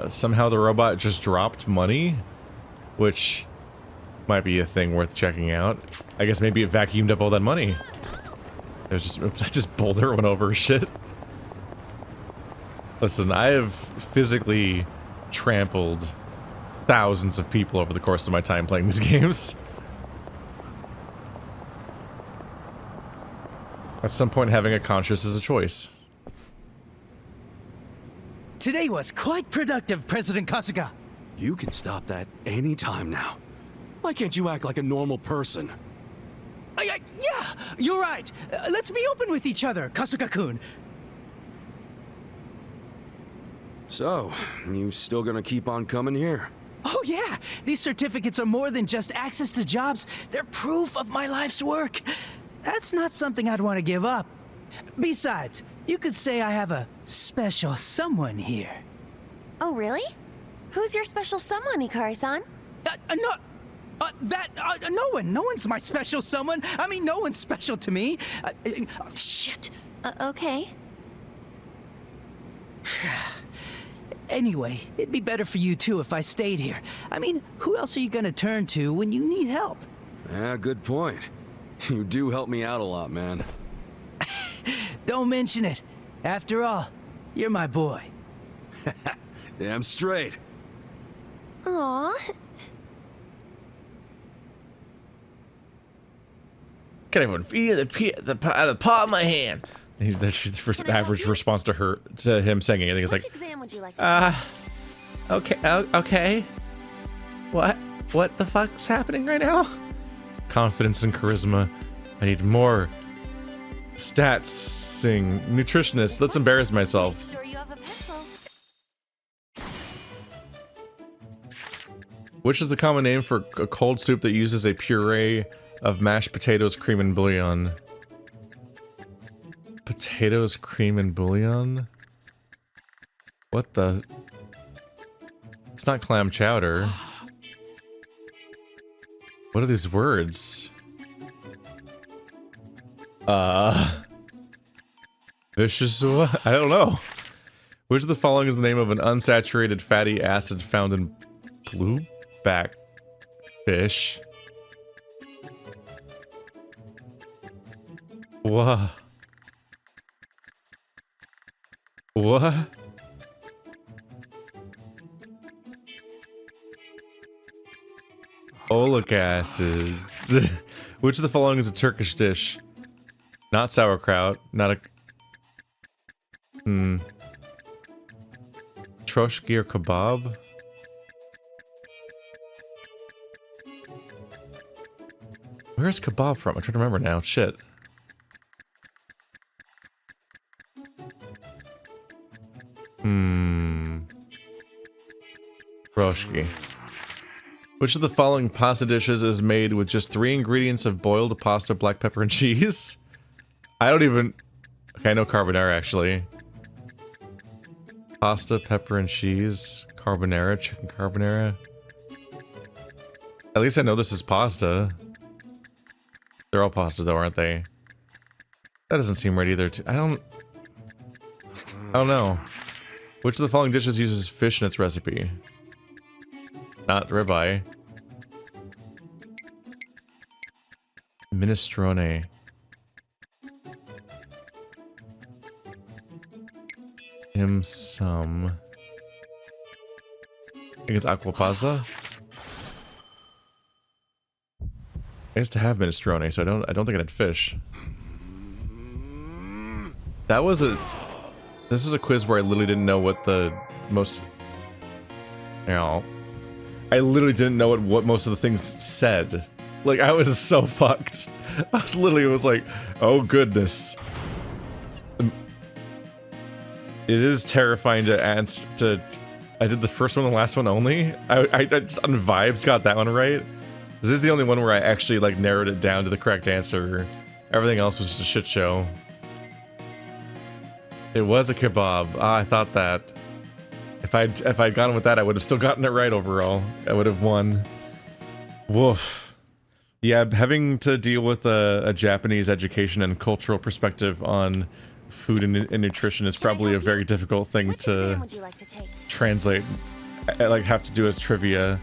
[SPEAKER 1] Somehow the robot just dropped money, which might be a thing worth checking out. I guess maybe it vacuumed up all that money. I just bowled everyone over shit. Listen, I have physically trampled thousands of people over the course of my time playing these games. At some point, having a conscience is a choice.
[SPEAKER 19] Today was quite productive, President Kasuga.
[SPEAKER 7] You can stop that any time now. Why can't you act like a normal person?
[SPEAKER 19] Yeah, you're right. Let's be open with each other, Kasuga-kun.
[SPEAKER 7] So, you still gonna keep on coming here?
[SPEAKER 19] Oh yeah, these certificates are more than just access to jobs. They're proof of my life's work. That's not something I'd want to give up. Besides, you could say I have a special someone here.
[SPEAKER 17] Oh, really? Who's your special someone, Ikari-san?
[SPEAKER 19] No one. No one's my special someone. I mean, no one's special to me. Shit.
[SPEAKER 17] Okay.
[SPEAKER 19] Anyway, it'd be better for you too if I stayed here. I mean, who else are you gonna turn to when you need help?
[SPEAKER 7] Yeah, good point. You do help me out a lot, man.
[SPEAKER 19] Don't mention it. After all, you're my boy.
[SPEAKER 7] Damn straight.
[SPEAKER 17] Aww.
[SPEAKER 1] Can't even feel the paw of my hand. That's the first average response to him saying anything. It's like,
[SPEAKER 17] exam would you like to
[SPEAKER 1] okay. What the fuck's happening right now? Confidence and charisma. I need more stats. Sing nutritionist. Let's embarrass myself.
[SPEAKER 17] Sure you have a pencil.
[SPEAKER 1] Which is the common name for a cold soup that uses a puree of mashed potatoes, cream, and bouillon? Potatoes, cream, and bouillon? What the? It's not clam chowder. What are these words? Vicious what? I don't know. Which of the following is the name of an unsaturated fatty acid found in blueback fish? Whoa. What? Outcasts. Which of the following is a Turkish dish? Not sauerkraut. Not a... Troshki or kebab? Where's kebab from? I'm trying to remember now. Shit. Troshki. Which of the following pasta dishes is made with just 3 ingredients of boiled pasta, black pepper, and cheese? I don't even... Okay, I know carbonara, actually. Pasta, pepper, and cheese. Carbonara, chicken carbonara. At least I know this is pasta. They're all pasta, though, aren't they? That doesn't seem right either. I don't know. Which of the following dishes uses fish in its recipe? Not ribeye. Minestrone. Dim sum. I think it's aquapazza. I used to have minestrone, so I don't think it had fish. That was a... This is a quiz where I literally didn't know what the most... You know... I literally didn't know what most of the things said. Like, I was so fucked. I was like, oh goodness. It is terrifying to answer I did the first one and the last one only. I just on vibes got that one right. This is the only one where I actually like narrowed it down to the correct answer. Everything else was just a shit show. It was a kebab. Ah, I thought that. If I'd gone with that, I would have still gotten it right overall. I would have won. Woof. Yeah, having to deal with a Japanese education and cultural perspective on food and nutrition is probably a very difficult thing to translate. I like have to do as trivia.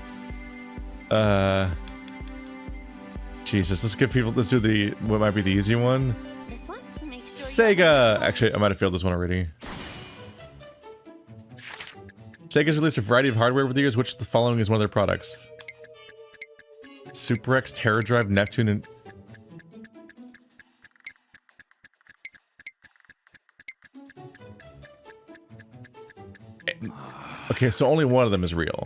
[SPEAKER 1] Jesus, let's do the what might be the easy one. Sega. Actually, I might have failed this one already. Sega's released a variety of hardware over the years. Which of the following is one of their products? Super X, Terra Drive, Neptune, and... Okay, so only one of them is real.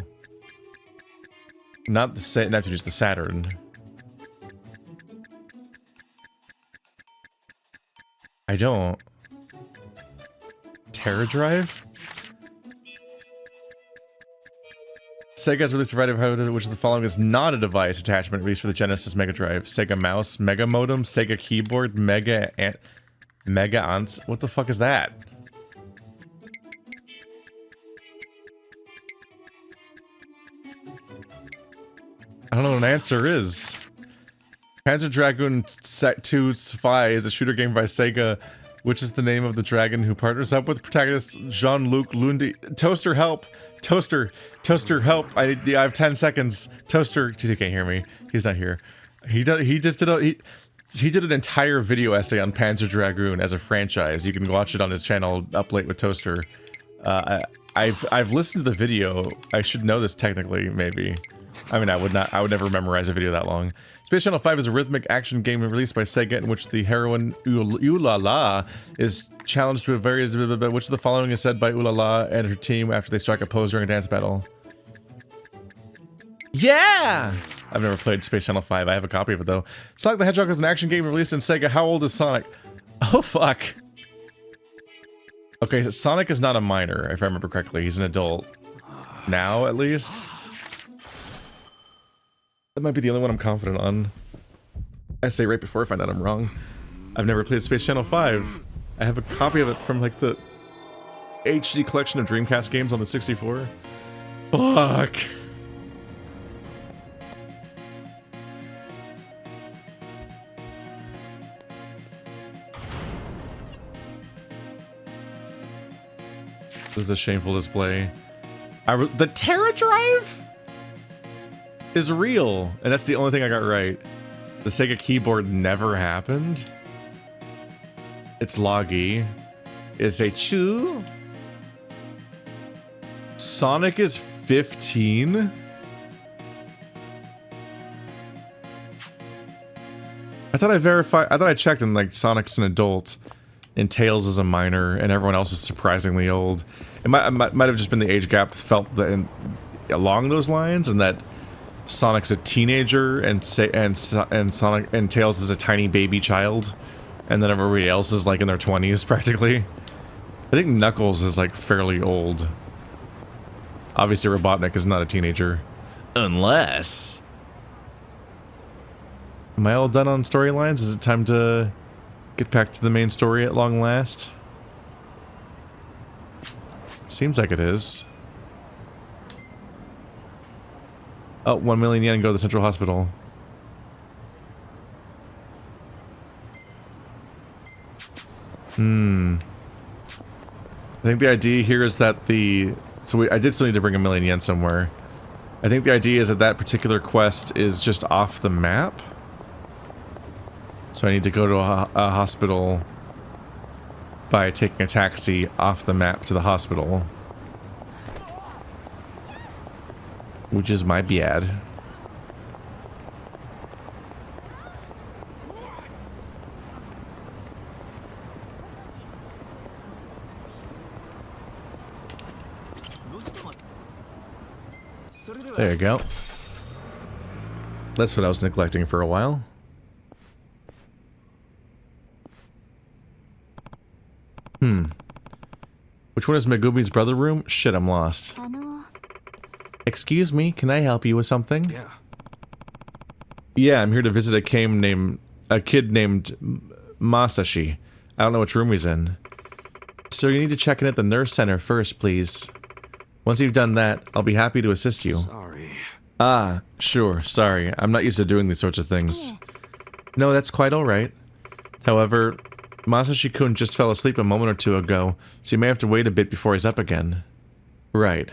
[SPEAKER 1] Not the Neptune, just the Saturn. I don't. Terra Drive? Sega has released a variety of hardware, which of the following is not a device attachment released for the Genesis Mega Drive. Sega Mouse, Mega Modem, Sega Keyboard, Mega Ants. What the fuck is that? I don't know what an answer is. Panzer Dragoon 2 Spy is a shooter game by Sega, which is the name of the dragon who partners up with protagonist Jean-Luc Lundy. Toaster, help! Toaster, help! I have 10 seconds. Toaster, he can't hear me. He's not here. He did an entire video essay on Panzer Dragoon as a franchise. You can watch it on his channel, Up Late with Toaster. I've listened to the video. I should know this technically, maybe. I mean, I would never memorize a video that long. Space Channel 5 is a rhythmic action game released by Sega in which the heroine Ulala is challenged to a various... Which of the following is said by Ulala and her team after they strike a pose during a dance battle? Yeah! I've never played Space Channel 5. I have a copy of it, though. Sonic the Hedgehog is an action game released in Sega. How old is Sonic? Oh, fuck. Okay, so Sonic is not a minor, if I remember correctly. He's an adult. Now, at least. That might be the only one I'm confident on. I say right before I find out I'm wrong. I've never played Space Channel 5. I have a copy of it from like the HD collection of Dreamcast games on the 64. Fuck. This is a shameful display. The Terra Drive is real, and that's the only thing I got right. The Sega keyboard never happened. It's loggy. It's a chew. Sonic is 15? I thought I checked and like Sonic's an adult and Tails is a minor and everyone else is surprisingly old. It might have just been the age gap felt along those lines, and that Sonic's a teenager and Sonic and Tails is a tiny baby child, and then everybody else is like in their 20s practically. I think Knuckles is like fairly old. Obviously Robotnik is not a teenager. Unless... Am I all done on storylines? Is it time to get back to the main story at long last? Seems like it is. Oh, 1 million yen, go to the central hospital. I think the idea here is that I did still need to bring 1 million yen somewhere. I think the idea is that that particular quest is just off the map. So I need to go to a hospital by taking a taxi off the map to the hospital. Which is my bad. There you go. That's what I was neglecting for a while. Which one is Megumi's brother room? Shit, I'm lost. Excuse me, can I help you with something?
[SPEAKER 18] Yeah.
[SPEAKER 1] Yeah, I'm here to visit a kid named Masashi. I don't know which room he's in. So you need to check in at the nurse center first, please. Once you've done that, I'll be happy to assist you.
[SPEAKER 18] Sorry.
[SPEAKER 1] Ah, sure, sorry. I'm not used to doing these sorts of things. No, that's quite alright. However, Masashi-kun just fell asleep a moment or two ago, so you may have to wait a bit before he's up again. Right.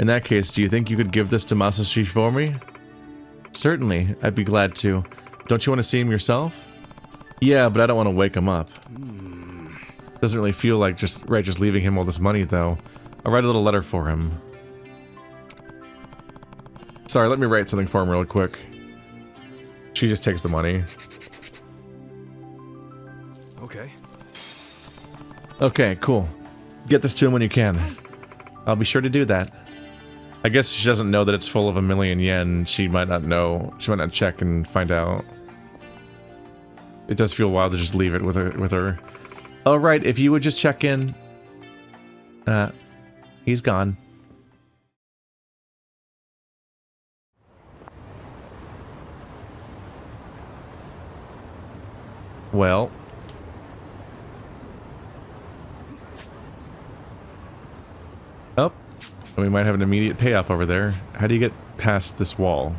[SPEAKER 1] In that case, do you think you could give this to Masashi for me? Certainly, I'd be glad to. Don't you want to see him yourself? Yeah, but I don't want to wake him up. Doesn't really feel like just leaving him all this money, though. I'll write a little letter for him. Sorry, let me write something for him real quick. She just takes the money.
[SPEAKER 18] Okay.
[SPEAKER 1] Okay, cool. Get this to him when you can. I'll be sure to do that. I guess she doesn't know that it's full of 1 million yen. She might not know. She might not check and find out. It does feel wild to just leave it with her. Oh, right, if you would just check in. He's gone. Well. Oh. We might have an immediate payoff over there. How do you get past this wall?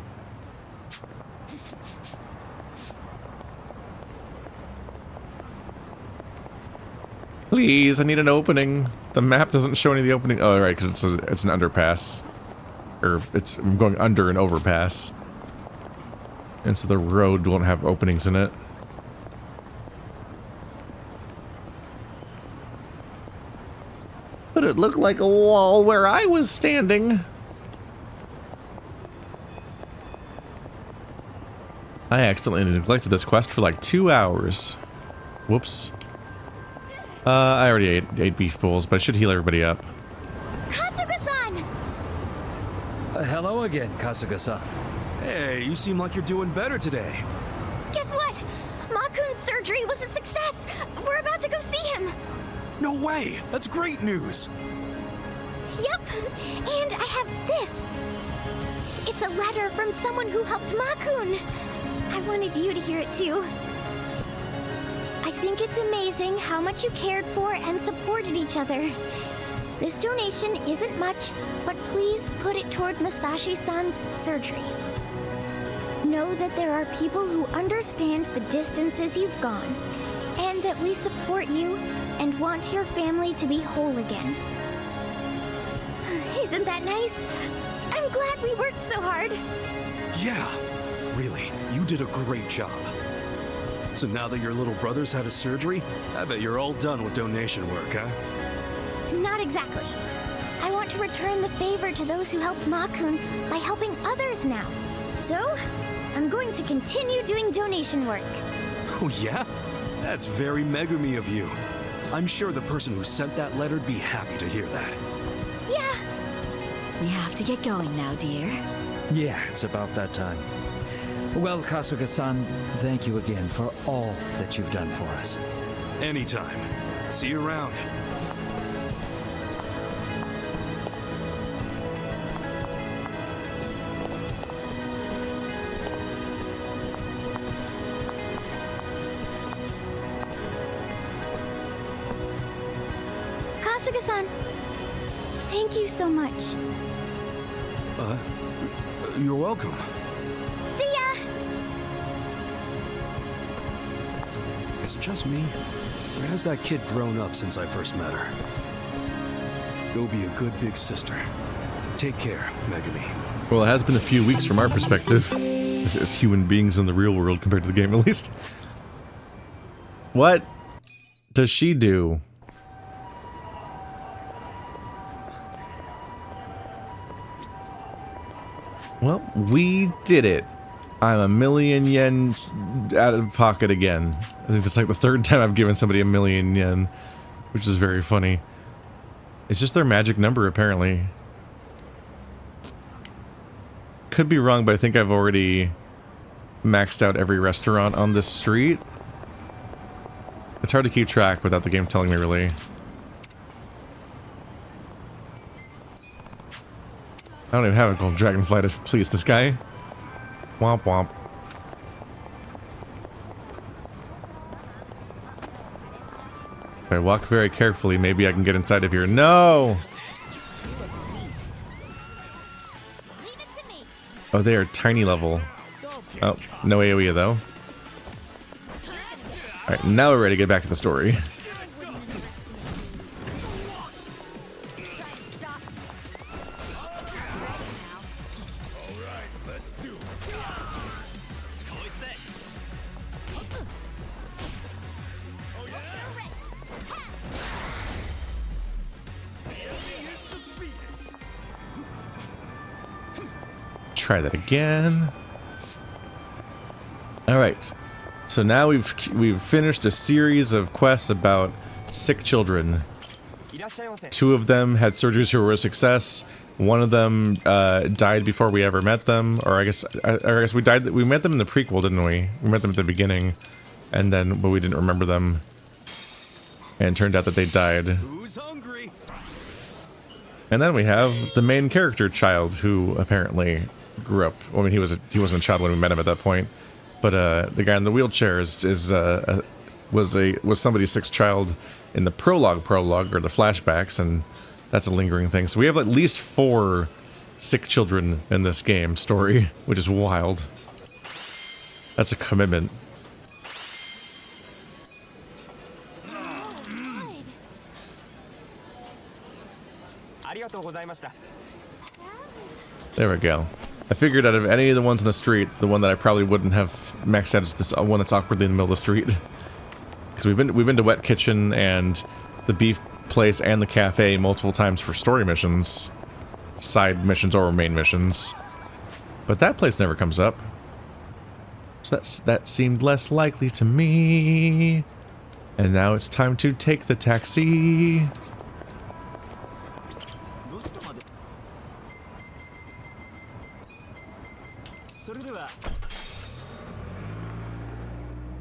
[SPEAKER 1] Please, I need an opening. The map doesn't show any of the opening. Oh, right, because it's an underpass. Or I'm going under an overpass. And so the road won't have openings in it. But it looked like a wall where I was standing. I accidentally neglected this quest for like 2 hours. Whoops. I already ate beef bowls, but I should heal everybody up.
[SPEAKER 11] Kasuga-san!
[SPEAKER 9] Hello again, Kasuga-san.
[SPEAKER 7] Hey, you seem like you're doing better today.
[SPEAKER 11] Guess what? Makun's surgery was a success! We're about to go see him!
[SPEAKER 7] No way! That's great news!
[SPEAKER 11] Yep! And I have this! It's a letter from someone who helped Makun! I wanted you to hear it too. I think it's amazing how much you cared for and supported each other. This donation isn't much, but please put it toward Masashi-san's surgery. Know that there are people who understand the distances you've gone, and that we support you and want your family to be whole again. Isn't that nice? I'm glad we worked so hard.
[SPEAKER 7] Yeah, really, you did a great job. So now that your little brother's had his surgery, I bet you're all done with donation work, huh?
[SPEAKER 11] Not exactly. I want to return the favor to those who helped Makun by helping others now. So, I'm going to continue doing donation work.
[SPEAKER 7] Oh yeah? That's very Megumi of you. I'm sure the person who sent that letter'd be happy to hear that.
[SPEAKER 11] Yeah.
[SPEAKER 21] We have to get going now, dear.
[SPEAKER 3] Yeah, it's about that time. Well, Kasuga-san, thank you again for all that you've done for us.
[SPEAKER 7] Anytime. See you around.
[SPEAKER 11] Kasuga-san, thank you so much.
[SPEAKER 7] You're welcome.
[SPEAKER 11] See ya!
[SPEAKER 7] Is it just me? Or has that kid grown up since I first met her? Go be a good big sister. Take care, Megumi.
[SPEAKER 1] Well, it has been a few weeks from our perspective, as human beings in the real world compared to the game at least. What does she do? Well, we did it. I'm a million yen out of pocket again. I think that's like the third time I've given somebody a million yen, which is very funny. It's just their magic number, apparently. Could be wrong, but I think I've already maxed out every restaurant on this street. It's hard to keep track without the game telling me, really. I don't even have a gold dragonfly to please this guy. Womp womp. If I walk very carefully, maybe I can get inside of here. No! Oh, they are tiny level. Oh, no AoE though. Alright, now we're ready to get back to the story. Try that again. All right, so now we've finished a series of quests about sick children. 2 of them had surgeries who were a success. 1 of them died before we ever met them, or I guess we died. We met them in the prequel, didn't we? We met them at the beginning, and then but we didn't remember them. And it turned out that they died.
[SPEAKER 7] Who's hungry?
[SPEAKER 1] And then we have the main character child who apparently grew up. Well, I mean, he wasn't a child when we met him at that point, but the guy in the wheelchair was somebody's 6th child in the prologue or the flashbacks, and that's a lingering thing. So we have at least 4 sick children in this game story, which is wild. That's a commitment. There we go. I figured out of any of the ones in the street, the one that I probably wouldn't have maxed out is this one that's awkwardly in the middle of the street. Because we've been to Wet Kitchen and the beef place and the cafe multiple times for story missions, side missions or main missions, but that place never comes up. So that seemed less likely to me. And now it's time to take the taxi.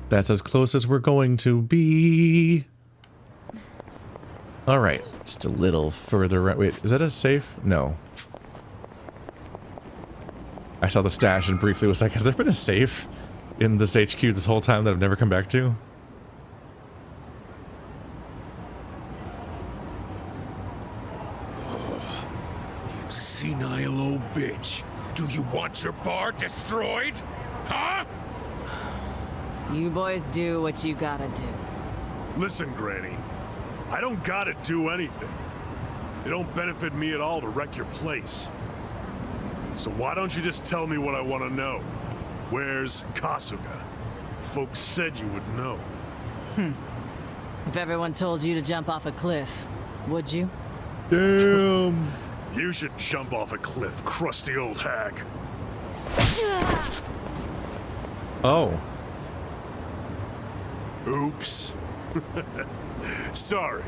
[SPEAKER 1] That's as close as we're going to be. Alright, just a little further right. Wait, is that a safe? No. I saw the stash and briefly was like, has there been a safe in this HQ this whole time that I've never come back to?
[SPEAKER 4] You senile old bitch. Do you want your bar destroyed? Huh?
[SPEAKER 22] You boys do what you gotta do.
[SPEAKER 4] Listen, Granny. I don't gotta do anything. It don't benefit me at all to wreck your place. So why don't you just tell me what I want to know? Where's Kasuga? Folks said you would know.
[SPEAKER 22] If everyone told you to jump off a cliff, would you?
[SPEAKER 1] Damn.
[SPEAKER 4] You should jump off a cliff, crusty old hag.
[SPEAKER 1] Oh.
[SPEAKER 4] Oops. Sorry,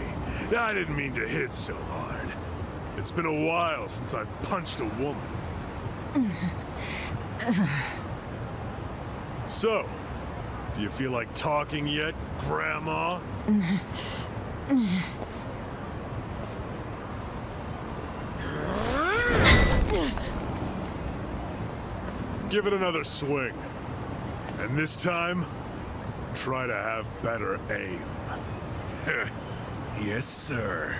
[SPEAKER 4] I didn't mean to hit so hard. It's been a while since I've punched a woman. So, do you feel like talking yet, Grandma? Give it another swing. And this time, try to have better aim.
[SPEAKER 18] Yes, sir.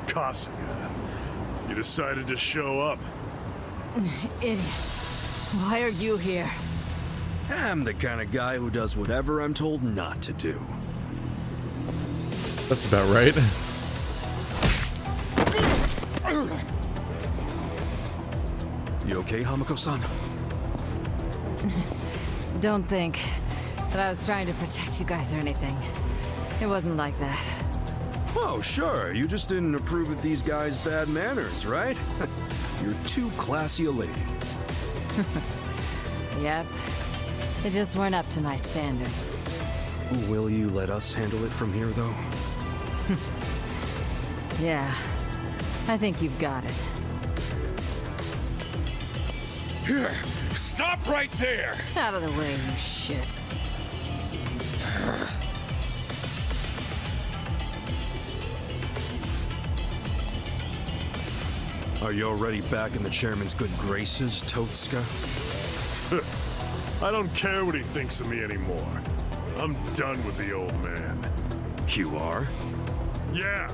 [SPEAKER 4] Kasuga, you decided to show up.
[SPEAKER 22] Idiot. Why are you here?
[SPEAKER 7] I'm the kind of guy who does whatever I'm told not to do.
[SPEAKER 1] That's about right.
[SPEAKER 7] You okay, Hamako-san?
[SPEAKER 22] Don't think that I was trying to protect you guys or anything. It wasn't like that.
[SPEAKER 7] Oh, sure. You just didn't approve of these guys' bad manners, right? You're too classy a lady.
[SPEAKER 22] Yep. They just weren't up to my standards.
[SPEAKER 7] Will you let us handle it from here, though?
[SPEAKER 22] Yeah. I think you've got it.
[SPEAKER 8] Here! Stop right there!
[SPEAKER 22] Out of the way, you shit.
[SPEAKER 7] Are you already back in the chairman's good graces, Totsuka?
[SPEAKER 4] I don't care what he thinks of me anymore. I'm done with the old man.
[SPEAKER 7] You are?
[SPEAKER 4] Yeah,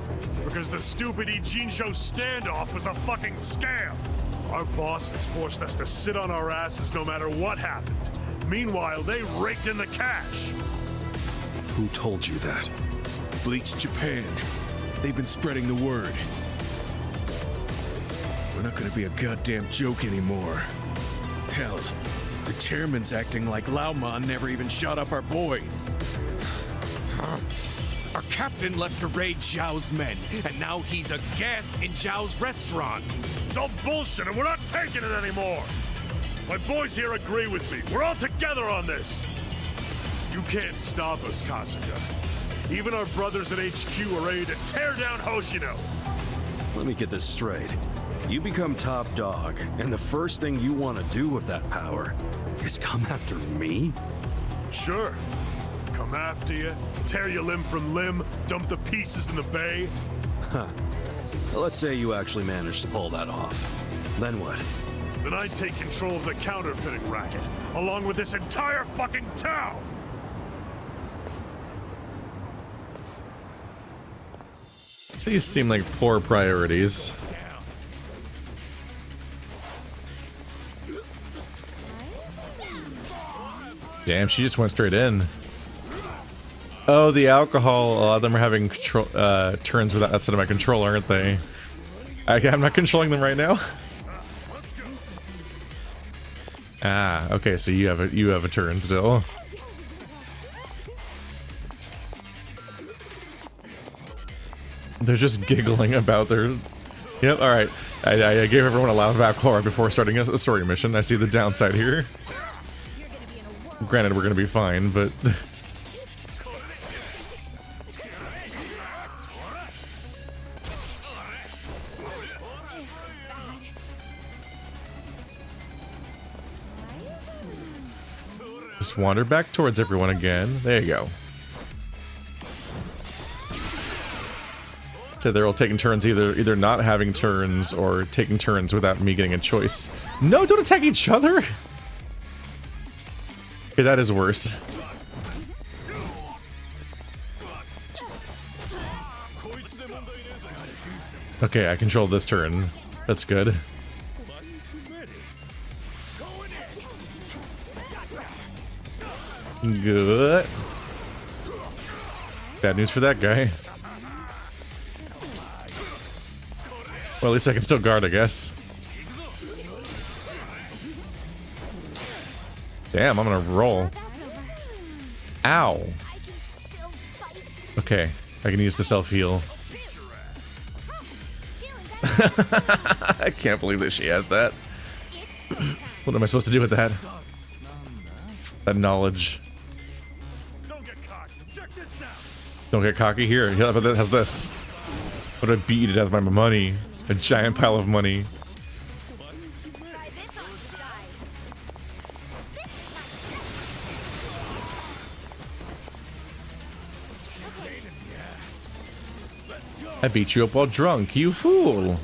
[SPEAKER 4] because the stupid Ijincho standoff was a fucking scam. Our bosses forced us to sit on our asses no matter what happened. Meanwhile, they raked in the cash.
[SPEAKER 7] Who told you that?
[SPEAKER 18] Bleach Japan. They've been spreading the word. We're not gonna be a goddamn joke anymore. Hell, the chairman's acting like Laomon never even shot up our boys.
[SPEAKER 8] Our captain left to raid Zhao's men, and now he's a guest in Zhao's restaurant.
[SPEAKER 4] It's all bullshit, and we're not taking it anymore. My boys here agree with me. We're all together on this. You can't stop us, Kasuga. Even our brothers at HQ are ready to tear down Hoshino.
[SPEAKER 7] Let me get this straight. You become top dog, and the first thing you want to do with that power is come after me?
[SPEAKER 4] Sure. Come after you, tear you limb from limb, dump the pieces in the bay.
[SPEAKER 7] Huh. Well, let's say you actually managed to pull that off. Then what?
[SPEAKER 4] Then I'd take control of the counterfeiting racket, along with this entire fucking town!
[SPEAKER 1] These seem like poor priorities. Damn, she just went straight in. Oh, the alcohol. A lot of them are having control, turns without outside of my control, aren't they? I'm not controlling them right now. Ah, okay. So you have a turn still. They're just giggling about their. Yep. All right. I gave everyone a lot of alcohol right before starting a story mission. I see the downside here. Granted, we're gonna be fine, but. Just wander back towards everyone again. There you go. So they're all taking turns, either not having turns or taking turns without me getting a choice. No, don't attack each other! Okay, that is worse. Okay, I controlled this turn. That's good. Good. Bad news for that guy. Well, at least I can still guard, I guess. Damn, I'm gonna roll. Ow. Okay, I can use the self-heal. I can't believe that she has that. What am I supposed to do with that? That knowledge. Don't get cocky. Here, yeah, but that has this. What do I beat you to death by my money? A giant pile of money. I beat you up while drunk, you fool!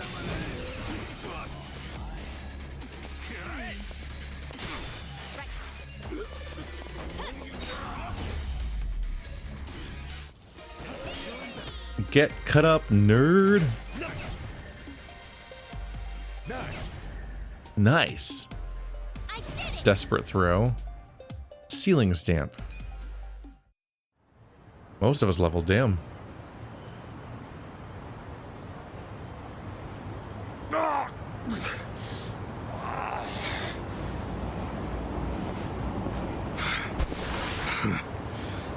[SPEAKER 1] Get cut up, nerd. Nice. Desperate throw. Ceiling stamp. Most of us level, damn.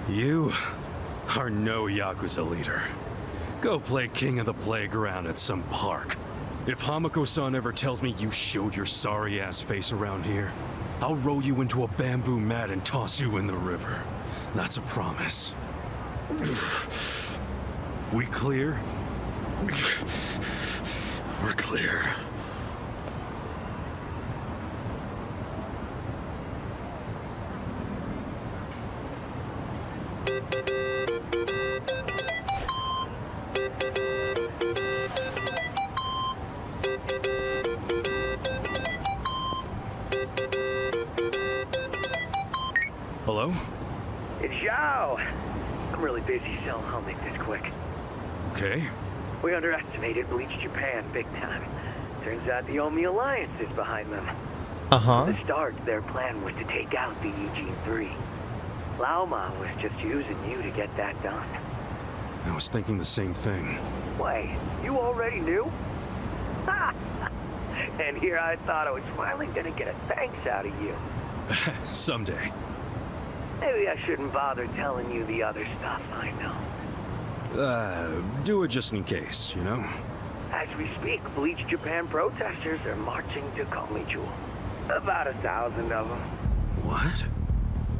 [SPEAKER 7] You are no Yakuza leader. Go play king of the playground at some park. If Hamako-san ever tells me you showed your sorry-ass face around here, I'll roll you into a bamboo mat and toss you in the river. That's a promise. We clear? We're clear. Hello?
[SPEAKER 12] It's Zhao. I'm really busy, so I'll make this quick.
[SPEAKER 7] Okay.
[SPEAKER 12] We underestimated Bleach Japan big time. Turns out the Omi Alliance is behind them.
[SPEAKER 1] Uh-huh.
[SPEAKER 12] At the start, their plan was to take out the Eugene 3. Laoma was just using you to get that done.
[SPEAKER 7] I was thinking the same thing.
[SPEAKER 12] Wait, you already knew? Ha! And here I thought I was finally gonna get a thanks out of you.
[SPEAKER 7] Someday.
[SPEAKER 12] Maybe I shouldn't bother telling you the other stuff I know.
[SPEAKER 7] Do it just in case, you know?
[SPEAKER 12] As we speak, Bleach Japan protesters are marching to Komichu. About 1,000 of them.
[SPEAKER 7] What?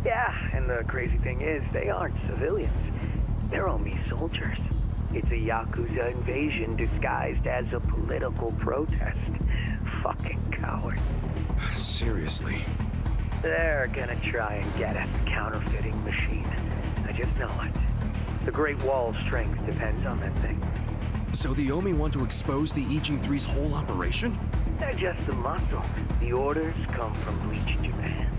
[SPEAKER 12] Yeah, and the crazy thing is, they aren't civilians. They're Omi soldiers. It's a Yakuza invasion disguised as a political protest. Fucking coward.
[SPEAKER 7] Seriously?
[SPEAKER 12] They're gonna try and get at the counterfeiting machine. I just know it. The Great Wall's strength depends on that thing.
[SPEAKER 7] So the Omi want to expose the Eugene 3's whole operation?
[SPEAKER 12] They're just the muscle. The orders come from Bleach Japan.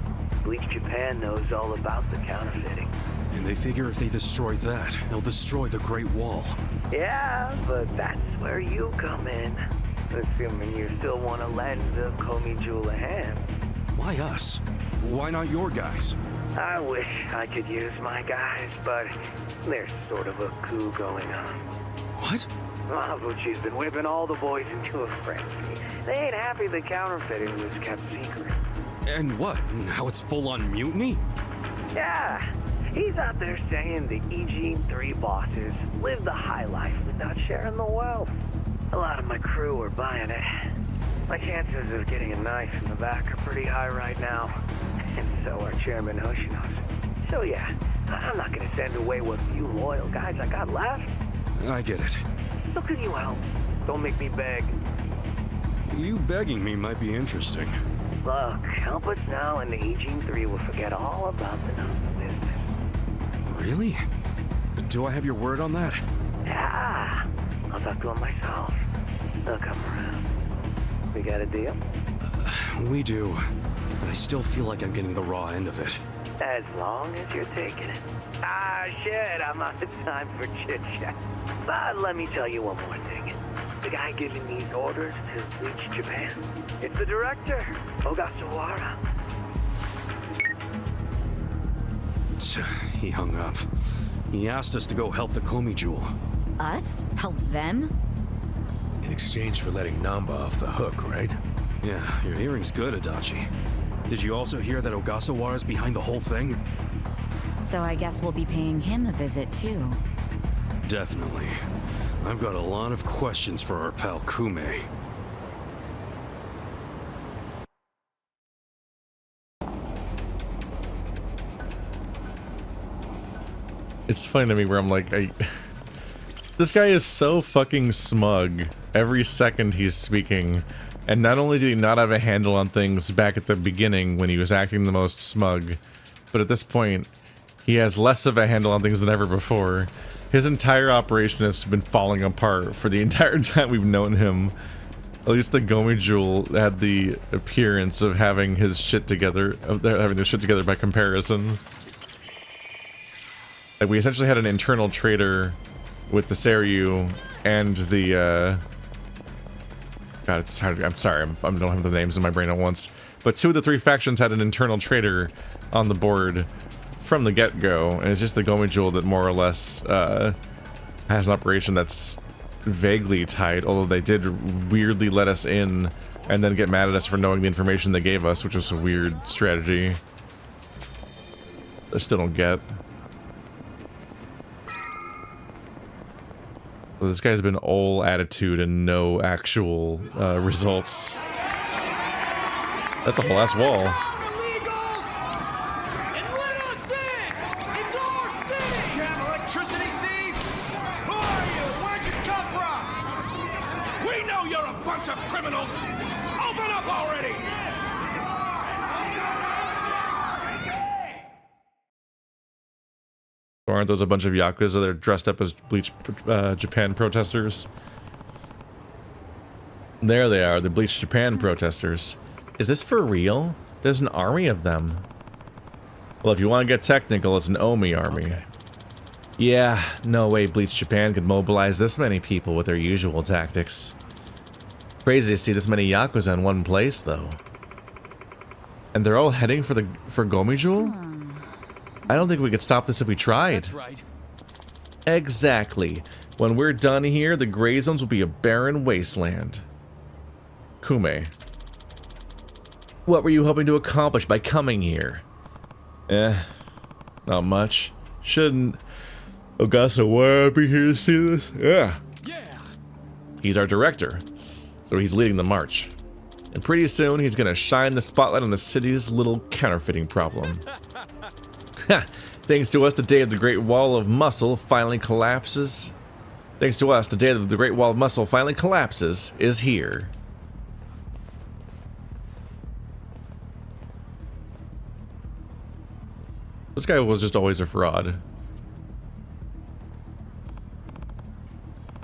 [SPEAKER 12] Bleach Japan knows all about the counterfeiting.
[SPEAKER 7] And they figure if they destroy that, they'll destroy the Great Wall.
[SPEAKER 12] Yeah, but that's where you come in. Assuming you still want to lend the Komi a hand.
[SPEAKER 7] Why us? Why not your guys?
[SPEAKER 12] I wish I could use my guys, but there's sort of a coup going on.
[SPEAKER 7] What?
[SPEAKER 12] Mabuchi's been whipping all the boys into a frenzy. They ain't happy the counterfeiting was kept secret.
[SPEAKER 7] And what? Now it's full-on mutiny?
[SPEAKER 12] Yeah. He's out there saying the Eugene 3 bosses live the high life without sharing the wealth. A lot of my crew are buying it. My chances of getting a knife in the back are pretty high right now. And so are Chairman Hoshino's. So yeah, I'm not gonna send away what few loyal guys I got left.
[SPEAKER 7] I get it.
[SPEAKER 12] So can you help? Don't make me beg.
[SPEAKER 7] You begging me might be interesting.
[SPEAKER 12] Look, help us now and the Eugene 3 will forget all about the Nanba business.
[SPEAKER 7] Really? Do I have your word on that?
[SPEAKER 12] Yeah, I'll talk to him myself. They'll come around. We got a deal?
[SPEAKER 7] We do. But I still feel like I'm getting the raw end of it.
[SPEAKER 12] As long as you're taking it. Ah, shit, I'm out of time for chit-chat. But let me tell you one more thing. The guy giving these orders to Bleach Japan, it's the director, Ogasawara.
[SPEAKER 7] He hung up. He asked us to go help the Komi Jewel.
[SPEAKER 22] Us? Help them?
[SPEAKER 8] In exchange for letting Nanba off the hook, right?
[SPEAKER 7] Yeah, your hearing's good, Adachi. Did you also hear that Ogasawara's behind the whole thing?
[SPEAKER 22] So I guess we'll be paying him a visit too.
[SPEAKER 7] Definitely. I've got a lot of questions for our pal Kume.
[SPEAKER 1] It's funny to me where I'm like, this guy is so fucking smug every second he's speaking. And not only did he not have a handle on things back at the beginning when he was acting the most smug, but at this point, he has less of a handle on things than ever before. His entire operation has been falling apart for the entire time we've known him. At least the Gomi Jewel had the appearance of having his shit together, having their shit together by comparison. Like, we essentially had an internal traitor with the Seiryu and the, God, it's hard. I'm sorry, I don't have the names in my brain at once. But 2 of the 3 factions had an internal traitor on the board from the get-go, and it's just the Gomi Jewel that more or less has an operation that's vaguely tight, although they did weirdly let us in and then get mad at us for knowing the information they gave us, which was a weird strategy. I still don't get. Well, this guy's been all attitude and no actual results. That's a whole ass wall. Aren't those a bunch of Yakuza that are dressed up as Bleach Japan protesters? There they are, the Bleach Japan protesters. Is this for real? There's an army of them. Well, if you want to get technical, it's an Omi army. Okay. Yeah, no way Bleach Japan could mobilize this many people with their usual tactics. Crazy to see this many Yakuza in one place, though. And they're all heading for Gomi Jewel? I don't think we could stop this if we tried.
[SPEAKER 9] That's right.
[SPEAKER 1] Exactly. When we're done here, the gray zones will be a barren wasteland. Kume. What were you hoping to accomplish by coming here? Not much. Shouldn't Ogasawara be here to see this? Yeah. He's our director, so he's leading the march. And pretty soon, he's gonna shine the spotlight on the city's little counterfeiting problem. Thanks to us, the day of the Great Wall of Muscle finally collapses. Thanks to us, the day of the Great Wall of Muscle finally collapses is here. This guy was just always a fraud.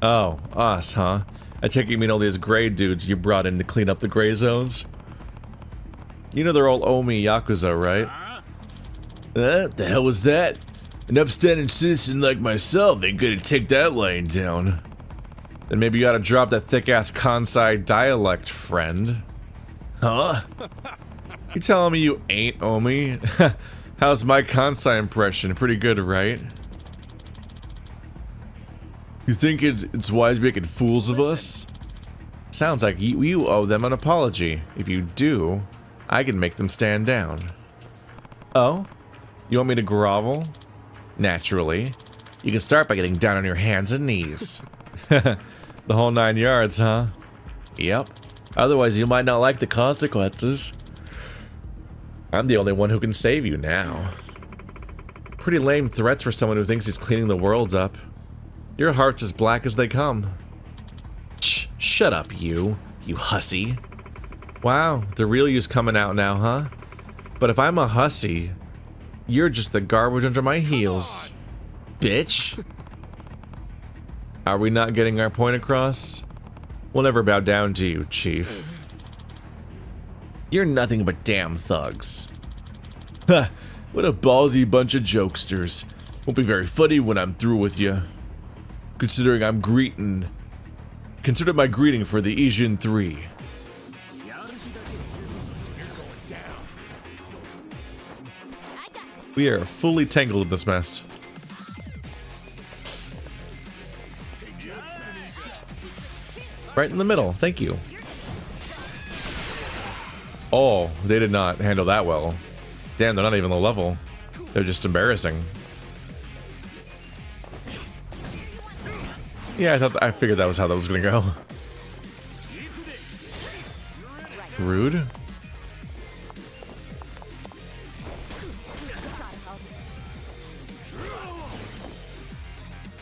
[SPEAKER 1] Oh, us, huh? I take it you mean all these gray dudes you brought in to clean up the gray zones? You know they're all Omi Yakuza, right? The hell was that? An upstanding citizen like myself ain't gonna take that laying down. Then maybe you ought to drop that thick-ass Kansai dialect, friend. Huh? You telling me you ain't Omi? How's my Kansai impression? Pretty good, right? You think it's wise making fools of us? Sounds like you owe them an apology. If you do, I can make them stand down. Oh? You want me to grovel? Naturally. You can start by getting down on your hands and knees. The whole 9 yards, huh? Yep. Otherwise, you might not like the consequences. I'm the only one who can save you now. Pretty lame threats for someone who thinks he's cleaning the world up. Your heart's as black as they come. Shut up, you hussy. Wow, the real you's coming out now, huh? But if I'm a hussy, you're just the garbage under my heels. Bitch. Are we not getting our point across? We'll never bow down to you, Chief. You're nothing but damn thugs. Ha! What a ballsy bunch of jokesters. Won't be very funny when I'm through with you. Consider my greeting for the Asian 3. We are fully tangled in this mess. Right in the middle. Thank you. Oh, they did not handle that well. Damn, they're not even low level. They're just embarrassing. Yeah, I figured that was how that was gonna go. Rude.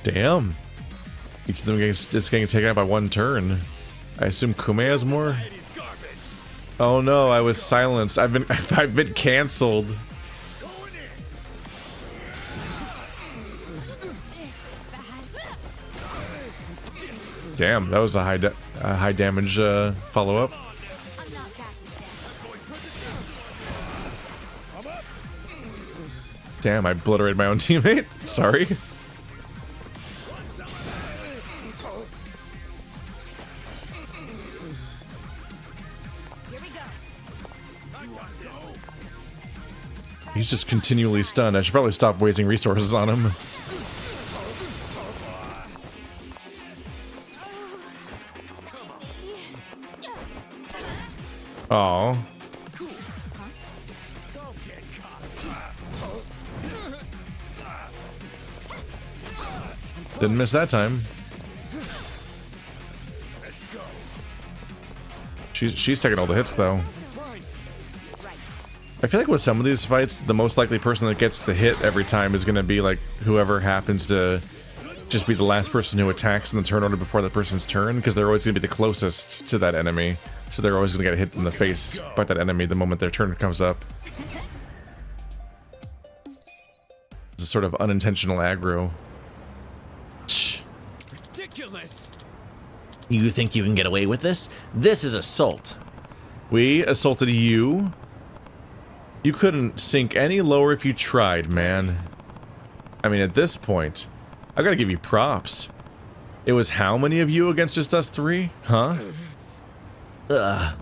[SPEAKER 1] Damn. Each of them is getting taken out by one turn. I assume Kume has more? Oh no, I was silenced. I've been cancelled. Damn, that was a high damage follow-up. Damn, I obliterated my own teammate. Sorry. He's just continually stunned. I should probably stop wasting resources on him. Oh. Didn't miss that time. She's taking all the hits though. I feel like with some of these fights, the most likely person that gets the hit every time is going to be like whoever happens to just be the last person who attacks in the turn order before that person's turn, because they're always going to be the closest to that enemy. So they're always going to get hit in the face by that enemy the moment their turn comes up. It's a sort of unintentional aggro.
[SPEAKER 8] Ridiculous.
[SPEAKER 1] You think you can get away with this? This is assault. We assaulted you. You couldn't sink any lower if you tried, man. I mean, at this point, I gotta give you props. It was how many of you against just us three? Huh? Ugh.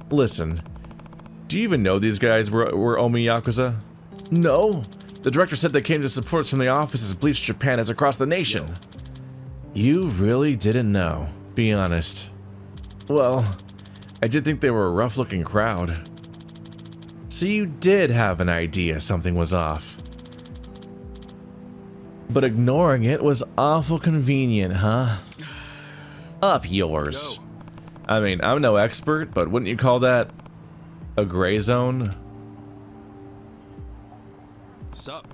[SPEAKER 1] Listen, do you even know these guys were Omi Yakuza? No. The director said they came to support us from the offices Bleach Japan as across the nation. You really didn't know, be honest. Well, I did think they were a rough-looking crowd. So you did have an idea something was off. But ignoring it was awful convenient, huh? Up yours. I mean, I'm no expert, but wouldn't you call that a gray zone?
[SPEAKER 7] Sup?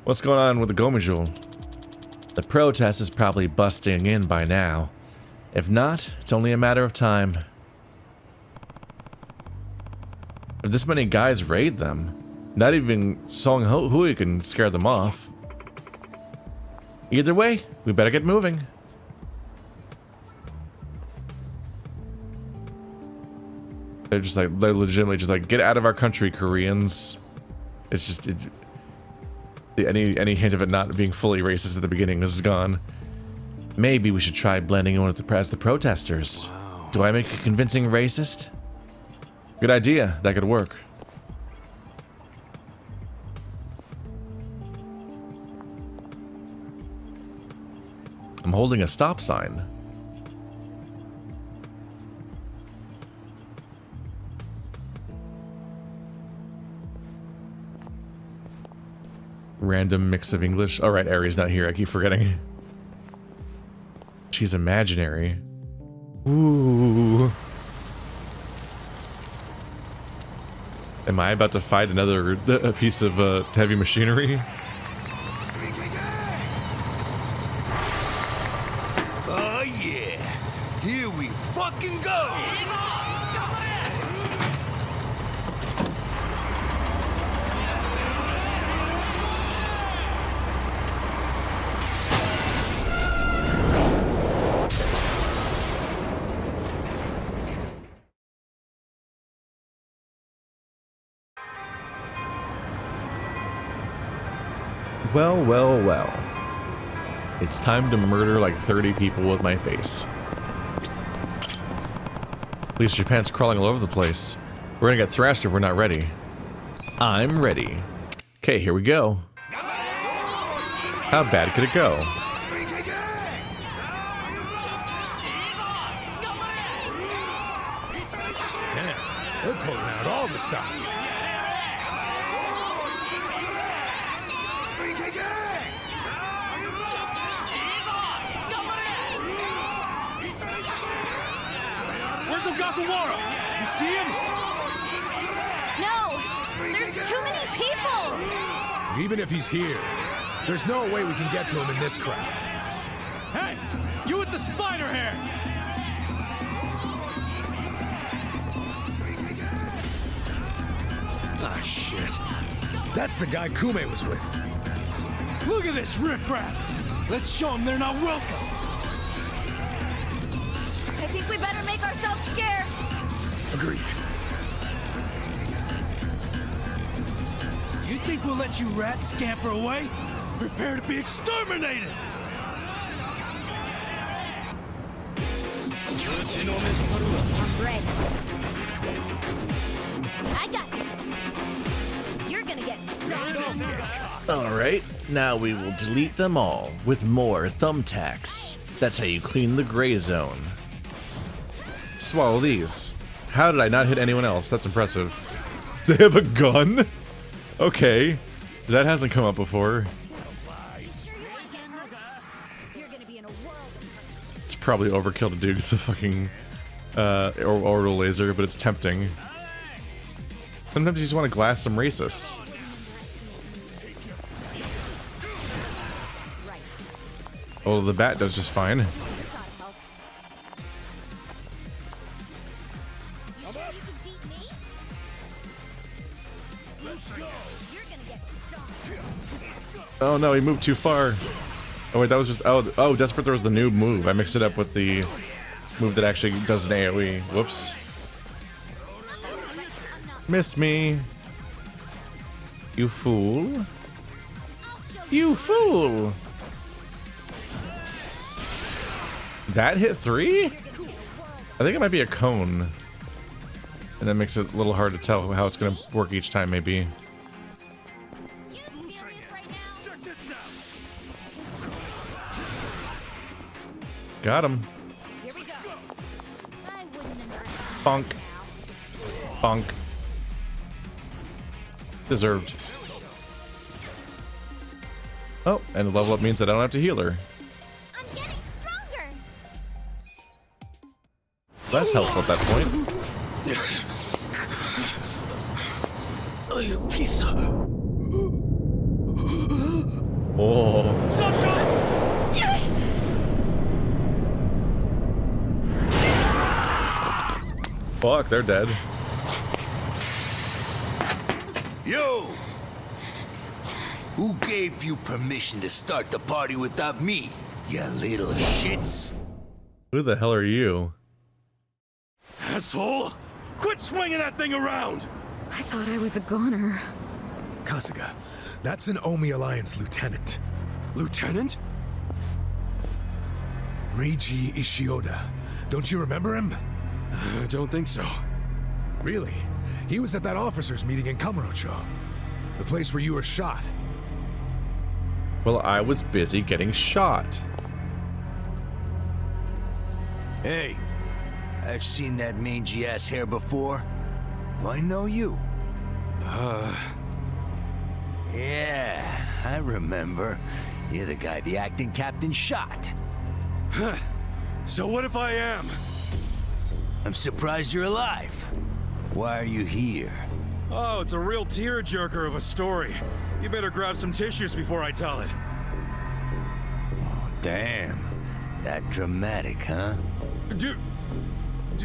[SPEAKER 1] What's going on with the Gomijul? The protest is probably busting in by now. If not, it's only a matter of time. If this many guys raid them, not even Song Hui can scare them off. Either way, we better get moving. They're legitimately just like, get out of our country, Koreans. It's just, any hint of it not being fully racist at the beginning is gone. Maybe we should try blending in with the protesters. Wow. Do I make a convincing racist? Good idea. That could work. I'm holding a stop sign. Random mix of English. All right, Ari's not here. I keep forgetting. She's imaginary. Ooh. Am I about to fight another piece of heavy machinery?
[SPEAKER 8] Oh yeah, here we fucking go!
[SPEAKER 1] Well, well, well. It's time to murder like 30 people with my face. At least Japan's crawling all over the place. We're gonna get thrashed if we're not ready. I'm ready. Okay, here we go. How bad could it go?
[SPEAKER 18] pulling out all the stops.
[SPEAKER 8] Where's Ogasawara? You see him?
[SPEAKER 10] No! There's too many people!
[SPEAKER 18] Even if he's here, there's no way we can get to him in this crowd.
[SPEAKER 8] Hey! You with the spider hair!
[SPEAKER 18] Ah, shit. That's the guy Kume was with.
[SPEAKER 8] Look at this riffraff! Let's show them they're not welcome!
[SPEAKER 10] I think we better make ourselves scarce.
[SPEAKER 18] Agreed.
[SPEAKER 8] You think we'll let you rats scamper away? Prepare to be exterminated!
[SPEAKER 10] I'm ready. I got this. You're gonna get stuck.
[SPEAKER 2] Alright, now we will delete them all with more thumbtacks. That's how you clean the gray zone.
[SPEAKER 1] Swallow these. How did I not hit anyone else? That's impressive. They have a gun? Okay. That hasn't come up before. It's probably overkill to do the fucking orbital laser, but it's tempting. Sometimes you just want to glass some racists. Oh, the bat does just fine. Oh no, he moved too far. Oh wait, that was just oh Desperate Throw was the new move. I mixed it up with the move that actually does an AoE. Whoops. Missed me. You fool. You fool. That hit 3? I think it might be a cone. And that makes it a little hard to tell how it's gonna work each time, maybe. Got him. Bonk. Bonk. Deserved. Oh, and level up means that I don't have to heal her.
[SPEAKER 10] I'm getting stronger.
[SPEAKER 1] That's helpful at that point.
[SPEAKER 8] Oh, you piece of...
[SPEAKER 1] Oh. Fuck, they're dead.
[SPEAKER 8] Yo! Who gave you permission to start the party without me, you little shits?
[SPEAKER 1] Who the hell are you?
[SPEAKER 18] Asshole! Quit swinging that thing around!
[SPEAKER 22] I thought I was a goner.
[SPEAKER 18] Kasuga, that's an Omi Alliance lieutenant. Lieutenant? Reiji Ishioda. Don't you remember him? I don't think so. Really? He was at that officers' meeting in Kamurocho. The place where you were shot.
[SPEAKER 1] Well, I was busy getting shot.
[SPEAKER 8] Hey, I've seen that mangy ass hair before. I know you. Yeah, I remember. You're the guy the acting captain shot.
[SPEAKER 18] Huh. So what if I am?
[SPEAKER 8] I'm surprised you're alive. Why are you here?
[SPEAKER 18] Oh, it's a real tearjerker of a story. You better grab some tissues before I tell it.
[SPEAKER 8] Oh, damn. That dramatic, huh?
[SPEAKER 18] Do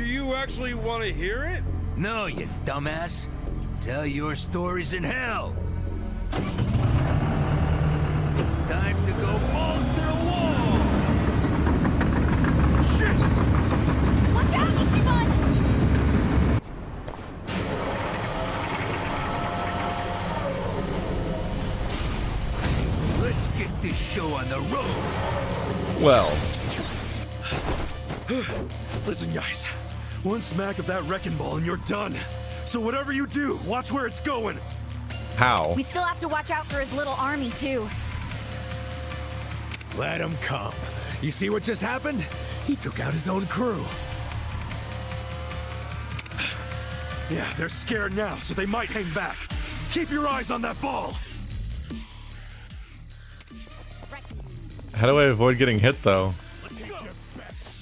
[SPEAKER 18] you actually want to hear it?
[SPEAKER 8] No, you dumbass. Tell your stories in hell. Time to go balls to the wall!
[SPEAKER 18] Shit!
[SPEAKER 10] Watch out, Ichiban!
[SPEAKER 8] Let's get this show on the road.
[SPEAKER 1] Well.
[SPEAKER 18] Listen, guys. One smack of that wrecking ball and you're done. So whatever you do, watch where it's going.
[SPEAKER 1] How?
[SPEAKER 10] We still have to watch out for his little army, too.
[SPEAKER 18] Let him come. You see what just happened? He took out his own crew.
[SPEAKER 14] Yeah, they're scared now, so they might hang back. Keep your eyes on that ball.
[SPEAKER 1] How do I avoid getting hit, though?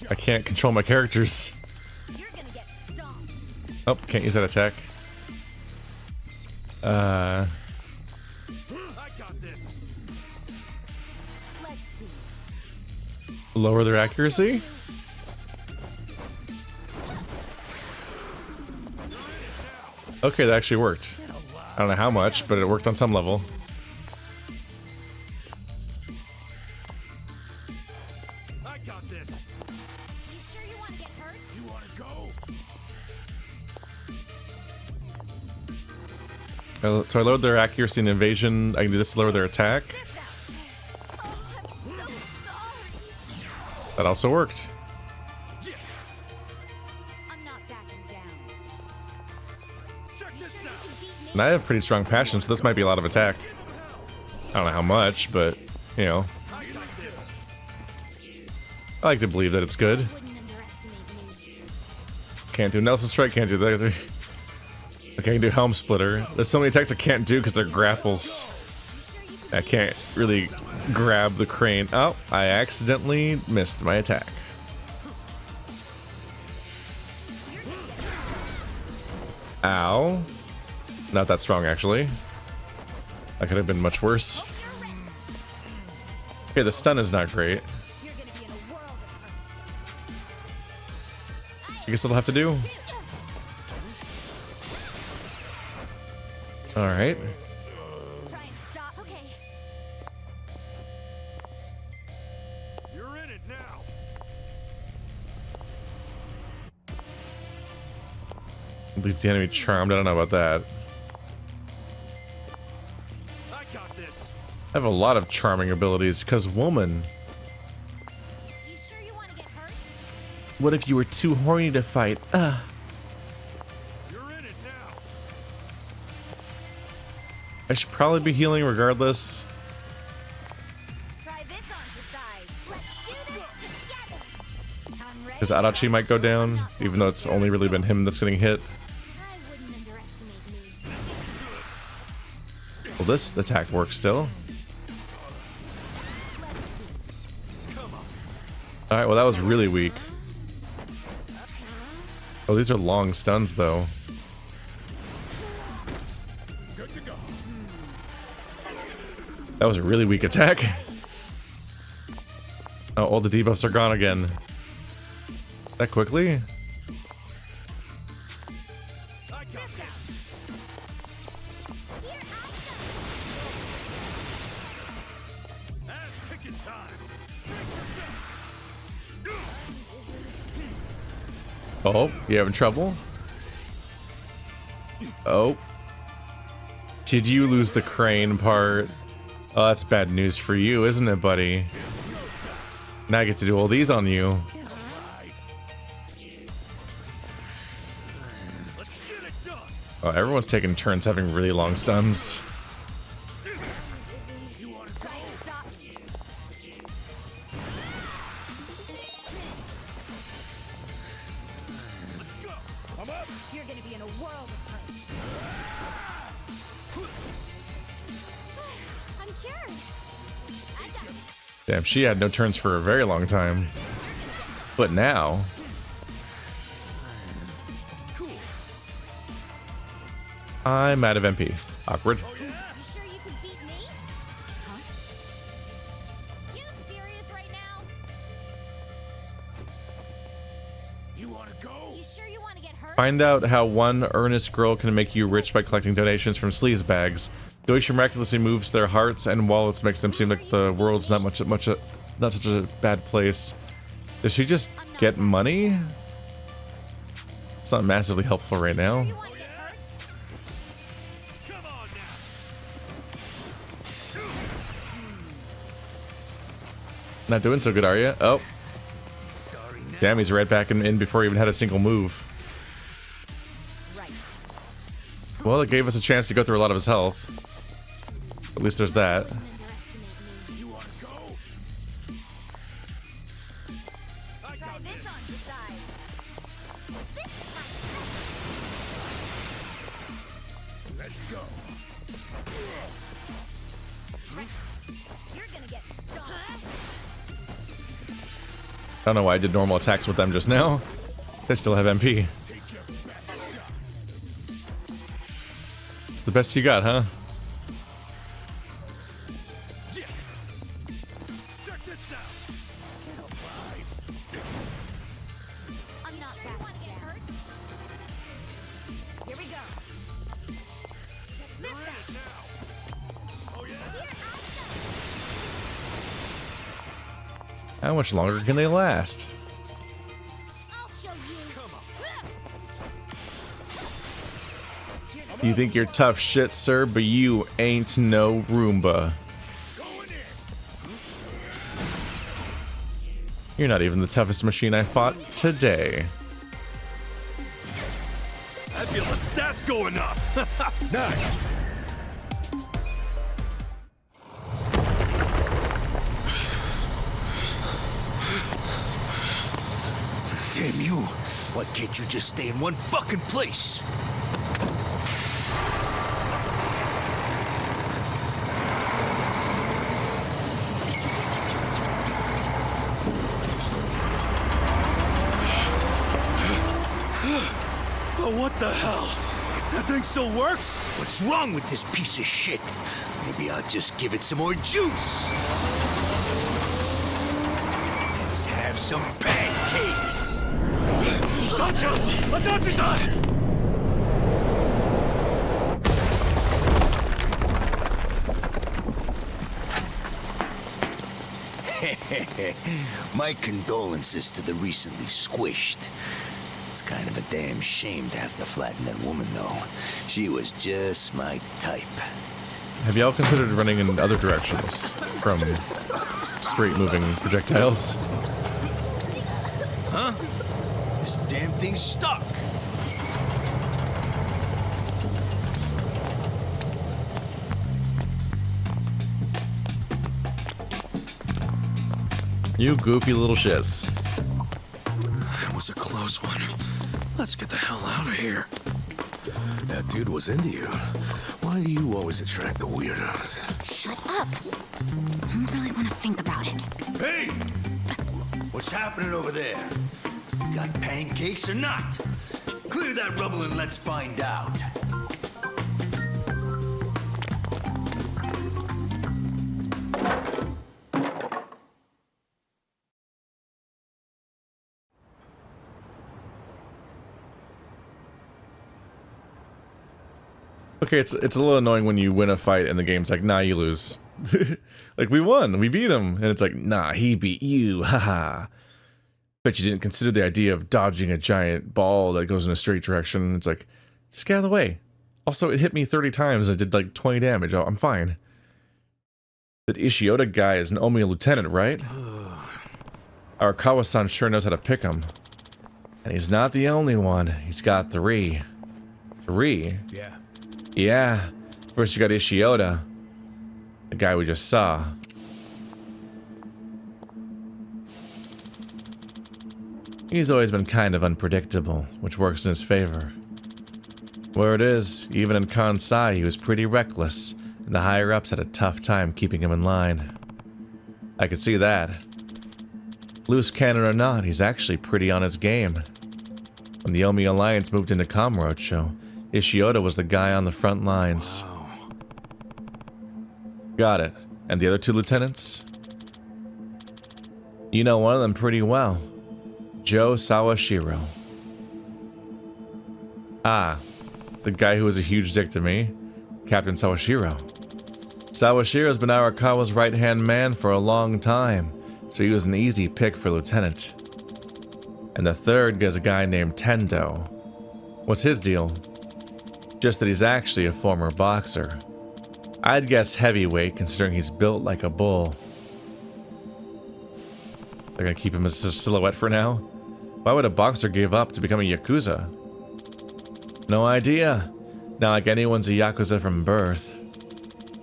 [SPEAKER 1] I can't control my characters. Oh, can't use that attack. Lower their accuracy? Okay, that actually worked. I don't know how much, but it worked on some level.
[SPEAKER 8] I got this. You sure you want to get hurt? You want to go?
[SPEAKER 1] So I lowered their accuracy and evasion. I can do this to lower their attack. That also worked. And I have pretty strong passion, so this might be a lot of attack. I don't know how much, but, you know. I like to believe that it's good. Can't do Nelson Strike, can't do the other. Okay, I can do Helm Splitter. There's so many attacks I can't do because they're grapples. I can't really grab the crane. Oh, I accidentally missed my attack. Ow. Not that strong, actually. That could have been much worse. Okay, the stun is not great. I guess it'll have to do. Alright.
[SPEAKER 8] You're in it now.
[SPEAKER 1] Leave the enemy charmed. I don't know about that.
[SPEAKER 8] I got this.
[SPEAKER 1] I have a lot of charming abilities, because woman.
[SPEAKER 8] You sure you want to get hurt?
[SPEAKER 1] What if you were too horny to fight?
[SPEAKER 8] You're in it now.
[SPEAKER 1] I should probably be healing regardless.
[SPEAKER 8] Try this on the side. Let's do this together. I'm ready.
[SPEAKER 1] Because Adachi might go down, even though it's only really been him that's getting hit. Well, this attack works still. Alright, well that was really weak. Oh, these are long stuns though. That was a really weak attack. Oh, all the debuffs are gone again. That quickly? Oh, you having trouble? Oh. Did you lose the crane part? Oh, that's bad news for you, isn't it, buddy? Now I get to do all these on you. Oh, everyone's taking turns having really long stuns.
[SPEAKER 8] You're gonna be in a world of hurt. I'm cured. I got it.
[SPEAKER 1] Damn, she had no turns for a very long time. But now... I'm out of MP. Awkward.
[SPEAKER 8] You sure you can beat me? Huh? You serious right now? You wanna go? You sure you wanna get hurt?
[SPEAKER 1] Find out how one earnest girl can make you rich by collecting donations from sleaze bags. The way she miraculously moves their hearts and wallets makes them seem like the world's not such a bad place. Does she just get money? It's not massively helpful right now. Not doing so good, are you? Oh. Damn, he's right back in before he even had a single move. Well, it gave us a chance to go through a lot of his health. At least there's that. I don't know why I did normal attacks with them just now. They still have MP. It's the best you got, huh? How much longer can they last? You think you're tough shit, sir, but you ain't no Roomba. You're not even the toughest machine I fought today.
[SPEAKER 8] I feel the stats going up. Nice.
[SPEAKER 5] Damn you! Why can't you just stay in one fucking place?
[SPEAKER 8] Oh, what the hell? That thing still works?
[SPEAKER 5] What's wrong with this piece of shit? Maybe I'll just give it some more juice. Let's have some pancakes.
[SPEAKER 8] Sancho! Adachi-san!
[SPEAKER 5] My condolences to the recently squished. It's kind of a damn shame to have to flatten that woman, though. She was just my type.
[SPEAKER 1] Have y'all considered running in other directions from straight moving projectiles?
[SPEAKER 5] Huh? This damn thing's stuck.
[SPEAKER 1] You goofy little shits.
[SPEAKER 18] That was a close one. Let's get the hell out of here. That dude was into you. Why do you always attract the weirdos?
[SPEAKER 21] Shut up. I don't really want to think about it.
[SPEAKER 5] Hey! What's happening over there? Got pancakes or not? Clear that rubble and let's find out.
[SPEAKER 1] Okay, it's a little annoying when you win a fight and the game's like, nah, you lose. Like, we won, we beat him. And it's like, nah, he beat you, haha. Bet you didn't consider the idea of dodging a giant ball that goes in a straight direction. It's like, just get out of the way. Also, it hit me 30 times and it did like 20 damage. Oh, I'm fine. That Ishioda guy is an Omi lieutenant, right? Arakawa-san sure knows how to pick him. And he's not the only one. He's got 3. 3?
[SPEAKER 18] Yeah.
[SPEAKER 1] Yeah. First you got Ishioda. The guy we just saw. He's always been kind of unpredictable, which works in his favor. Word is, even in Kansai he was pretty reckless, and the higher-ups had a tough time keeping him in line. I could see that. Loose cannon or not, he's actually pretty on his game. When the Omi Alliance moved into Kamurocho, Ishioda was the guy on the front lines.
[SPEAKER 18] Wow.
[SPEAKER 1] Got it. And the other 2 lieutenants? You know one of them pretty well. Joe Sawashiro. Ah, the guy who was a huge dick to me. Captain Sawashiro. Sawashiro's been Arakawa's right-hand man for a long time, so he was an easy pick for lieutenant. And the third is a guy named Tendo. What's his deal? Just that he's actually a former boxer. I'd guess heavyweight, considering he's built like a bull. They're gonna keep him as a silhouette for now? Why would a boxer give up to become a Yakuza? No idea. Not like anyone's a Yakuza from birth.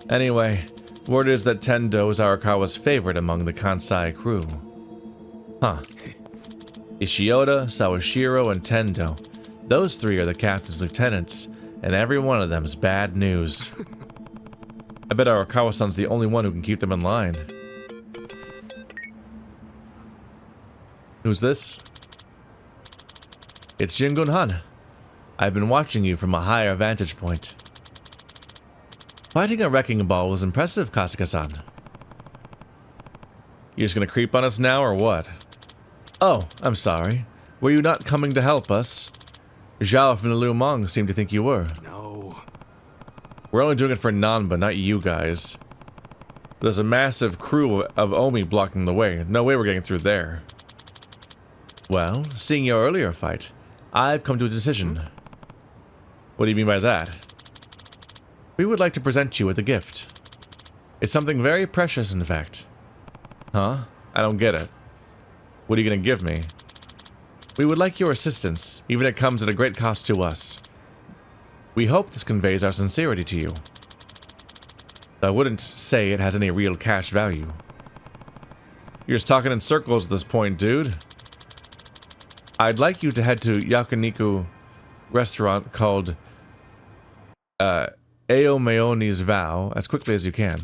[SPEAKER 1] Anyway, word is that Tendo is Arakawa's favorite among the Kansai crew. Huh. Ishioda, Sawashiro, and Tendo. Those 3 are the captain's lieutenants, and every one of them's bad news. I bet Arakawa-san's the only one who can keep them in line.
[SPEAKER 2] Who's this? It's Jingun-han. I've been watching you from a higher vantage point. Fighting a wrecking ball was impressive, Kasuga-san. You just gonna creep on us now, or what? Oh, I'm sorry. Were you not coming to help us? Zhao from the Lu Mong seemed to think you were.
[SPEAKER 18] No.
[SPEAKER 2] We're only doing it for Nanba, not you guys. There's a massive crew of Omi blocking the way. No way we're getting through there. Well, seeing your earlier fight, I've come to a decision. What do you mean by that? We would like to present you with a gift. It's something very precious, in fact. Huh? I don't get it. What are you gonna give me? We would like your assistance, even if it comes at a great cost to us. We hope this conveys our sincerity to you. I wouldn't say it has any real cash value. You're just talking in circles at this point, dude. I'd like you to head to yakiniku restaurant called Aomeoni's Vow as quickly as you can.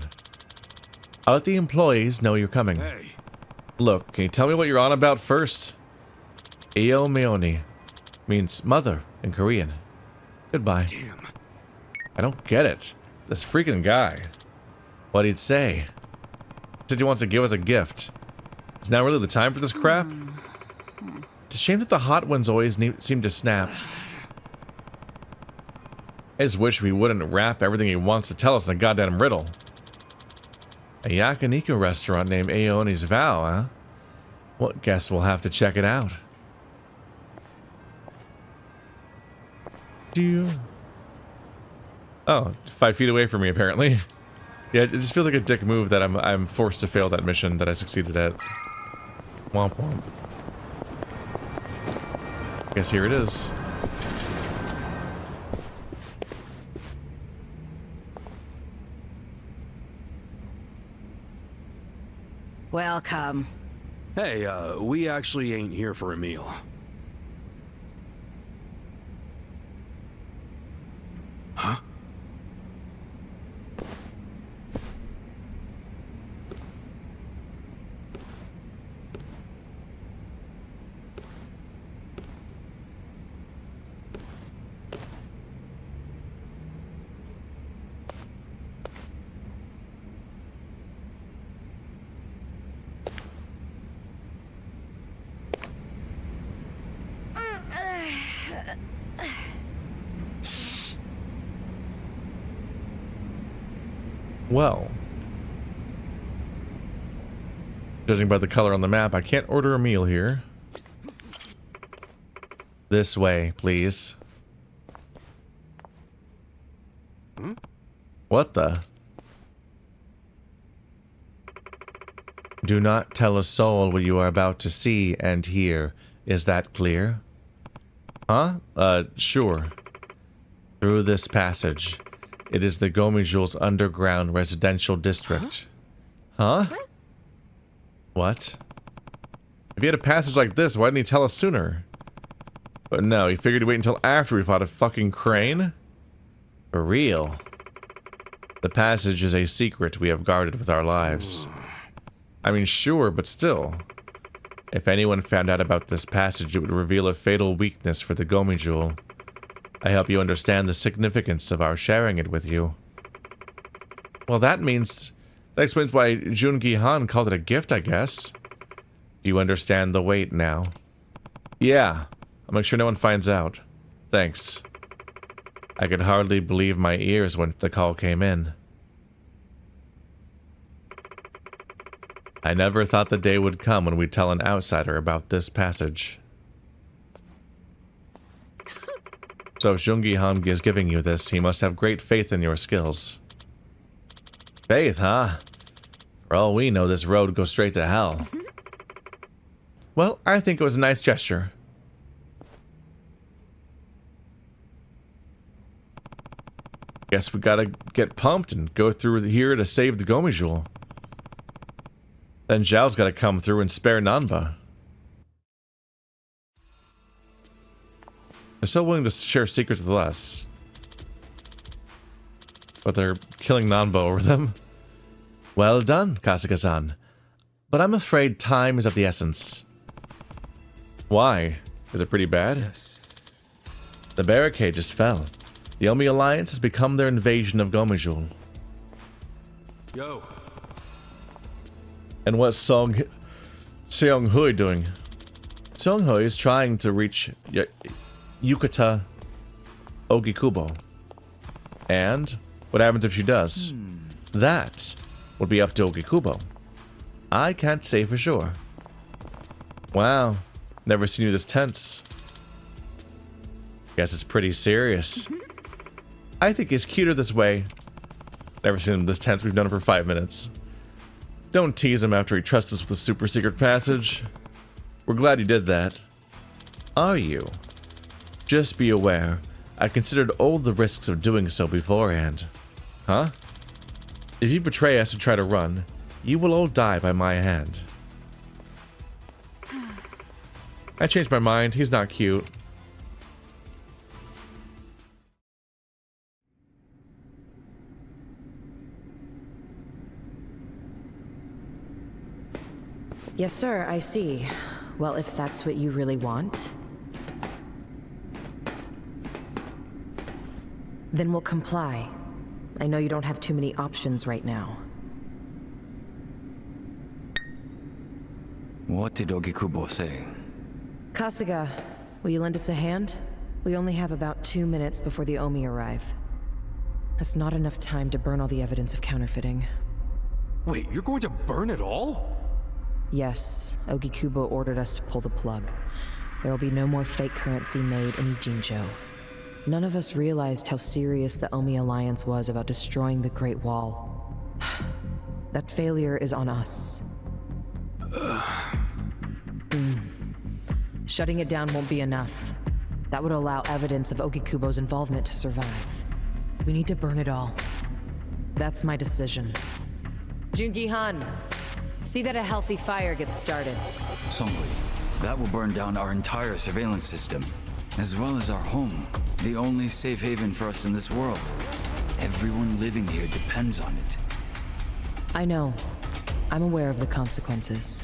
[SPEAKER 2] I'll let the employees know you're coming.
[SPEAKER 18] Hey.
[SPEAKER 2] Look, can you tell me what you're on about first? Aomeoni means mother in Korean. Goodbye.
[SPEAKER 18] Damn.
[SPEAKER 2] I don't get it. This freaking guy. What'd he say? He said he wants to give us a gift. Is now really the time for this crap? It's a shame that the hot ones always seem to snap. I just wish we wouldn't wrap everything he wants to tell us in a goddamn riddle. A yakiniku restaurant named Aone's Vow, huh? Well, guess we'll have to check it out. Oh, 5 feet away from me, apparently. Yeah, it just feels like a dick move that I'm forced to fail that mission that I succeeded at. Womp womp. Guess here it is.
[SPEAKER 22] Welcome.
[SPEAKER 7] Hey, we actually ain't here for a meal. Huh?
[SPEAKER 2] Well, judging by the color on the map, I can't order a meal here. This way, please. What the? Do not tell a soul what you are about to see and hear. Is that clear? Huh? Sure. Through this passage. It is the Gomijul's underground residential district. Huh? What? If he had a passage like this, why didn't he tell us sooner? But no, he figured to wait until after we fought a fucking crane? For real. The passage is a secret we have guarded with our lives. I mean, sure, but still. If anyone found out about this passage, it would reveal a fatal weakness for the Gomijul. I hope you understand the significance of our sharing it with you. Well, that explains why Jungi-han called it a gift, I guess. Do you understand the weight now? Yeah. I'll make sure no one finds out. Thanks. I could hardly believe my ears when the call came in. I never thought the day would come when we'd tell an outsider about this passage. So if Jungi-han is giving you this, he must have great faith in your skills. Faith, huh? For all we know, this road goes straight to hell. Well, I think it was a nice gesture. Guess we gotta get pumped and go through here to save the Gomijul. Then Zhao's gotta come through and spare Nanba. They're so willing to share secrets with us. But they're killing Nanba over them. Well done, Kasuga-san. But I'm afraid time is of the essence. Why? Is it pretty bad?
[SPEAKER 7] Yes.
[SPEAKER 2] The barricade just fell. The Omi Alliance has become their invasion of Gomijul.
[SPEAKER 7] Yo.
[SPEAKER 2] And what's Seong Hui doing? Seong Hui is trying to reach Yukata Ogikubo. And what happens if she does? That would be up to Ogikubo. I can't say for sure. Wow, never seen you this tense. Guess it's pretty serious. I think he's cuter this way. Never seen him this tense, we've done it for 5 minutes. Don't tease him after he trusts us with a super secret passage. We're glad you did that. Are you? Just be aware, I considered all the risks of doing so beforehand. Huh? If you betray us and try to run, you will all die by my hand. I changed my mind, he's not cute.
[SPEAKER 13] Yes, sir, I see. Well, if that's what you really want, then we'll comply. I know you don't have too many options right now.
[SPEAKER 15] What did Ogikubo say?
[SPEAKER 13] Kasuga, will you lend us a hand? We only have about 2 minutes before the Omi arrive. That's not enough time to burn all the evidence of counterfeiting.
[SPEAKER 18] Wait, you're going to burn it all?
[SPEAKER 13] Yes, Ogikubo ordered us to pull the plug. There will be no more fake currency made in Ijincho. None of us realized how serious the Omi Alliance was about destroying the Great Wall. That failure is on us. Shutting it down won't be enough. That would allow evidence of Ogikubo's involvement to survive. We need to burn it all. That's my decision. Jungi-han, see that a healthy fire gets started.
[SPEAKER 15] Songhui, that will burn down our entire surveillance system, as well as our home, the only safe haven for us in this world. Everyone living here depends on it.
[SPEAKER 13] I know. I'm aware of the consequences.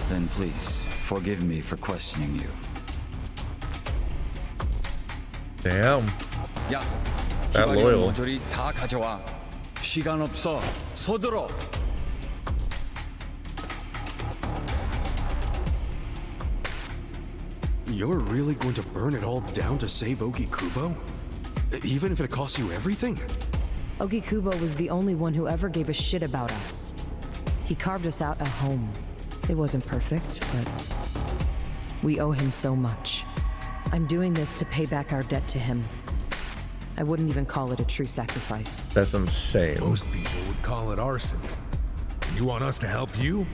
[SPEAKER 15] Then please, forgive me for questioning you.
[SPEAKER 2] Damn.
[SPEAKER 3] 야,
[SPEAKER 2] That loyal.
[SPEAKER 3] 모조리 다 가져와. 시간 없어. 서둘러.
[SPEAKER 18] You're really going to burn it all down to save Ogikubo? Even if it costs you everything?
[SPEAKER 13] Ogikubo was the only one who ever gave a shit about us. He carved us out a home. It wasn't perfect, but we owe him so much. I'm doing this to pay back our debt to him. I wouldn't even call it a true sacrifice.
[SPEAKER 2] That's insane.
[SPEAKER 23] Most people would call it arson. You want us to help you?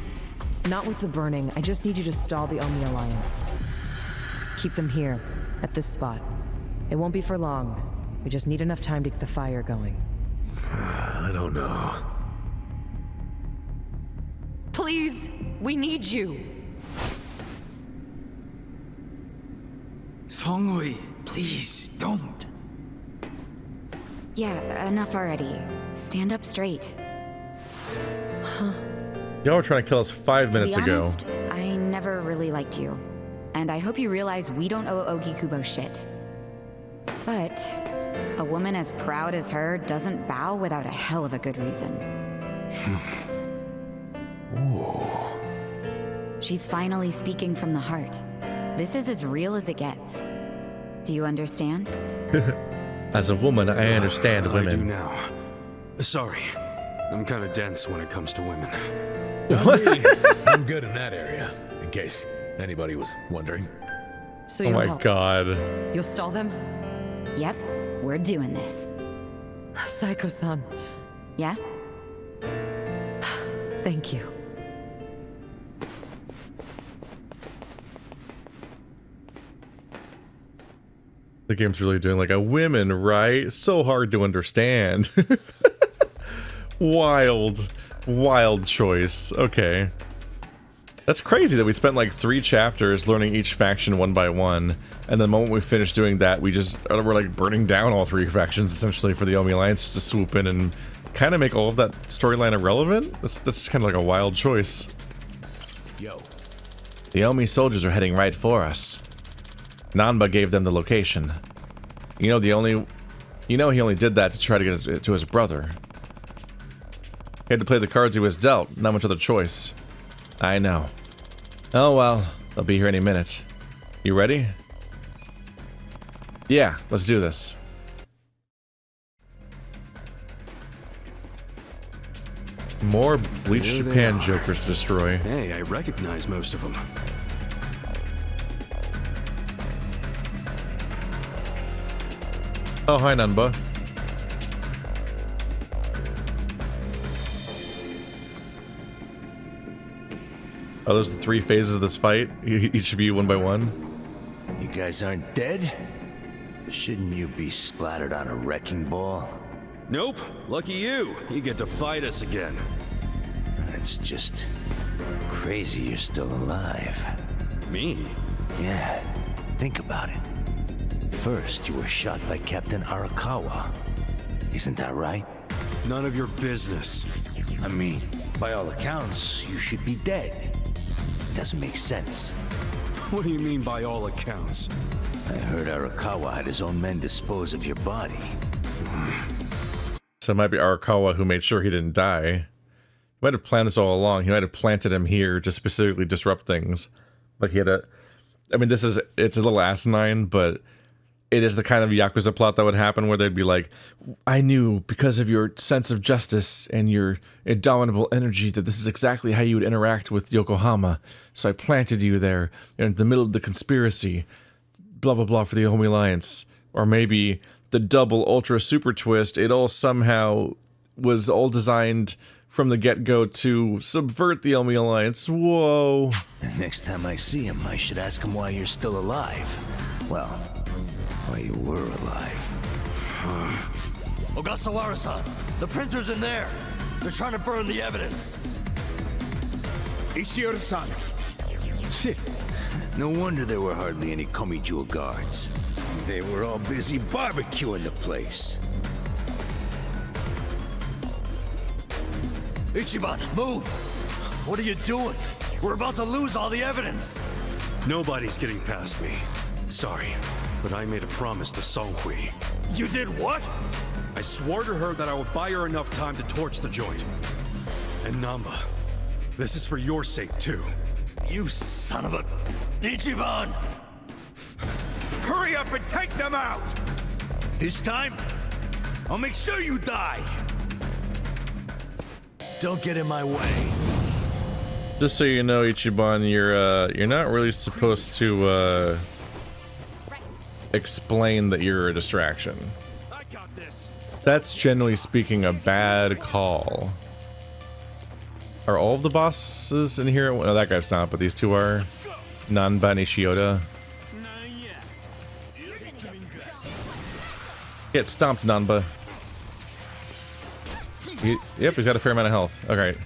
[SPEAKER 13] Not with the burning. I just need you to stall the Omi Alliance. Keep them here, at this spot. It won't be for long. We just need enough time to get the fire going.
[SPEAKER 23] I don't know.
[SPEAKER 13] Please, we need you.
[SPEAKER 15] Songhui, please, don't.
[SPEAKER 24] Yeah, enough already. Stand up straight.
[SPEAKER 2] Y'all were trying to kill us 5 minutes
[SPEAKER 24] to be
[SPEAKER 2] ago.
[SPEAKER 24] honest, I never really liked you. And I hope you realize we don't owe Ogikubo shit. But a woman as proud as her doesn't bow without a hell of a good reason. She's finally speaking from the heart. This is as real as it gets. Do you understand?
[SPEAKER 2] As a woman, I understand women.
[SPEAKER 18] I do now. Sorry, I'm kind of dense when it comes to women.
[SPEAKER 23] I'm good in that area, in case anybody was wondering.
[SPEAKER 13] So
[SPEAKER 2] Oh
[SPEAKER 13] you'll
[SPEAKER 2] my
[SPEAKER 13] help.
[SPEAKER 2] god.
[SPEAKER 13] You'll stall them?
[SPEAKER 24] Yep, we're doing this.
[SPEAKER 13] Saeko-san.
[SPEAKER 24] Yeah?
[SPEAKER 13] Thank you.
[SPEAKER 2] The game's really doing like a women, right? So hard to understand. Wild choice. Okay. That's crazy that we spent like 3 chapters learning each faction one by one, and the moment we finished doing that, we're like burning down all 3 factions essentially for the Omi Alliance to swoop in and kind of make all of that storyline irrelevant. That's kind of like a wild choice.
[SPEAKER 23] Yo,
[SPEAKER 2] The Omi soldiers are heading right for us. Nanba gave them the location. He only did that to try to get it to his brother. He had to play the cards he was dealt, not much other choice. I know. Oh well, they'll be here any minute. You ready? Yeah, let's do this. More Bleach Japan jokers to destroy.
[SPEAKER 18] Hey, I recognize most of them.
[SPEAKER 2] Oh, hi, Nanba. Oh, those are the 3 phases of this fight? Each of you one by one?
[SPEAKER 5] You guys aren't dead? Shouldn't you be splattered on a wrecking ball?
[SPEAKER 18] Nope. Lucky you. You get to fight us again.
[SPEAKER 5] It's just crazy you're still alive.
[SPEAKER 18] Me?
[SPEAKER 5] Yeah. Think about it. First, you were shot by Captain Arakawa. Isn't that right?
[SPEAKER 18] None of your business.
[SPEAKER 5] I mean, by all accounts, you should be dead. Doesn't make sense.
[SPEAKER 18] What do you mean by all accounts?
[SPEAKER 5] I heard Arakawa had his own men dispose of your body.
[SPEAKER 2] So it might be Arakawa who made sure he didn't die. He might have planned this all along. He might have planted him here to specifically disrupt things. Like he had a... I mean, it's a little asinine, but it is the kind of Yakuza plot that would happen where they'd be like, I knew because of your sense of justice and your indomitable energy that this is exactly how you would interact with Yokohama. So I planted you there in the middle of the conspiracy. Blah, blah, blah for the Omi Alliance. Or maybe the double ultra super twist. It all somehow was all designed from the get-go to subvert the Omi Alliance. Whoa.
[SPEAKER 5] The next time I see him, I should ask him why you're still alive. Well, why you were alive.
[SPEAKER 8] Ogasawara-san, the printer's in there. They're trying to burn the evidence.
[SPEAKER 5] Ishiura-san. Shit. No wonder there were hardly any Komi-jewel guards. They were all busy barbecuing the place.
[SPEAKER 8] Ichiban, move! What are you doing? We're about to lose all the evidence.
[SPEAKER 18] Nobody's getting past me. Sorry, but I made a promise to Songhui.
[SPEAKER 8] You did what?
[SPEAKER 18] I swore to her that I would buy her enough time to torch the joint. And Nanba, this is for your sake too.
[SPEAKER 8] You son of a... Ichiban!
[SPEAKER 4] Hurry up and take them out!
[SPEAKER 8] This time, I'll make sure you die! Don't get in my way.
[SPEAKER 2] Just so you know, Ichiban, you're not really supposed to explain that you're a distraction. That's generally speaking a bad call. Are all of the bosses in here? No, that guy's not, but these two are. Nanba and Ishioda. Get stomped, Nanba. Yep, he's got a fair amount of health. Alright.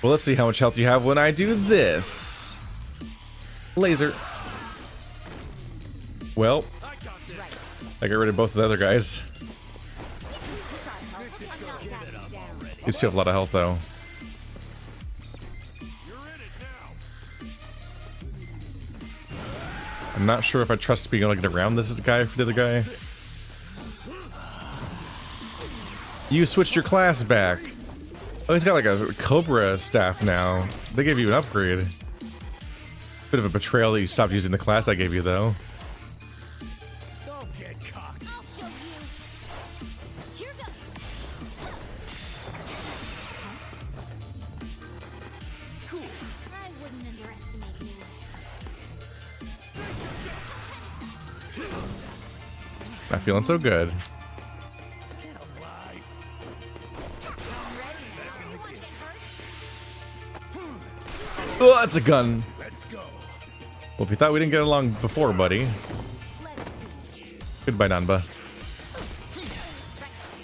[SPEAKER 2] Well, let's see how much health you have when I do this. Laser. Well, I got rid of both of the other guys. You still have a lot of health, though. I'm not sure if I trust being able to get around this guy for the other guy. You switched your class back. Oh, he's got like a Cobra staff now. They gave you an upgrade. Bit of a betrayal that you stopped using the class I gave you, though.
[SPEAKER 8] Don't get cocked.
[SPEAKER 11] I'll show you. Here goes. Cool. I wouldn't underestimate you.
[SPEAKER 2] Not feeling so good. Oh, that's a gun.
[SPEAKER 8] Let's go.
[SPEAKER 2] Well, if you thought we didn't get along before, buddy. Goodbye, Nanba.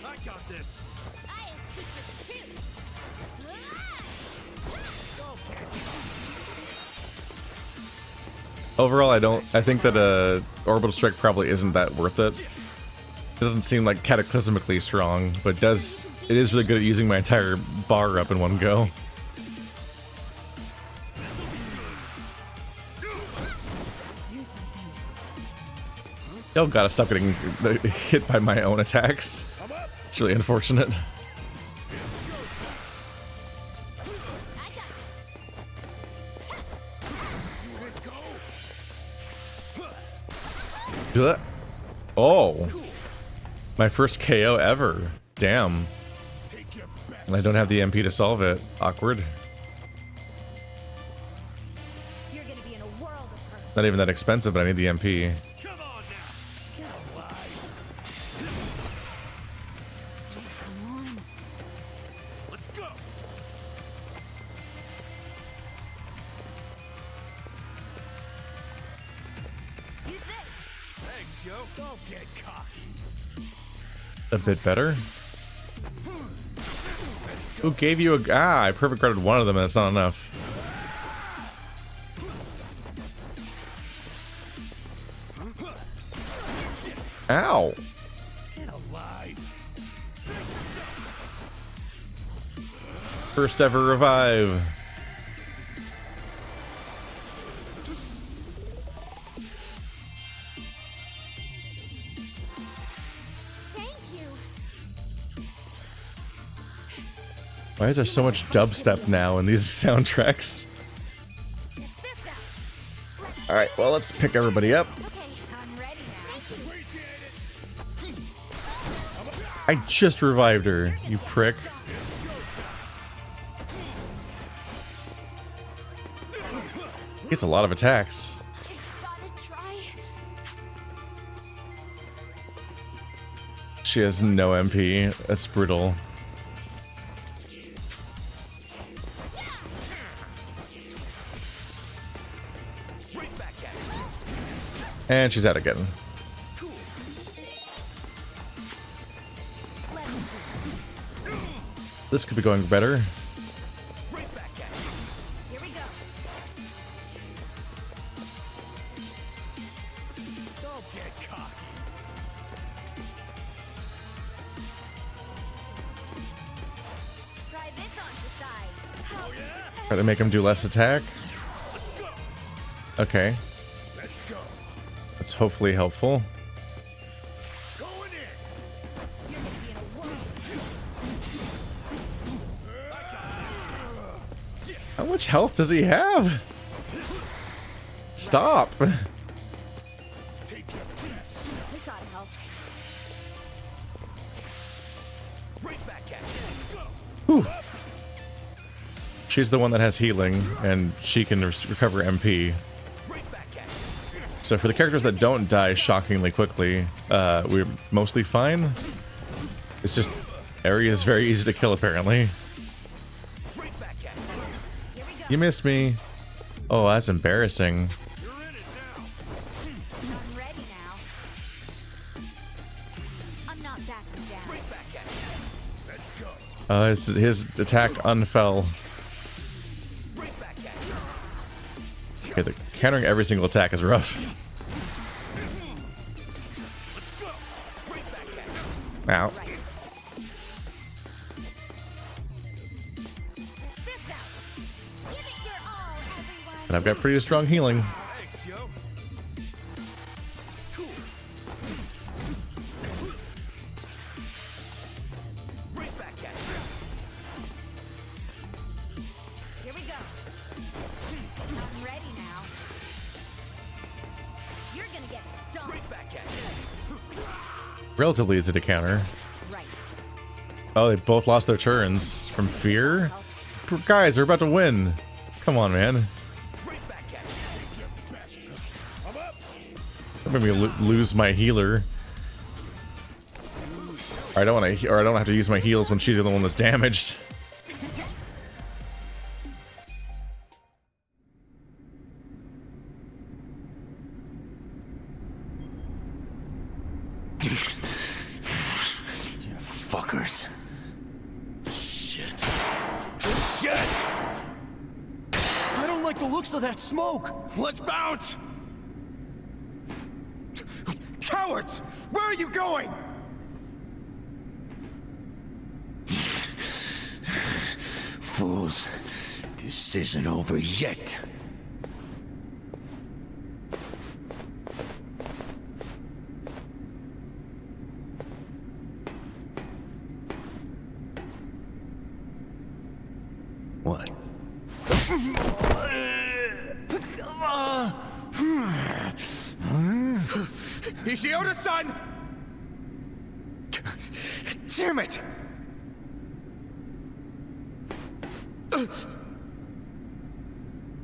[SPEAKER 8] I got this.
[SPEAKER 11] I have secrets too.
[SPEAKER 2] Overall, I think that orbital strike probably isn't that worth it. It doesn't seem like cataclysmically strong, but it is really good at using my entire bar up in one go.
[SPEAKER 1] Oh, gotta stop getting hit by my own attacks. It's really unfortunate. Oh, my first KO ever. Damn. And I don't have the MP to solve it. Awkward. Not even that expensive, but I need the MP. A bit better. Who gave you a... Ah, I perfect guarded one of them and it's not enough. Ow. First ever revive. Why is there so much dubstep now in these soundtracks? Alright, well, let's pick everybody up. I just revived her, you prick. It's a lot of attacks. She has no MP. That's brutal. And she's out again. This could be going better. Try to make him do less attack. Okay. That's hopefully helpful. How much health does he have? Stop. Whew. She's the one that has healing, and she can recover MP. So for the characters that don't die shockingly quickly, we're mostly fine. It's just, area is very easy to kill apparently. You missed me. Oh, that's embarrassing. His attack unfell. Okay, the countering every single attack is rough. Ow. And I've got pretty strong healing. Relatively easy to counter. Oh, they both lost their turns from fear? Guys, we're about to win. Come on, man. Don't make me lose my healer. Or I don't want to, or I don't have to use my heals when she's the one that's damaged.
[SPEAKER 5] Fuckers. Shit.
[SPEAKER 8] Shit! I don't like the looks of that smoke. Let's bounce! Cowards! Where are you going?
[SPEAKER 5] Fools. This isn't over yet.
[SPEAKER 23] What?
[SPEAKER 18] Ishioda-san! Damn it!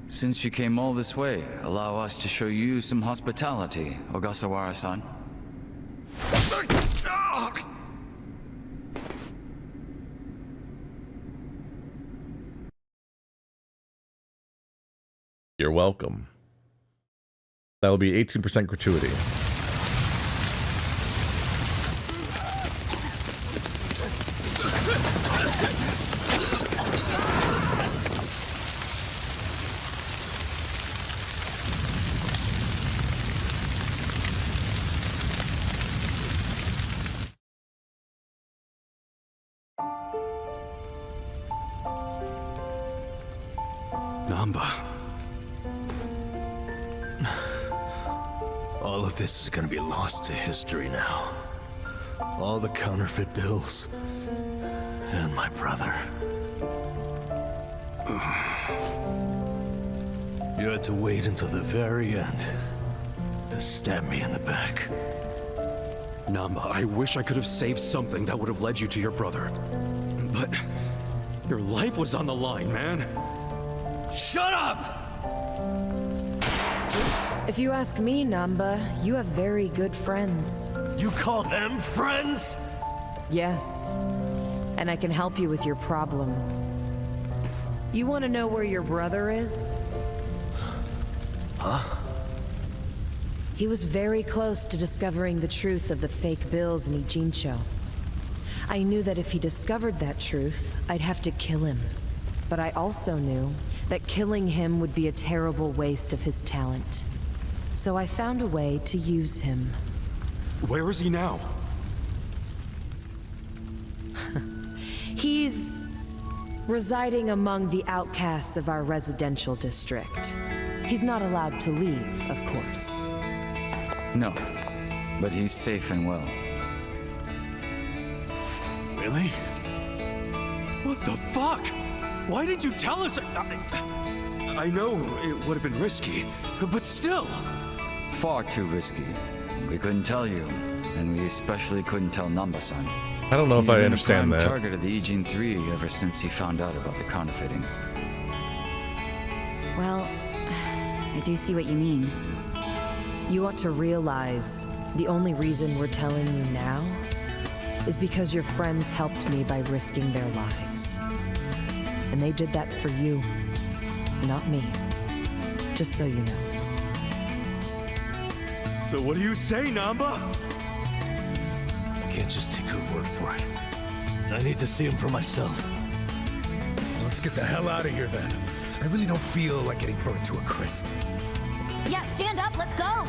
[SPEAKER 15] Since you came all this way, allow us to show you some hospitality, Ogasawara-san.
[SPEAKER 1] You're welcome. That'll be 18% gratuity.
[SPEAKER 23] Nanba. All of this is gonna be lost to history now. All the counterfeit bills. And my brother. You had to wait until the very end to stab me in the back.
[SPEAKER 18] Nanba, I wish I could have saved something that would have led you to your brother. But your life was on the line, man.
[SPEAKER 8] Shut up!
[SPEAKER 13] If you ask me, Nanba, you have very good friends.
[SPEAKER 23] You call them friends?
[SPEAKER 13] Yes. And I can help you with your problem. You want to know where your brother is?
[SPEAKER 23] Huh?
[SPEAKER 13] He was very close to discovering the truth of the fake bills in Ijincho. I knew that if he discovered that truth, I'd have to kill him. But I also knew that killing him would be a terrible waste of his talent. So I found a way to use him.
[SPEAKER 18] Where is he now?
[SPEAKER 13] He's residing among the outcasts of our residential district. He's not allowed to leave, of course.
[SPEAKER 15] No, but he's safe and well.
[SPEAKER 23] Really?
[SPEAKER 18] What the fuck? Why didn't you tell us? I know it would have been risky, but still.
[SPEAKER 15] Far too risky. We couldn't tell you, and we especially couldn't tell Nanba-san.
[SPEAKER 1] I don't know if I understand that.
[SPEAKER 15] He's been a prime target of the Ijin 3 ever since he found out about the counterfeiting.
[SPEAKER 24] Well, I do see what you mean.
[SPEAKER 13] You ought to realize the only reason we're telling you now is because your friends helped me by risking their lives. And they did that for you, not me. Just so you know.
[SPEAKER 18] So what do you say, Nanba?
[SPEAKER 23] I can't just take her word for it. I need to see him for myself.
[SPEAKER 4] Let's get the hell out of here then. I really don't feel like getting burnt to a crisp.
[SPEAKER 21] Yeah, stand up, let's go!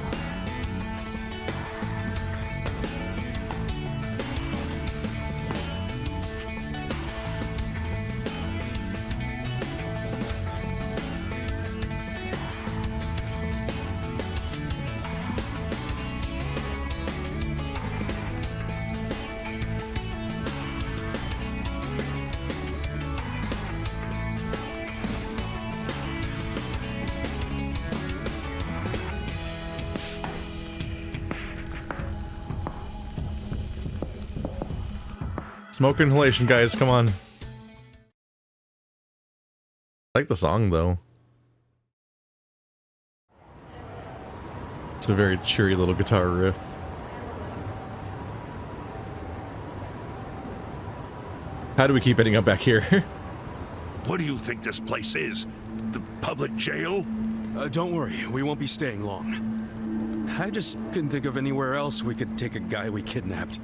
[SPEAKER 1] Smoke inhalation, guys, come on. I like the song, though. It's a very cheery little guitar riff. How do we keep ending up back here?
[SPEAKER 6] What do you think this place is? The public jail?
[SPEAKER 18] Don't worry, we won't be staying long. I just couldn't think of anywhere else we could take a guy we kidnapped.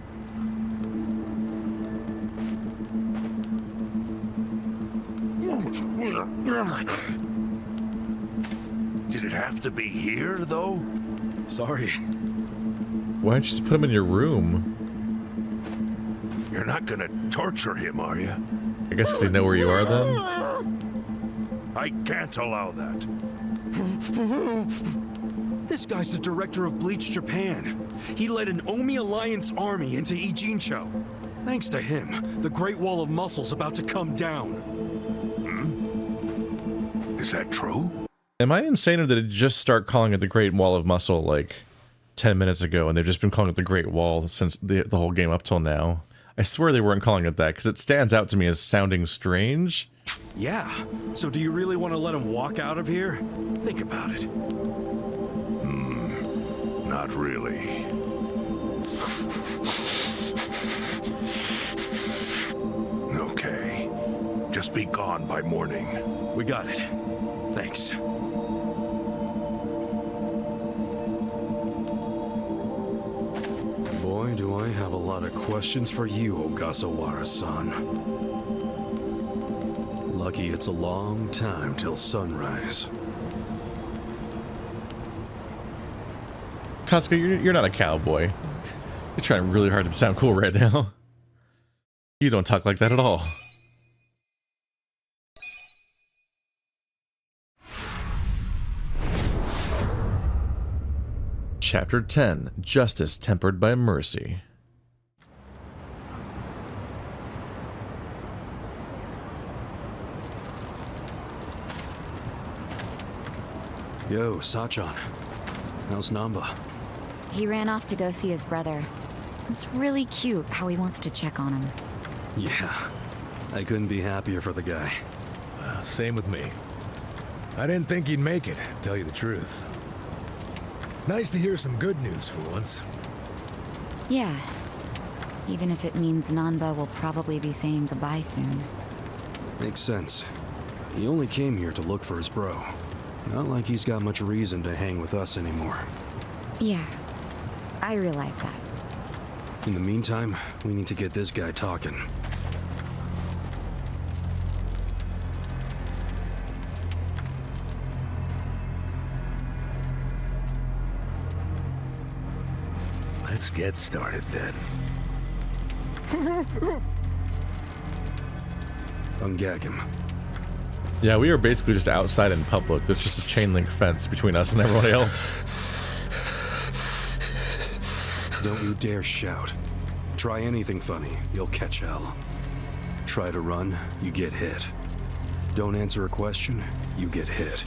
[SPEAKER 6] Did it have to be here, though?
[SPEAKER 18] Sorry.
[SPEAKER 1] Why don't you just put him in your room?
[SPEAKER 6] You're not gonna torture him, are you?
[SPEAKER 1] I guess because they know where you are, then?
[SPEAKER 6] I can't allow that.
[SPEAKER 18] This guy's the director of Bleach Japan. He led an Omi Alliance army into Ijincho. Thanks to him, the Great Wall of Muscle's about to come down.
[SPEAKER 6] Is that true?
[SPEAKER 1] Am I insane, or did it just start calling it the Great Wall of Muscle like 10 minutes ago, and they've just been calling it the Great Wall since the whole game up till now? I swear they weren't calling it that, because it stands out to me as sounding strange.
[SPEAKER 7] Yeah. So do you really want to let him walk out of here? Think about it.
[SPEAKER 6] Not really. Okay. Just be gone by morning.
[SPEAKER 7] We got it. Thanks. Boy, do I have a lot of questions for you, Ogasawara-san. Lucky it's a long time till sunrise.
[SPEAKER 1] Kasuga, you're not a cowboy. You're trying really hard to sound cool right now. You don't talk like that at all.
[SPEAKER 2] Chapter 10, Justice Tempered by Mercy.
[SPEAKER 7] Yo, Sachan. How's Nanba?
[SPEAKER 24] He ran off to go see his brother. It's really cute how he wants to check on him.
[SPEAKER 7] Yeah, I couldn't be happier for the guy.
[SPEAKER 16] Same with me. I didn't think he'd make it, to tell you the truth. It's nice to hear some good news for once.
[SPEAKER 24] Yeah. Even if it means Nanba will probably be saying goodbye soon.
[SPEAKER 7] Makes sense. He only came here to look for his bro. Not like he's got much reason to hang with us anymore.
[SPEAKER 24] Yeah, I realize that.
[SPEAKER 7] In the meantime, we need to get this guy talking.
[SPEAKER 16] Let's get started then.
[SPEAKER 7] Ungag him.
[SPEAKER 1] Yeah, we are basically just outside in public. There's just a chain link fence between us and everyone else.
[SPEAKER 7] Don't you dare shout. Try anything funny, you'll catch hell. Try to run, you get hit. Don't answer a question, you get hit.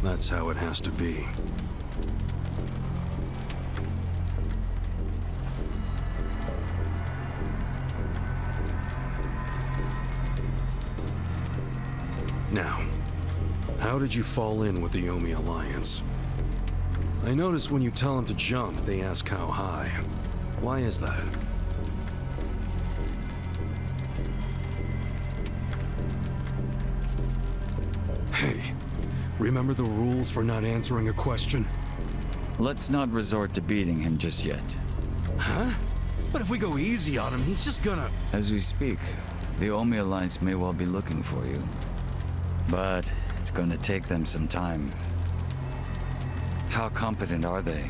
[SPEAKER 7] That's how it has to be. Now, how did you fall in with the Omi Alliance? I notice when you tell them to jump, they ask how high. Why is that? Hey, remember the rules for not answering a question?
[SPEAKER 15] Let's not resort to beating him just yet.
[SPEAKER 7] Huh? But if we go easy on him, he's just gonna...
[SPEAKER 15] As we speak, the Omi Alliance may well be looking for you. But it's going to take them some time. How competent are they?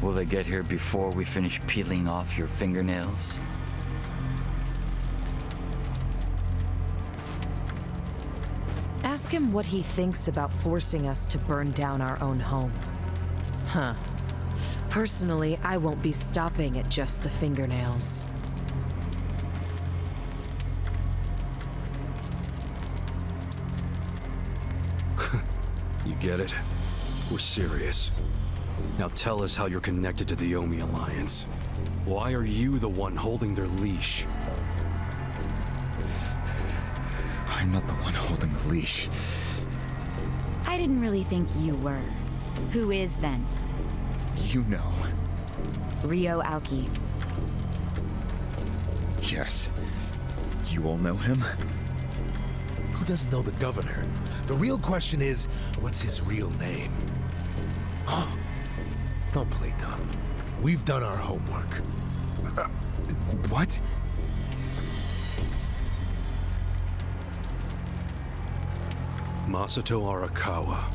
[SPEAKER 15] Will they get here before we finish peeling off your fingernails?
[SPEAKER 13] Ask him what he thinks about forcing us to burn down our own home. Huh. Personally, I won't be stopping at just the fingernails.
[SPEAKER 7] You get it? We're serious. Now tell us how you're connected to the Omi Alliance. Why are you the one holding their leash?
[SPEAKER 15] I'm not the one holding the leash.
[SPEAKER 24] I didn't really think you were. Who is then?
[SPEAKER 15] You know.
[SPEAKER 24] Ryo Aoki.
[SPEAKER 15] Yes. You all know him?
[SPEAKER 16] Who doesn't know the governor? The real question is, what's his real name? Oh, don't play dumb. We've done our homework.
[SPEAKER 15] What?
[SPEAKER 7] Masato Arakawa.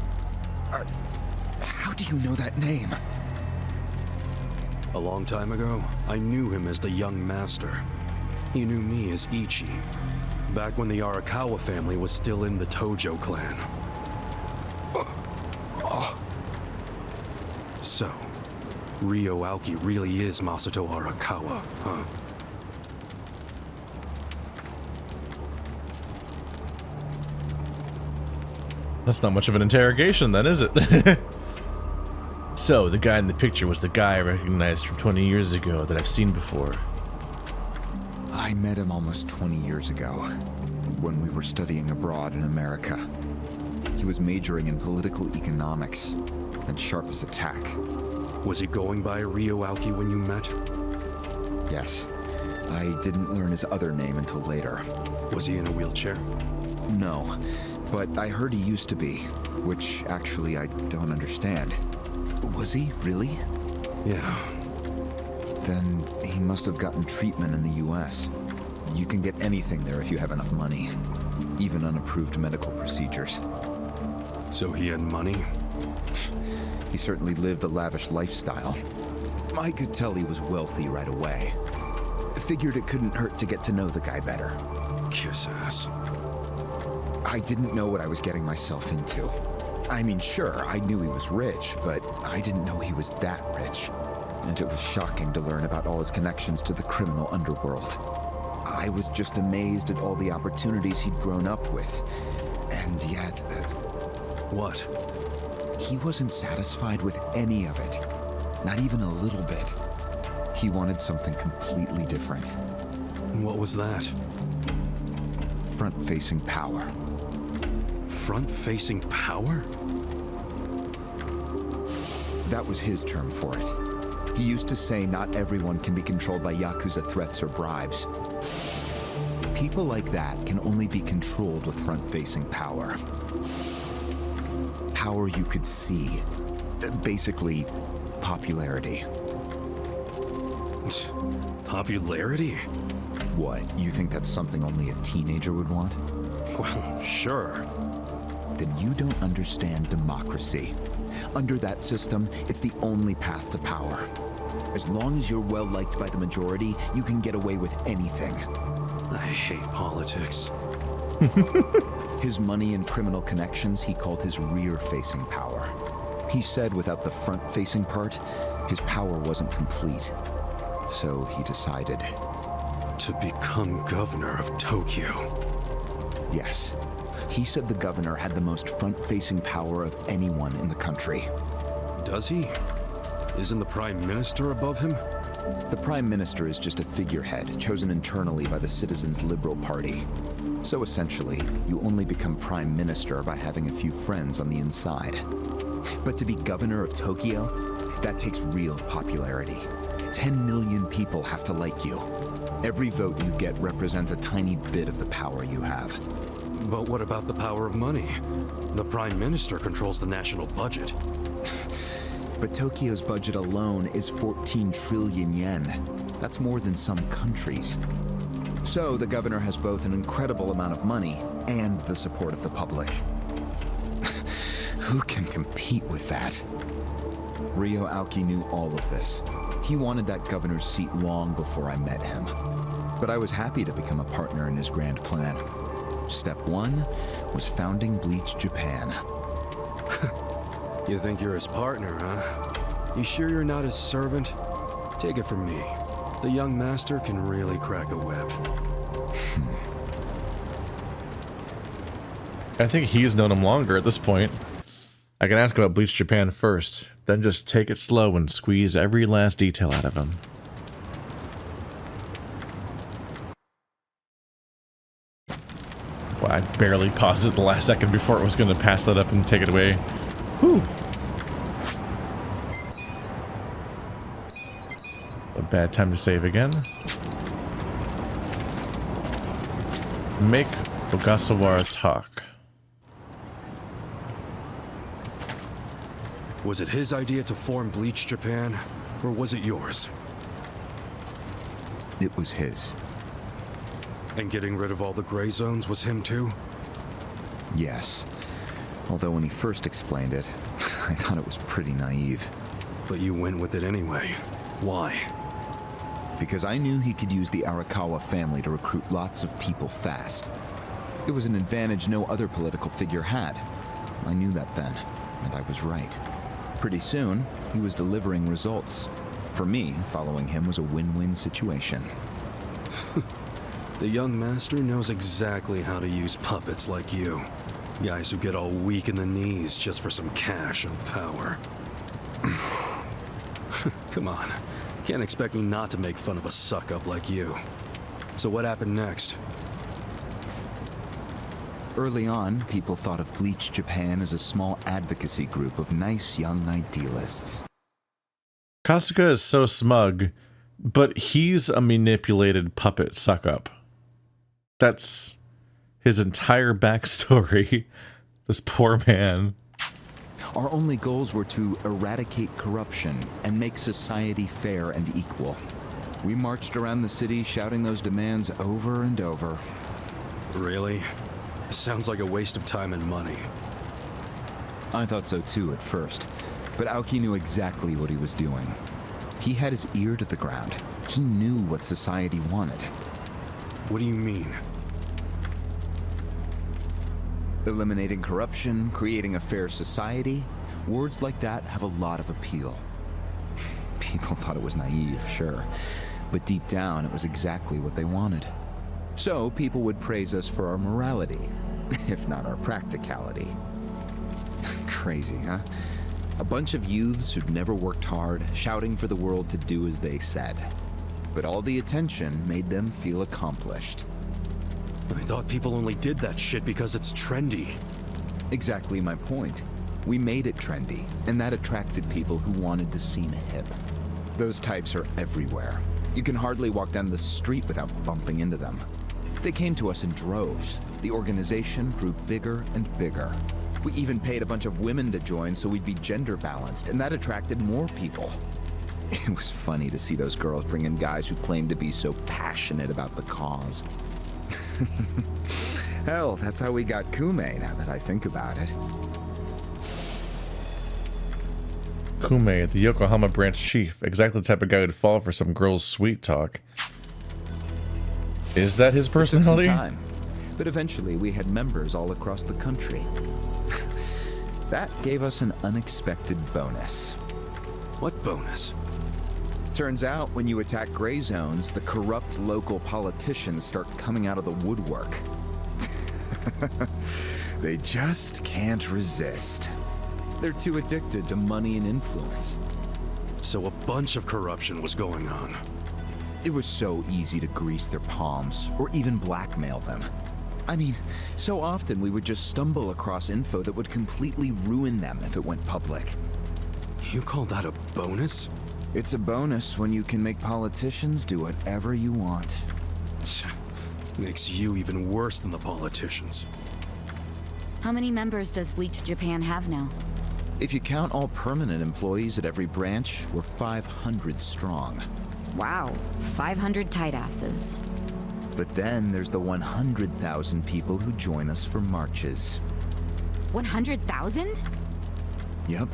[SPEAKER 15] How do you know that name?
[SPEAKER 7] A long time ago, I knew him as the young master. He knew me as Ichi. Back when the Arakawa family was still in the Tojo clan. So, Ryo Aoki really is Masato Arakawa, huh?
[SPEAKER 2] That's not much of an interrogation then, is it? So, the guy in the picture was the guy I recognized from 20 years ago that I've seen before.
[SPEAKER 12] I met him almost 20 years ago, when we were studying abroad in America. He was majoring in political economics, and sharp as a tack.
[SPEAKER 7] Was he going by Ryo Aoki when you met?
[SPEAKER 12] Yes. I didn't learn his other name until later.
[SPEAKER 7] Was he in a wheelchair?
[SPEAKER 12] No, but I heard he used to be, which actually I don't understand. Was he, really?
[SPEAKER 7] Yeah.
[SPEAKER 12] Then he must have gotten treatment in the US. You can get anything there if you have enough money, even unapproved medical procedures.
[SPEAKER 7] So he had money?
[SPEAKER 12] He certainly lived a lavish lifestyle. I could tell he was wealthy right away. Figured it couldn't hurt to get to know the guy better.
[SPEAKER 7] Kiss ass.
[SPEAKER 12] I didn't know what I was getting myself into. I mean, sure, I knew he was rich, but I didn't know he was that rich. And it was shocking to learn about all his connections to the criminal underworld. I was just amazed at all the opportunities he'd grown up with. And yet...
[SPEAKER 7] What?
[SPEAKER 12] He wasn't satisfied with any of it. Not even a little bit. He wanted something completely different.
[SPEAKER 7] What was that?
[SPEAKER 12] Front-facing power.
[SPEAKER 7] Front-facing power?
[SPEAKER 12] That was his term for it. He used to say not everyone can be controlled by Yakuza threats or bribes. People like that can only be controlled with front-facing power. Power you could see. Basically, popularity.
[SPEAKER 7] Popularity?
[SPEAKER 12] What, you think that's something only a teenager would want?
[SPEAKER 7] Well, sure.
[SPEAKER 12] Then you don't understand democracy. Under that system, it's the only path to power. As long as you're well-liked by the majority, you can get away with anything.
[SPEAKER 7] I hate politics.
[SPEAKER 12] His money and criminal connections he called his rear-facing power. He said without the front-facing part, his power wasn't complete. So he decided...
[SPEAKER 7] to become governor of Tokyo.
[SPEAKER 12] Yes. He said the governor had the most front-facing power of anyone in the country.
[SPEAKER 7] Does he? Isn't the Prime Minister above him?
[SPEAKER 12] The Prime Minister is just a figurehead chosen internally by the Citizens' Liberal Party. So essentially, you only become Prime Minister by having a few friends on the inside. But to be governor of Tokyo, that takes real popularity. 10 million people have to like you. Every vote you get represents a tiny bit of the power you have.
[SPEAKER 7] But what about the power of money? The Prime Minister controls the national budget.
[SPEAKER 12] But Tokyo's budget alone is 14 trillion yen. That's more than some countries. So the governor has both an incredible amount of money and the support of the public. Who can compete with that? Ryo Aoki knew all of this. He wanted that governor's seat long before I met him. But I was happy to become a partner in his grand plan. Step one was founding Bleach Japan.
[SPEAKER 7] You think you're his partner, huh? You sure you're not his servant? Take it from me. The young master can really crack a whip.
[SPEAKER 2] I think he's known him longer at this point. I can ask about Bleach Japan first, then just take it slow and squeeze every last detail out of him. Well, I barely paused it the last second before it was going to pass that up and take it away. Whew. A bad time to save again. Make Ogasawara talk.
[SPEAKER 7] Was it his idea to form Bleach Japan, or was it yours?
[SPEAKER 12] It was his.
[SPEAKER 7] And getting rid of all the gray zones was him too?
[SPEAKER 12] Yes. Although when he first explained it, I thought it was pretty naive.
[SPEAKER 7] But you went with it anyway. Why?
[SPEAKER 12] Because I knew he could use the Arakawa family to recruit lots of people fast. It was an advantage no other political figure had. I knew that then, and I was right. Pretty soon, he was delivering results. For me, following him was a win-win situation.
[SPEAKER 7] The young master knows exactly how to use puppets like you. Guys who get all weak in the knees just for some cash and power. Come on. Can't expect me not to make fun of a suck-up like you. So what happened next?
[SPEAKER 12] Early on, people thought of Bleach Japan as a small advocacy group of nice young idealists.
[SPEAKER 1] Kasuga is so smug, but he's a manipulated puppet suck-up. That's his entire backstory. This poor man.
[SPEAKER 12] Our only goals were to eradicate corruption and make society fair and equal. We marched around the city shouting those demands over and over.
[SPEAKER 7] Really? Sounds like a waste of time and money.
[SPEAKER 12] I thought so too at first, but Aoki knew exactly what he was doing. He had his ear to the ground. He knew what society wanted.
[SPEAKER 7] What do you mean?
[SPEAKER 12] Eliminating corruption, creating a fair society, words like that have a lot of appeal. People thought it was naive, sure, but deep down it was exactly what they wanted. So people would praise us for our morality, if not our practicality. Crazy, huh? A bunch of youths who'd never worked hard, shouting for the world to do as they said. But all the attention made them feel accomplished.
[SPEAKER 7] I thought people only did that shit because it's trendy.
[SPEAKER 12] Exactly my point. We made it trendy, and that attracted people who wanted to seem hip. Those types are everywhere. You can hardly walk down the street without bumping into them. They came to us in droves. The organization grew bigger and bigger. We even paid a bunch of women to join so we'd be gender balanced, and that attracted more people. It was funny to see those girls bring in guys who claimed to be so passionate about the cause. Hell, that's how we got Kume, now that I think about it.
[SPEAKER 1] Kume, the Yokohama branch chief, exactly the type of guy who'd fall for some girl's sweet talk. Is that his personality?
[SPEAKER 12] It took some time, but eventually we had members all across the country. That gave us an unexpected bonus.
[SPEAKER 7] What bonus?
[SPEAKER 12] Turns out, when you attack gray zones, the corrupt local politicians start coming out of the woodwork. They just can't resist. They're too addicted to money and influence.
[SPEAKER 7] So a bunch of corruption was going on.
[SPEAKER 12] It was so easy to grease their palms, or even blackmail them. I mean, so often we would just stumble across info that would completely ruin them if it went public.
[SPEAKER 7] You call that a bonus?
[SPEAKER 12] It's a bonus when you can make politicians do whatever you want.
[SPEAKER 7] Makes you even worse than the politicians.
[SPEAKER 24] How many members does Bleach Japan have now?
[SPEAKER 12] If you count all permanent employees at every branch, we're 500 strong.
[SPEAKER 24] Wow, 500 tight asses.
[SPEAKER 12] But then there's the 100,000 people who join us for marches.
[SPEAKER 24] 100,000?
[SPEAKER 12] Yep.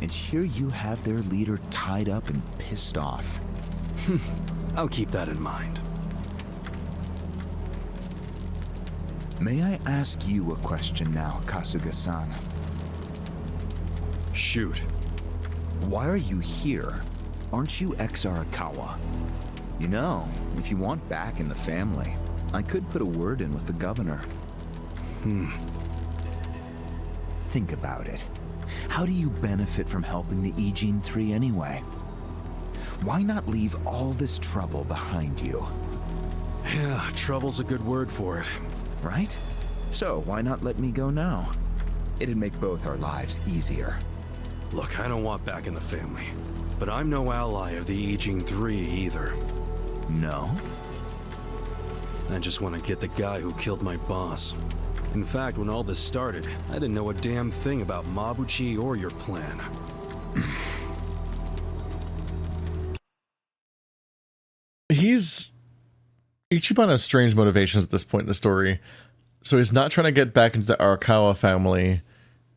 [SPEAKER 12] And here you have their leader tied up and pissed off.
[SPEAKER 7] I'll keep that in mind.
[SPEAKER 12] May I ask you a question now, Kasuga-san?
[SPEAKER 7] Shoot.
[SPEAKER 12] Why are you here? Aren't you ex-Arakawa? You know, if you want back in the family, I could put a word in with the governor. Think about it. How do you benefit from helping the Ijin 3 anyway? Why not leave all this trouble behind you?
[SPEAKER 7] Yeah, trouble's a good word for it.
[SPEAKER 12] Right? So why not let me go now? It'd make both our lives easier.
[SPEAKER 7] Look, I don't want back in the family. But I'm no ally of the Ijin 3 either.
[SPEAKER 12] No?
[SPEAKER 7] I just want to get the guy who killed my boss. In fact, when all this started, I didn't know a damn thing about Mabuchi or your plan.
[SPEAKER 1] Ichiban has strange motivations at this point in the story. So he's not trying to get back into the Arakawa family,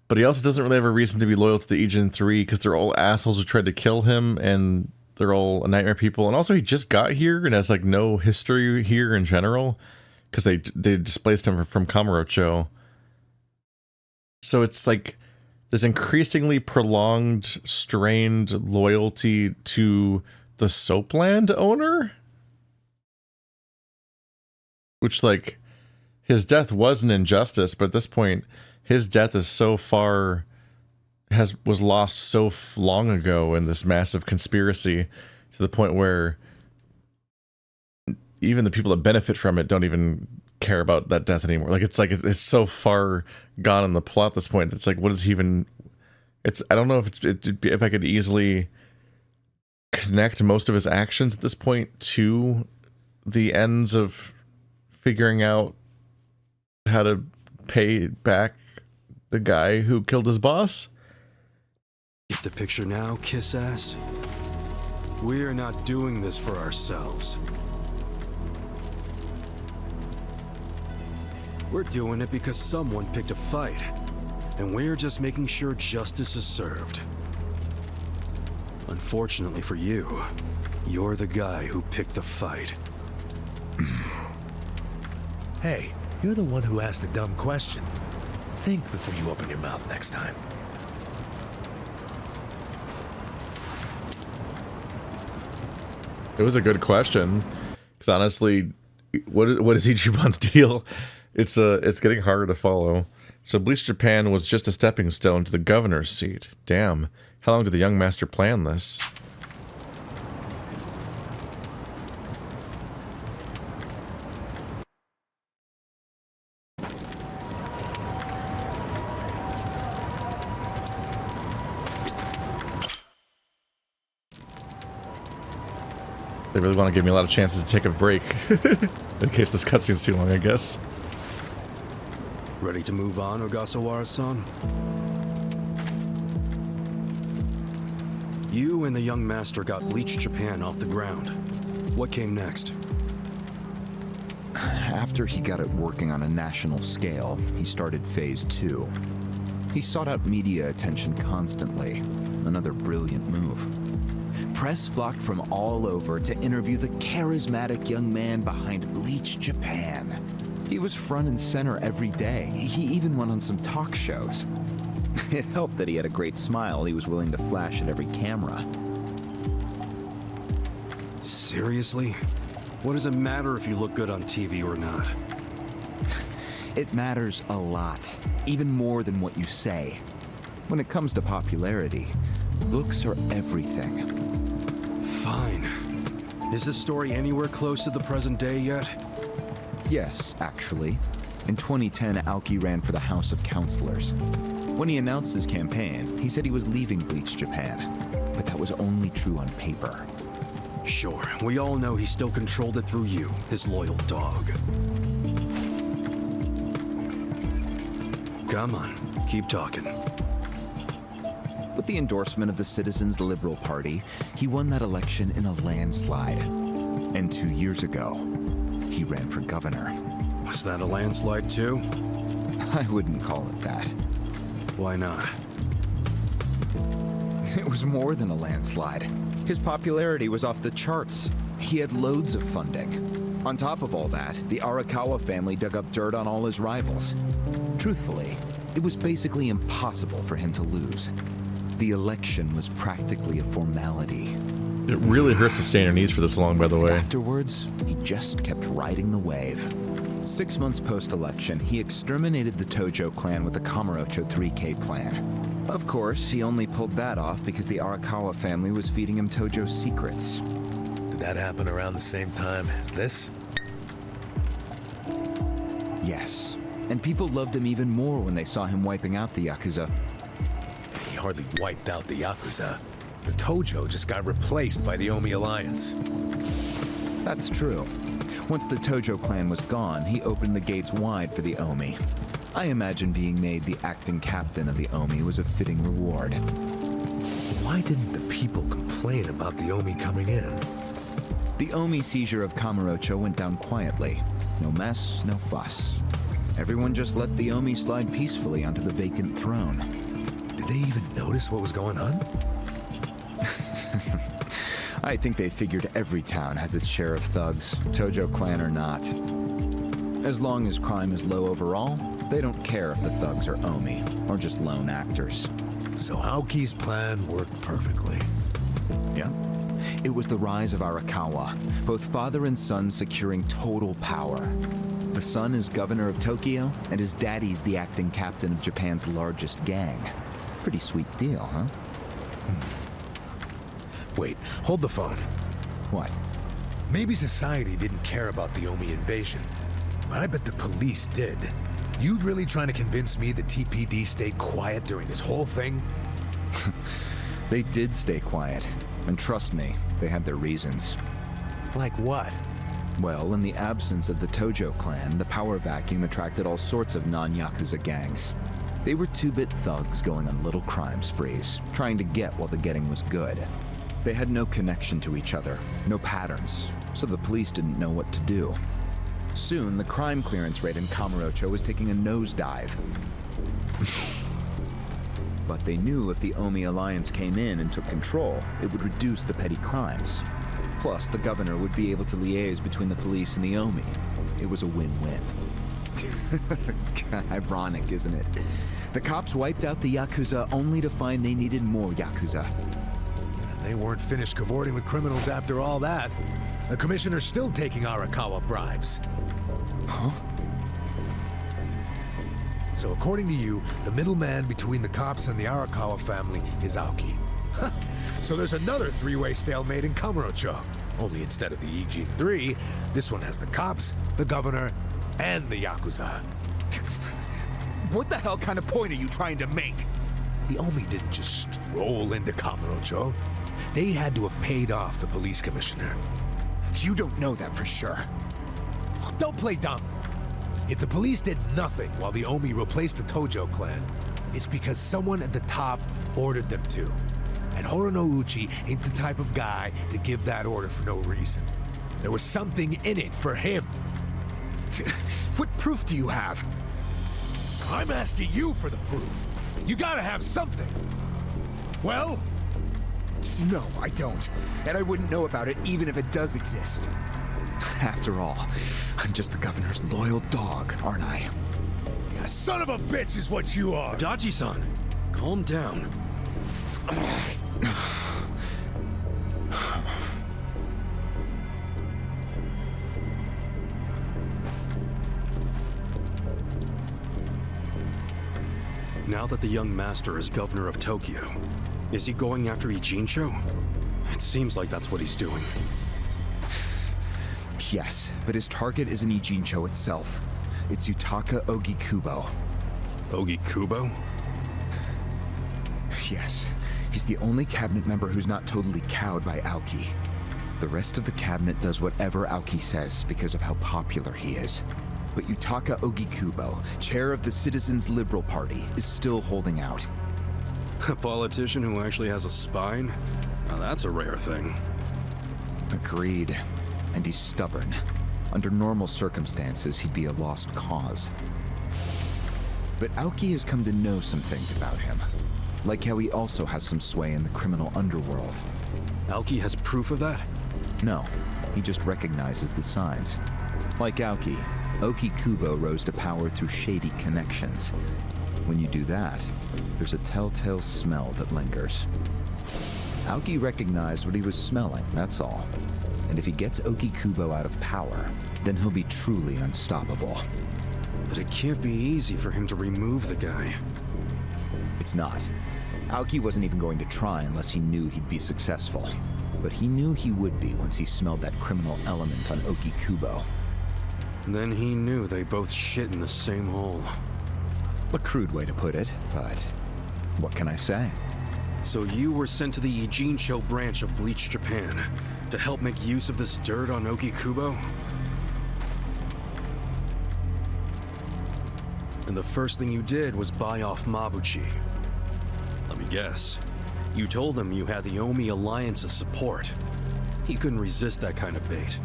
[SPEAKER 1] but he also doesn't really have a reason to be loyal to the Ijin 3 because they're all assholes who tried to kill him and they're all nightmare people. And also he just got here and has like no history here in general because they displaced him from Kamurocho. So it's like this increasingly prolonged, strained loyalty to the soapland owner, which like his death was an injustice, but at this point, his death is so far was lost so long ago in this massive conspiracy, to the point where even the people that benefit from it don't even care about that death anymore. Like it's so far gone in the plot at this point. It's like, what is he even? I don't know if I could easily connect most of his actions at this point to the ends of figuring out how to pay back the guy who killed his boss.
[SPEAKER 7] Get the picture now, kiss ass? We're not doing this for ourselves. We're doing it because someone picked a fight, and we're just making sure justice is served. Unfortunately for you, you're the guy who picked the fight.
[SPEAKER 16] Hey, you're the one who asked the dumb question. Think before you open your mouth next time.
[SPEAKER 1] It was a good question, because honestly, what is Ichiban's deal? It's getting harder to follow. So Bleach Japan was just a stepping stone to the governor's seat. Damn, how long did the young master plan this? They really want to give me a lot of chances to take a break, in case this cutscene's too long, I guess.
[SPEAKER 7] Ready to move on, Ogasawara-san? You and the young master got Bleach Japan off the ground. What came next?
[SPEAKER 12] After he got it working on a national scale, he started Phase 2. He sought out media attention constantly. Another brilliant move. Press flocked from all over to interview the charismatic young man behind Bleach Japan. He was front and center every day. He even went on some talk shows. It helped that he had a great smile he was willing to flash at every camera.
[SPEAKER 7] Seriously? What does it matter if you look good on TV or not?
[SPEAKER 12] It matters a lot, even more than what you say. When it comes to popularity, looks are everything.
[SPEAKER 7] Fine. Is this story anywhere close to the present day yet?
[SPEAKER 12] Yes, actually. In 2010, Aoki ran for the House of Councilors. When he announced his campaign, he said he was leaving Bleach Japan. But that was only true on paper.
[SPEAKER 7] Sure, we all know he still controlled it through you, his loyal dog. Come on, keep talking.
[SPEAKER 12] With the endorsement of the Citizens Liberal Party, he won that election in a landslide. And 2 years ago, he ran for governor.
[SPEAKER 7] Was that a landslide too?
[SPEAKER 12] I wouldn't call it that.
[SPEAKER 7] Why not?
[SPEAKER 12] It was more than a landslide. His popularity was off the charts. He had loads of funding. On top of all that, the Arakawa family dug up dirt on all his rivals. Truthfully, it was basically impossible for him to lose. The election was practically a formality.
[SPEAKER 1] It really hurts to stay on your knees for this long, by the way.
[SPEAKER 12] Afterwards, he just kept riding the wave. 6 months post-election, he exterminated the Tojo clan with the Kamurocho 3K plan. Of course, he only pulled that off because the Arakawa family was feeding him Tojo's secrets.
[SPEAKER 16] Did that happen around the same time as this?
[SPEAKER 12] Yes. And people loved him even more when they saw him wiping out the Yakuza.
[SPEAKER 16] He hardly wiped out the Yakuza. The Tojo just got replaced by the Omi Alliance.
[SPEAKER 12] That's true. Once the Tojo clan was gone, he opened the gates wide for the Omi. I imagine being made the acting captain of the Omi was a fitting reward.
[SPEAKER 16] Why didn't the people complain about the Omi coming in?
[SPEAKER 12] The Omi seizure of Kamurocho went down quietly. No mess, no fuss. Everyone just let the Omi slide peacefully onto the vacant throne.
[SPEAKER 16] Did they even notice what was going on?
[SPEAKER 12] I think they figured every town has its share of thugs, Tojo clan or not. As long as crime is low overall, they don't care if the thugs are Omi, or just lone actors.
[SPEAKER 16] So Aoki's plan worked perfectly.
[SPEAKER 12] Yeah. It was the rise of Arakawa, both father and son securing total power. The son is governor of Tokyo, and his daddy's the acting captain of Japan's largest gang. Pretty sweet deal, huh?
[SPEAKER 16] Wait, hold the phone.
[SPEAKER 12] What?
[SPEAKER 16] Maybe society didn't care about the Omi invasion, but I bet the police did. You'd really trying to convince me the TPD stayed quiet during this whole thing?
[SPEAKER 12] They did stay quiet, and trust me, they had their reasons.
[SPEAKER 16] Like what?
[SPEAKER 12] Well, in the absence of the Tojo clan, the power vacuum attracted all sorts of non-Yakuza gangs. They were two-bit thugs going on little crime sprees, trying to get while the getting was good. They had no connection to each other, no patterns, so the police didn't know what to do. Soon, the crime clearance rate in Kamurocho was taking a nosedive. But they knew if the Omi alliance came in and took control, it would reduce the petty crimes. Plus, the governor would be able to liaise between the police and the Omi. It was a win-win. Ironic, isn't it? The cops wiped out the Yakuza only to find they needed more Yakuza.
[SPEAKER 16] They weren't finished cavorting with criminals after all that. The commissioner's still taking Arakawa bribes.
[SPEAKER 12] Huh?
[SPEAKER 16] So according to you, the middleman between the cops and the Arakawa family is Aoki. So there's another three-way stalemate in Kamurocho. Only instead of the EG-3, this one has the cops, the governor, and the Yakuza.
[SPEAKER 12] What the hell kind of point are you trying to make?
[SPEAKER 16] The Omi didn't just stroll into Kamurocho. They had to have paid off the police commissioner.
[SPEAKER 12] You don't know that for sure.
[SPEAKER 16] Don't play dumb. If the police did nothing while the Omi replaced the Tojo clan, it's because someone at the top ordered them to. And Horonouchi ain't the type of guy to give that order for no reason. There was something in it for him.
[SPEAKER 12] What proof do you have?
[SPEAKER 16] I'm asking you for the proof. You gotta have something. Well?
[SPEAKER 12] No, I don't. And I wouldn't know about it even if it does exist. After all, I'm just the governor's loyal dog, aren't I?
[SPEAKER 16] Yeah, son of a bitch is what you are!
[SPEAKER 7] Adachi-san, calm down. Now that the young master is governor of Tokyo, is he going after Ijincho? It seems like that's what he's doing.
[SPEAKER 12] Yes, but his target isn't Ijincho itself. It's Yutaka Ogikubo.
[SPEAKER 7] Ogikubo?
[SPEAKER 12] Yes, he's the only cabinet member who's not totally cowed by Aoki. The rest of the cabinet does whatever Aoki says because of how popular he is. But Yutaka Ogikubo, chair of the Citizens Liberal Party, is still holding out.
[SPEAKER 7] A politician who actually has a spine? Now that's a rare thing.
[SPEAKER 12] Agreed. And he's stubborn. Under normal circumstances, he'd be a lost cause. But Aoki has come to know some things about him. Like how he also has some sway in the criminal underworld.
[SPEAKER 7] Aoki has proof of that?
[SPEAKER 12] No, he just recognizes the signs. Like Aoki, Ogikubo rose to power through shady connections. When you do that, there's a telltale smell that lingers. Aoki recognized what he was smelling, that's all. And if he gets Ogikubo out of power, then he'll be truly unstoppable.
[SPEAKER 7] But it can't be easy for him to remove the guy.
[SPEAKER 12] It's not. Aoki wasn't even going to try unless he knew he'd be successful. But he knew he would be once he smelled that criminal element on Ogikubo.
[SPEAKER 7] Then he knew they both shit in the same hole.
[SPEAKER 12] A crude way to put it, but what can I say?
[SPEAKER 7] So you were sent to the Ijincho branch of Bleach Japan to help make use of this dirt on Ogikubo? And the first thing you did was buy off Mabuchi. Let me guess. You told him you had the Omi Alliance's support. He couldn't resist that kind of bait.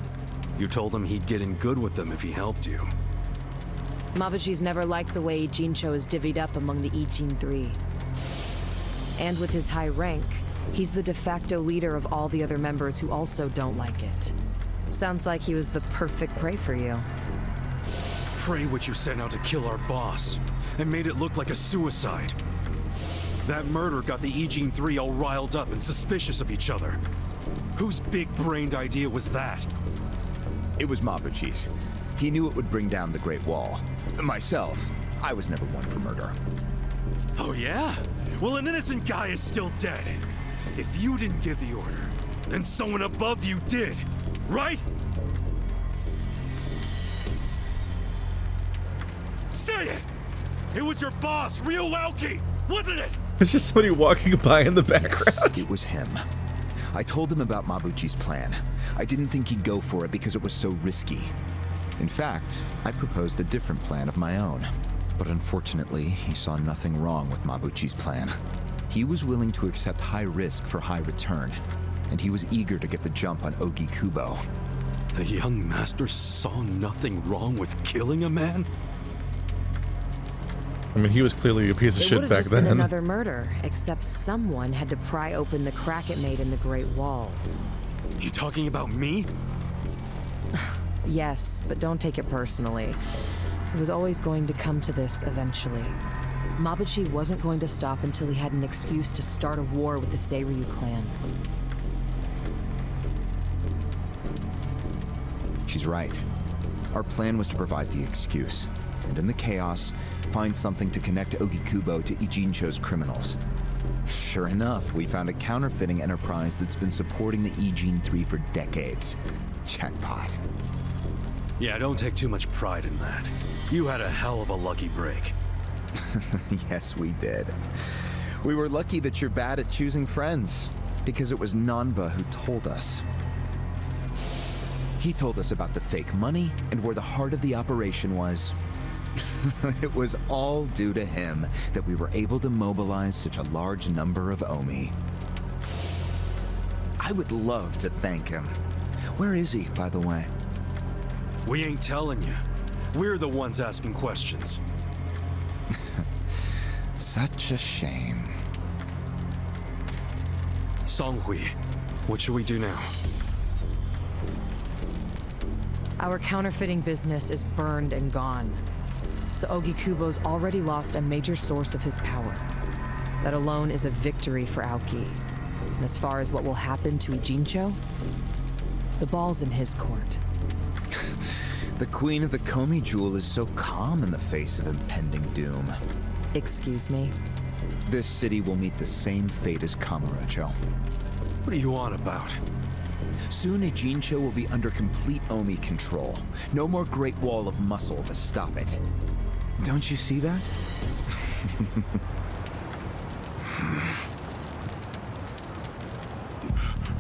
[SPEAKER 7] You told him he'd get in good with them if he helped you.
[SPEAKER 13] Mabuchi's never liked the way Ijincho is divvied up among the Ijin-3. And with his high rank, he's the de facto leader of all the other members who also don't like it. Sounds like he was the perfect prey for you.
[SPEAKER 7] Prey what you sent out to kill our boss, and made it look like a suicide. That murder got the Ijin-3 all riled up and suspicious of each other. Whose big-brained idea was that?
[SPEAKER 12] It was Mabuchi's. He knew it would bring down the Great Wall. Myself, I was never one for murder.
[SPEAKER 7] Oh yeah? Well, an innocent guy is still dead. If you didn't give the order, then someone above you did, right? Say it! It was your boss, Ryuuki, wasn't it?
[SPEAKER 1] It's just somebody walking by in the background.
[SPEAKER 12] Yes, it was him. I told him about Mabuchi's plan. I didn't think he'd go for it because it was so risky. In fact, I proposed a different plan of my own. But unfortunately, he saw nothing wrong with Mabuchi's plan. He was willing to accept high risk for high return, and he was eager to get the jump on Ogi Kubo.
[SPEAKER 7] The young master saw nothing wrong with killing a man?
[SPEAKER 1] I mean, he was clearly a piece of
[SPEAKER 13] It
[SPEAKER 1] shit
[SPEAKER 13] would have
[SPEAKER 1] back
[SPEAKER 13] just
[SPEAKER 1] then.
[SPEAKER 13] been another murder, except someone had to pry open the crack it made in the Great Wall.
[SPEAKER 7] You talking about me?
[SPEAKER 13] Yes, but don't take it personally. It was always going to come to this eventually. Mabuchi wasn't going to stop until he had an excuse to start a war with the Seiryu clan.
[SPEAKER 12] She's right. Our plan was to provide the excuse, and in the chaos, find something to connect Ogi Kubo to Ijincho's criminals. Sure enough, we found a counterfeiting enterprise that's been supporting the Ijin 3 for decades. Jackpot.
[SPEAKER 7] Yeah, don't take too much pride in that. You had a hell of a lucky break.
[SPEAKER 12] Yes, we did. We were lucky that you're bad at choosing friends, because it was Nanba who told us. He told us about the fake money and where the heart of the operation was. It was all due to him that we were able to mobilize such a large number of Omi. I would love to thank him. Where is he, by the way?
[SPEAKER 7] We ain't telling you. We're the ones asking questions.
[SPEAKER 12] Such a shame.
[SPEAKER 7] Songhui, what should we do now?
[SPEAKER 13] Our counterfeiting business is burned and gone. So Ogi Kubo's already lost a major source of his power. That alone is a victory for Aoki. And as far as what will happen to Ijincho, the ball's in his court.
[SPEAKER 12] The Queen of the Komi Jewel is so calm in the face of impending doom.
[SPEAKER 13] Excuse me?
[SPEAKER 12] This city will meet the same fate as Kamurocho.
[SPEAKER 7] What are you on about?
[SPEAKER 12] Soon Ijincho will be under complete Omi control. No more Great Wall of Muscle to stop it. Don't you see that?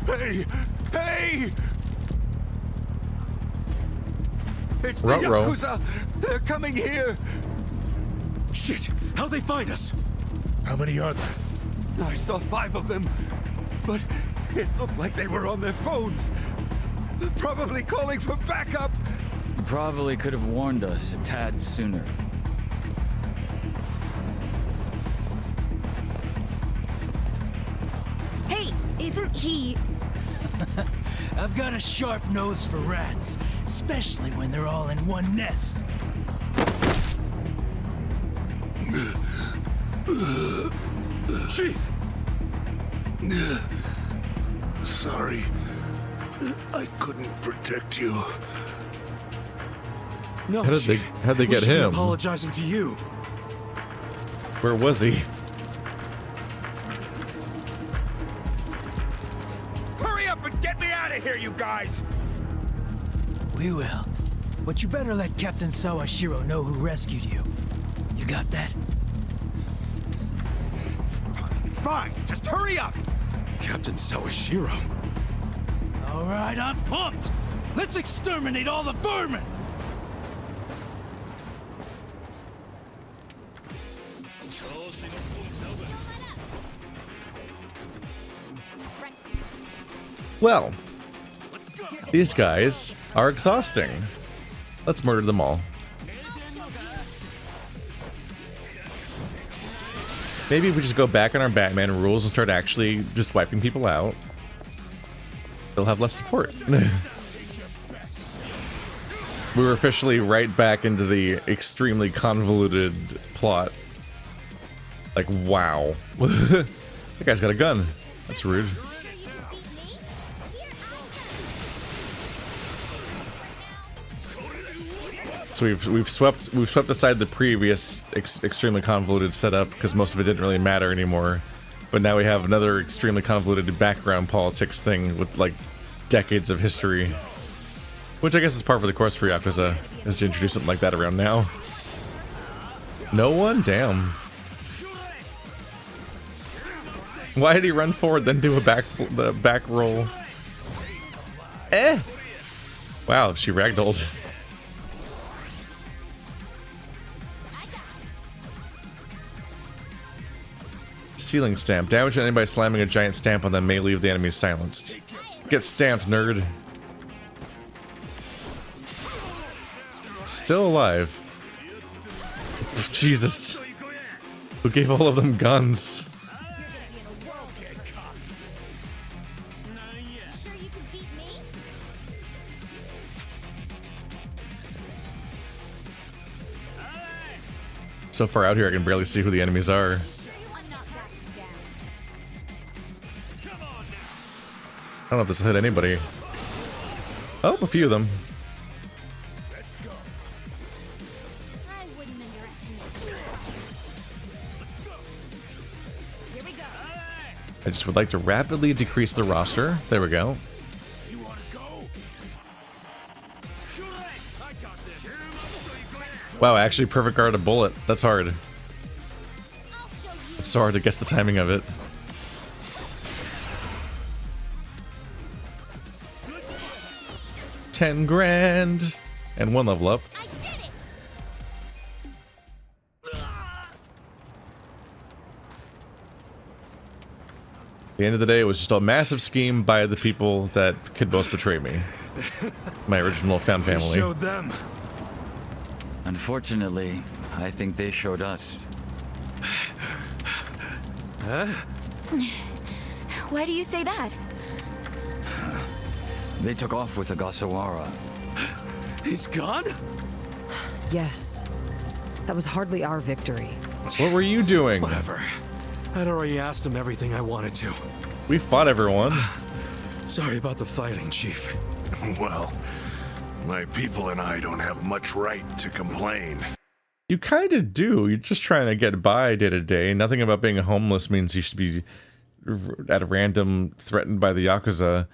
[SPEAKER 7] Hey! Hey! It's the
[SPEAKER 1] Ruh-roh.
[SPEAKER 7] Yakuza! They're coming here! Shit! How'd they find us?
[SPEAKER 6] How many are there?
[SPEAKER 7] I saw 5 of them, but it looked like they were on their phones. Probably calling for backup!
[SPEAKER 15] Probably could have warned us a tad sooner.
[SPEAKER 21] Hey, isn't he...
[SPEAKER 9] I've got a sharp nose for rats, especially when they're all in one nest.
[SPEAKER 7] Chief!
[SPEAKER 6] Sorry. I couldn't protect you.
[SPEAKER 7] No,
[SPEAKER 1] How'd
[SPEAKER 7] Chief.
[SPEAKER 1] they
[SPEAKER 7] We
[SPEAKER 1] get
[SPEAKER 7] should be
[SPEAKER 1] him?
[SPEAKER 7] apologizing to you.
[SPEAKER 1] Where was he?
[SPEAKER 8] Hurry up and get me out of here, you guys!
[SPEAKER 9] We will. But you better let Captain Sawashiro know who rescued you. You got that?
[SPEAKER 8] Fine, just hurry up!
[SPEAKER 7] Captain Sawashiro.
[SPEAKER 9] All right, I'm pumped. Let's exterminate all the vermin.
[SPEAKER 1] Well, these guys are exhausting. Let's murder them all. Maybe if we just go back on our Batman rules and start actually just wiping people out, they'll have less support. We were officially right back into the extremely convoluted plot. Like, wow. That guy's got a gun. That's rude. So we've swept aside the previous extremely convoluted setup because most of it didn't really matter anymore. But now we have another extremely convoluted background politics thing with like decades of history, which I guess is par for the course for Yakuza, is to introduce something like that around now. No one? Damn. Why did he run forward then do the back roll? Eh. Wow, she ragdolled. Ceiling stamp. Damage to anybody slamming a giant stamp on them may leave the enemy silenced. Get stamped, nerd. Still alive. Jesus. Who gave all of them guns? So far out here I can barely see who the enemies are. I don't know if this will hit anybody. Oh, a few of them. I just would like to rapidly decrease the roster. There we go. Wow, I actually perfect guard a bullet. That's hard. It's so hard to guess the timing of it. $10 grand and 1 level up. At the end of the day, it was just a massive scheme by the people that could most betray me. My original found family.
[SPEAKER 15] Showed them. Unfortunately, I think they showed us.
[SPEAKER 24] Huh? Why do you say that?
[SPEAKER 15] They took off with Ogasawara.
[SPEAKER 18] He's gone?
[SPEAKER 13] Yes. That was hardly our victory.
[SPEAKER 1] What were you doing?
[SPEAKER 18] Whatever. I'd already asked him everything I wanted to.
[SPEAKER 1] We fought everyone.
[SPEAKER 18] Sorry about the fighting, Chief.
[SPEAKER 6] Well, my people and I don't have much right to complain.
[SPEAKER 1] You kind of do. You're just trying to get by day to day. Nothing about being homeless means you should be at random threatened by the Yakuza.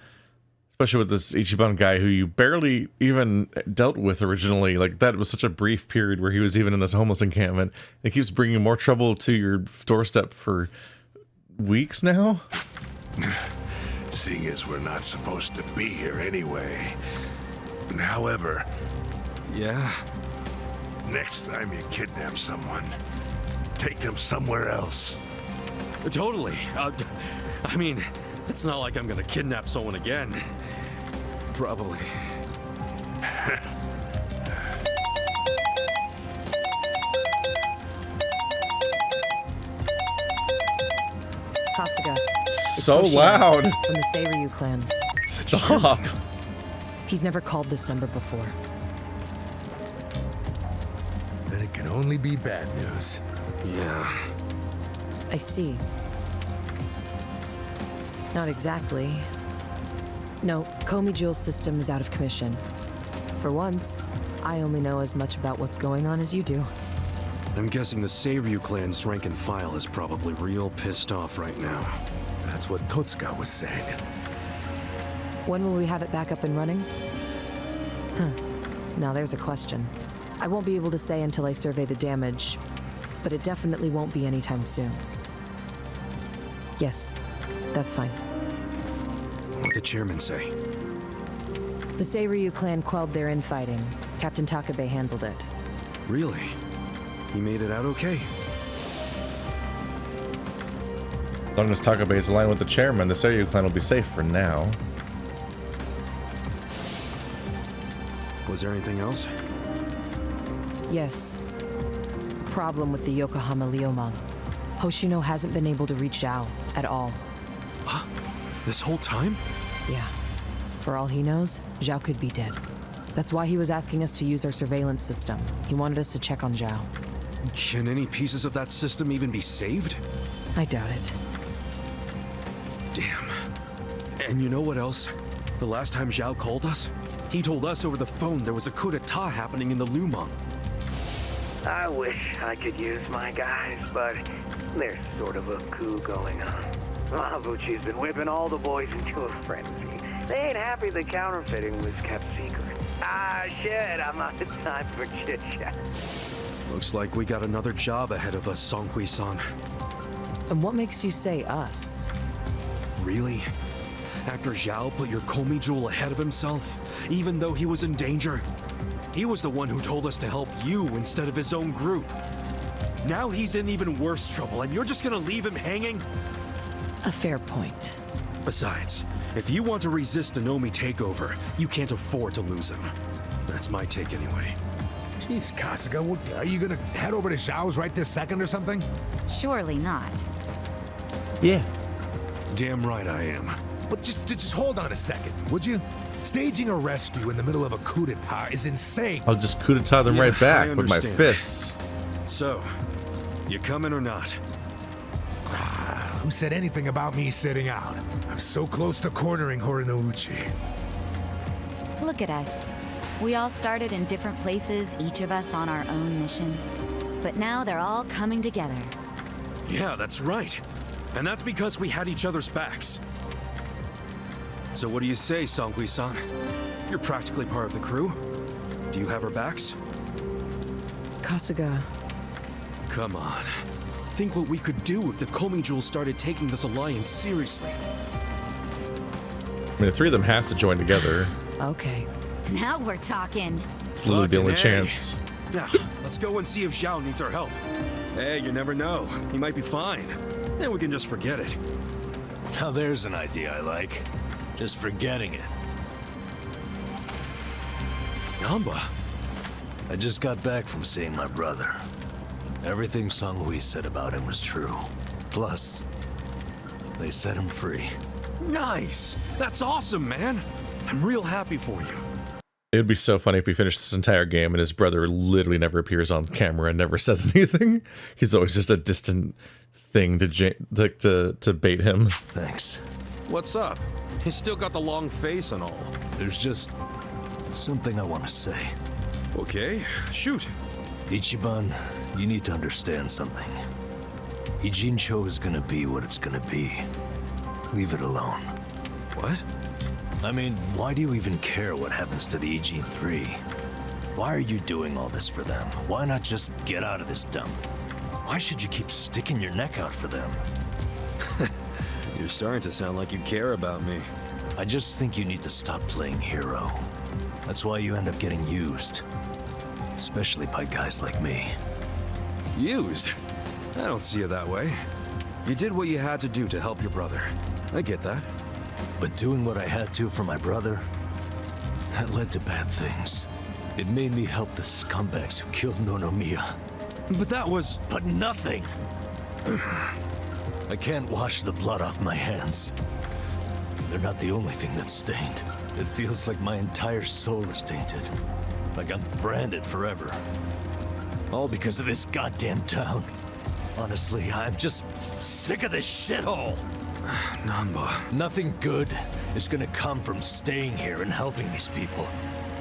[SPEAKER 1] Especially with this Ichiban guy who you barely even dealt with originally. Like, that was such a brief period where he was even in this homeless encampment. It keeps bringing more trouble to your doorstep for weeks now.
[SPEAKER 6] Seeing as we're not supposed to be here anyway. However...
[SPEAKER 18] Yeah?
[SPEAKER 6] Next time you kidnap someone, take them somewhere else.
[SPEAKER 18] Totally. I mean, it's not like I'm gonna kidnap someone again. Probably.
[SPEAKER 13] Kasuga.
[SPEAKER 1] So loud.
[SPEAKER 13] From the Seiryu clan.
[SPEAKER 1] Stop.
[SPEAKER 13] He's never called this number before.
[SPEAKER 16] Then it can only be bad news.
[SPEAKER 18] Yeah.
[SPEAKER 13] I see. Not exactly. No, Komi Jewel's system is out of commission. For once, I only know as much about what's going on as you do.
[SPEAKER 7] I'm guessing the Seiryu clan's rank and file is probably real pissed off right now.
[SPEAKER 16] That's what Totsuka was saying.
[SPEAKER 13] When will we have it back up and running? Huh. Now there's a question. I won't be able to say until I survey the damage, but it definitely won't be anytime soon. Yes, that's fine.
[SPEAKER 7] What'd the chairman say?
[SPEAKER 13] The Seiryu clan quelled their infighting. Captain Takabe handled it.
[SPEAKER 7] Really? He made it out okay?
[SPEAKER 1] As long as Takabe is aligned with the chairman, the Seiryu clan will be safe for now.
[SPEAKER 7] Was there anything else?
[SPEAKER 13] Yes. Problem with the Yokohama Liomon. Hoshino hasn't been able to reach Zhao at all.
[SPEAKER 7] Huh? This whole time?
[SPEAKER 13] Yeah. For all he knows, Zhao could be dead. That's why he was asking us to use our surveillance system. He wanted us to check on Zhao.
[SPEAKER 7] Can any pieces of that system even be saved?
[SPEAKER 13] I doubt it.
[SPEAKER 7] Damn. And you know what else? The last time Zhao called us, He told us over the phone there was a coup d'etat happening in the Lumang.
[SPEAKER 10] I wish I could use my guys, but there's sort of a coup going on. Mabuchi's been whipping all the boys into a frenzy. They ain't happy the counterfeiting was kept secret. Ah, shit, I'm out of time for chit-chat.
[SPEAKER 7] Looks like we got another job ahead of us, Songhui-san.
[SPEAKER 13] And what makes you say us?
[SPEAKER 7] Really? After Zhao put your Komi jewel ahead of himself, even though he was in danger? He was the one who told us to help you instead of his own group. Now he's in even worse trouble, and you're just gonna leave him hanging?
[SPEAKER 13] A fair point.
[SPEAKER 7] Besides, if you want to resist an Omi takeover, you can't afford to lose him. That's my take anyway.
[SPEAKER 16] Jeez, Kasuga, are you gonna head over to Zhao's right this second or something?
[SPEAKER 24] Surely not.
[SPEAKER 7] Yeah. Damn right I am.
[SPEAKER 16] But just hold on a second, would you? Staging a rescue in the middle of a coup d'etat is insane.
[SPEAKER 1] I'll just coup d'etat them right back with my fists.
[SPEAKER 7] So, you coming or not?
[SPEAKER 16] Who said anything about me sitting out? I'm so close to cornering Horinouchi.
[SPEAKER 24] Look at us. We all started in different places, each of us on our own mission. But now they're all coming together.
[SPEAKER 7] Yeah, that's right. And that's because we had each other's backs. So what do you say, Songhui-san? You're practically part of the crew. Do you have our backs?
[SPEAKER 13] Kasuga.
[SPEAKER 7] Come on. Think what we could do if the Komi Jewel started taking this alliance seriously.
[SPEAKER 1] I mean, the three of them have to join together.
[SPEAKER 13] Okay.
[SPEAKER 24] Now we're talking.
[SPEAKER 1] It's literally the only chance.
[SPEAKER 7] Now, let's go and see if Zhao needs our help. Hey, you never know. He might be fine. Then we can just forget it.
[SPEAKER 23] Now there's an idea I like. Just forgetting it.
[SPEAKER 7] Nanba.
[SPEAKER 23] I just got back from seeing my brother. Everything Songhui said about him was true. Plus, they set him free.
[SPEAKER 7] Nice! That's awesome, man! I'm real happy for you.
[SPEAKER 1] It would be so funny if we finished this entire game and his brother literally never appears on camera and never says anything. He's always just a distant thing to bait him.
[SPEAKER 23] Thanks.
[SPEAKER 7] What's up? He's still got the long face and all.
[SPEAKER 23] There's just something I want to say.
[SPEAKER 7] Okay, shoot.
[SPEAKER 23] Ichiban, you need to understand something. Ijincho is gonna be what it's gonna be. Leave it alone.
[SPEAKER 7] What?
[SPEAKER 23] I mean, why do you even care what happens to the Ijin 3? Why are you doing all this for them? Why not just get out of this dump? Why should you keep sticking your neck out for them?
[SPEAKER 7] You're starting to sound like you care about me.
[SPEAKER 23] I just think you need to stop playing hero. That's why you end up getting used. Especially by guys like me.
[SPEAKER 7] Used? I don't see it that way. You did what you had to do to help your brother. I get that.
[SPEAKER 23] But doing what I had to for my brother, that led to bad things. It made me help the scumbags who killed Nonomiya.
[SPEAKER 7] But that was...
[SPEAKER 23] But nothing! I can't wash the blood off my hands. They're not the only thing that's stained. It feels like my entire soul is tainted. Like I'm branded forever. All because of this goddamn town. Honestly, I'm just sick of this shithole.
[SPEAKER 7] Nanba.
[SPEAKER 23] Nothing good is gonna come from staying here and helping these people.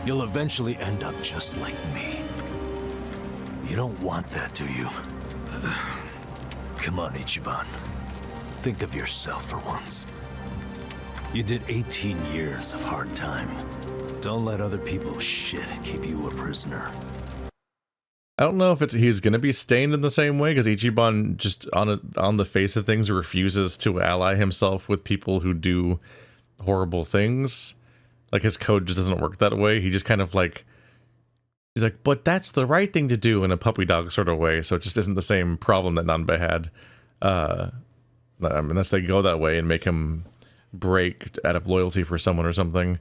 [SPEAKER 23] You'll eventually end up just like me. You don't want that, do you? Come on, Ichiban. Think of yourself for once. You did 18 years of hard time. Don't let other people's shit keep you a prisoner.
[SPEAKER 1] I don't know if he's going to be stained in the same way, because Ichiban just on the face of things refuses to ally himself with people who do horrible things. Like, his code just doesn't work that way. He just kind of like, he's like, but that's the right thing to do in a puppy dog sort of way. So it just isn't the same problem that Nanba had. Unless they go that way and make him break out of loyalty for someone or something.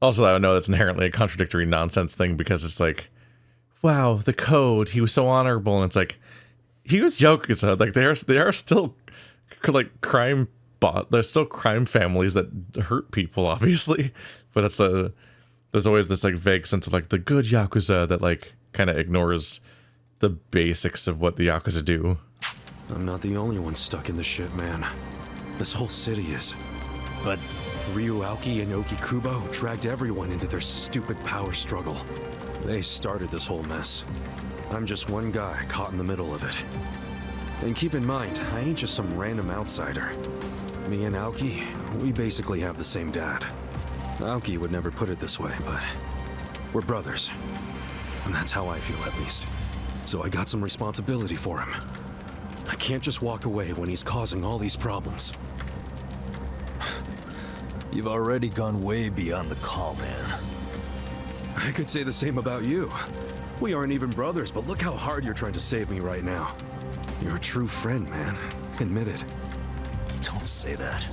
[SPEAKER 1] Also, I know that's inherently a contradictory nonsense thing, because it's like, wow, the code, he was so honorable, and it's like, he was Yakuza. Like, they are still like there's still crime families that hurt people, obviously, but there's always this like vague sense of like the good Yakuza that like kind of ignores the basics of what the Yakuza do.
[SPEAKER 7] I'm not the only one stuck in the shit, man. This whole city is.
[SPEAKER 23] but...
[SPEAKER 7] Ryuauki and Okikubo dragged everyone into their stupid power struggle. They started this whole mess. I'm just one guy caught in the middle of it. And keep in mind, I ain't just some random outsider. Me and Aoki, we basically have the same dad. Aoki would never put it this way, but we're brothers. And that's how I feel, at least. So I got some responsibility for him. I can't just walk away when he's causing all these problems.
[SPEAKER 23] You've already gone way beyond the call, man.
[SPEAKER 7] I could say the same about you. We aren't even brothers, but look how hard you're trying to save me right now. You're a true friend, man. Admit it.
[SPEAKER 23] Don't say that.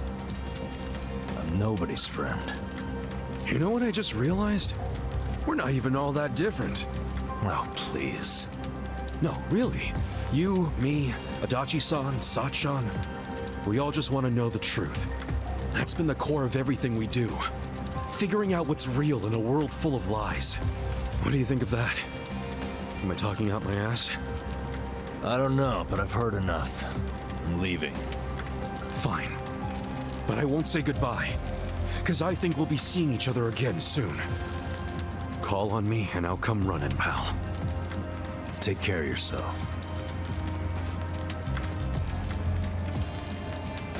[SPEAKER 23] I'm nobody's friend.
[SPEAKER 7] You know what I just realized? We're not even all that different.
[SPEAKER 23] Oh, please.
[SPEAKER 7] No, really. You, me, Adachi-san, Sachan. We all just want to know the truth. That's been the core of everything we do. Figuring out what's real in a world full of lies. What do you think of that? Am I talking out my ass?
[SPEAKER 23] I don't know, but I've heard enough. I'm leaving.
[SPEAKER 7] Fine. But I won't say goodbye. Because I think we'll be seeing each other again soon. Call on me and I'll come running, pal.
[SPEAKER 23] Take care of yourself.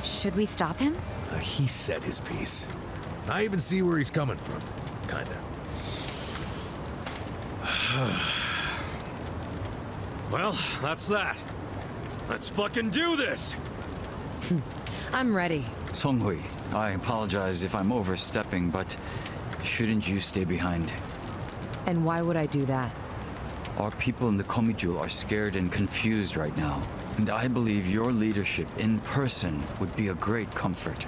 [SPEAKER 24] Should we stop him?
[SPEAKER 23] He said his piece.
[SPEAKER 16] I even see where he's coming from. Kinda.
[SPEAKER 7] Well, that's that. Let's fucking do this!
[SPEAKER 13] I'm ready.
[SPEAKER 15] Songhui, I apologize if I'm overstepping, but shouldn't you stay behind?
[SPEAKER 13] And why would I do that?
[SPEAKER 15] Our people in the Komijul are scared and confused right now, and I believe your leadership in person would be a great comfort.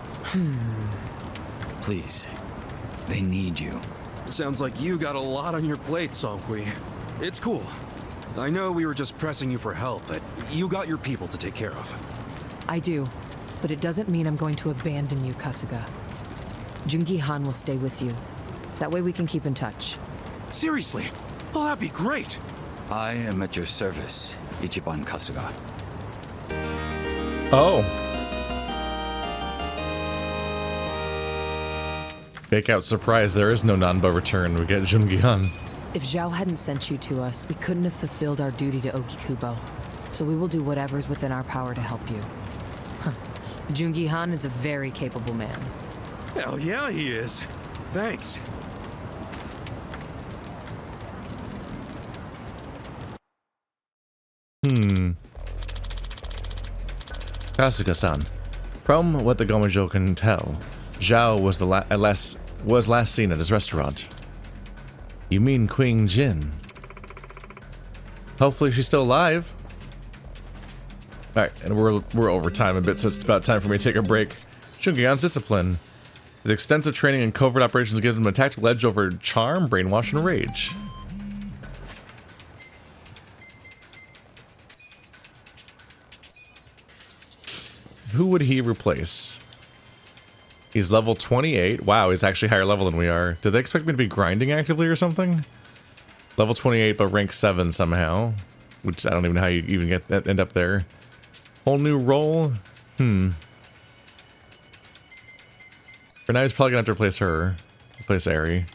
[SPEAKER 15] Please, they need you.
[SPEAKER 7] Sounds like you got a lot on your plate, Songhui. It's cool. I know we were just pressing you for help, but you got your people to take care of.
[SPEAKER 13] I do, but it doesn't mean I'm going to abandon you, Kasuga. Jungi-han will stay with you. That way we can keep in touch.
[SPEAKER 7] Seriously? Oh, that'd be great!
[SPEAKER 15] I am at your service, Ichiban Kasuga.
[SPEAKER 1] Oh. Fake out surprise, there is no Nanba return. We get Jungi-han.
[SPEAKER 13] If Zhao hadn't sent you to us, we couldn't have fulfilled our duty to Okikubo. So we will do whatever's within our power to help you. Huh. Jungi-han is a very capable man.
[SPEAKER 7] Hell yeah, he is. Thanks.
[SPEAKER 1] Kasuga-san, from what the Gomajo can tell, Zhao was last seen at his restaurant. You mean Queen Jin? Hopefully she's still alive. Alright, and we're over time a bit, so it's about time for me to take a break. Jungi-han's discipline. His extensive training in covert operations gives him a tactical edge over charm, brainwash, and rage. Who would he replace? He's level 28. Wow, he's actually higher level than we are. Do they expect me to be grinding actively or something? Level 28, but rank 7 somehow. Which I don't even know how you even end up there. Whole new role? For now, he's probably gonna have to replace her. Replace Ari.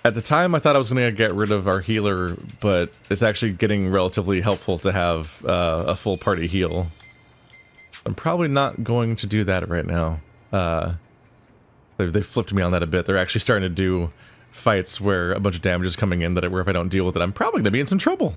[SPEAKER 1] At the time, I thought I was gonna get rid of our healer, but it's actually getting relatively helpful to have a full party heal. I'm probably not going to do that right now. They flipped me on that a bit. They're actually starting to do fights where a bunch of damage is coming in that where if I don't deal with it, I'm probably going to be in some trouble.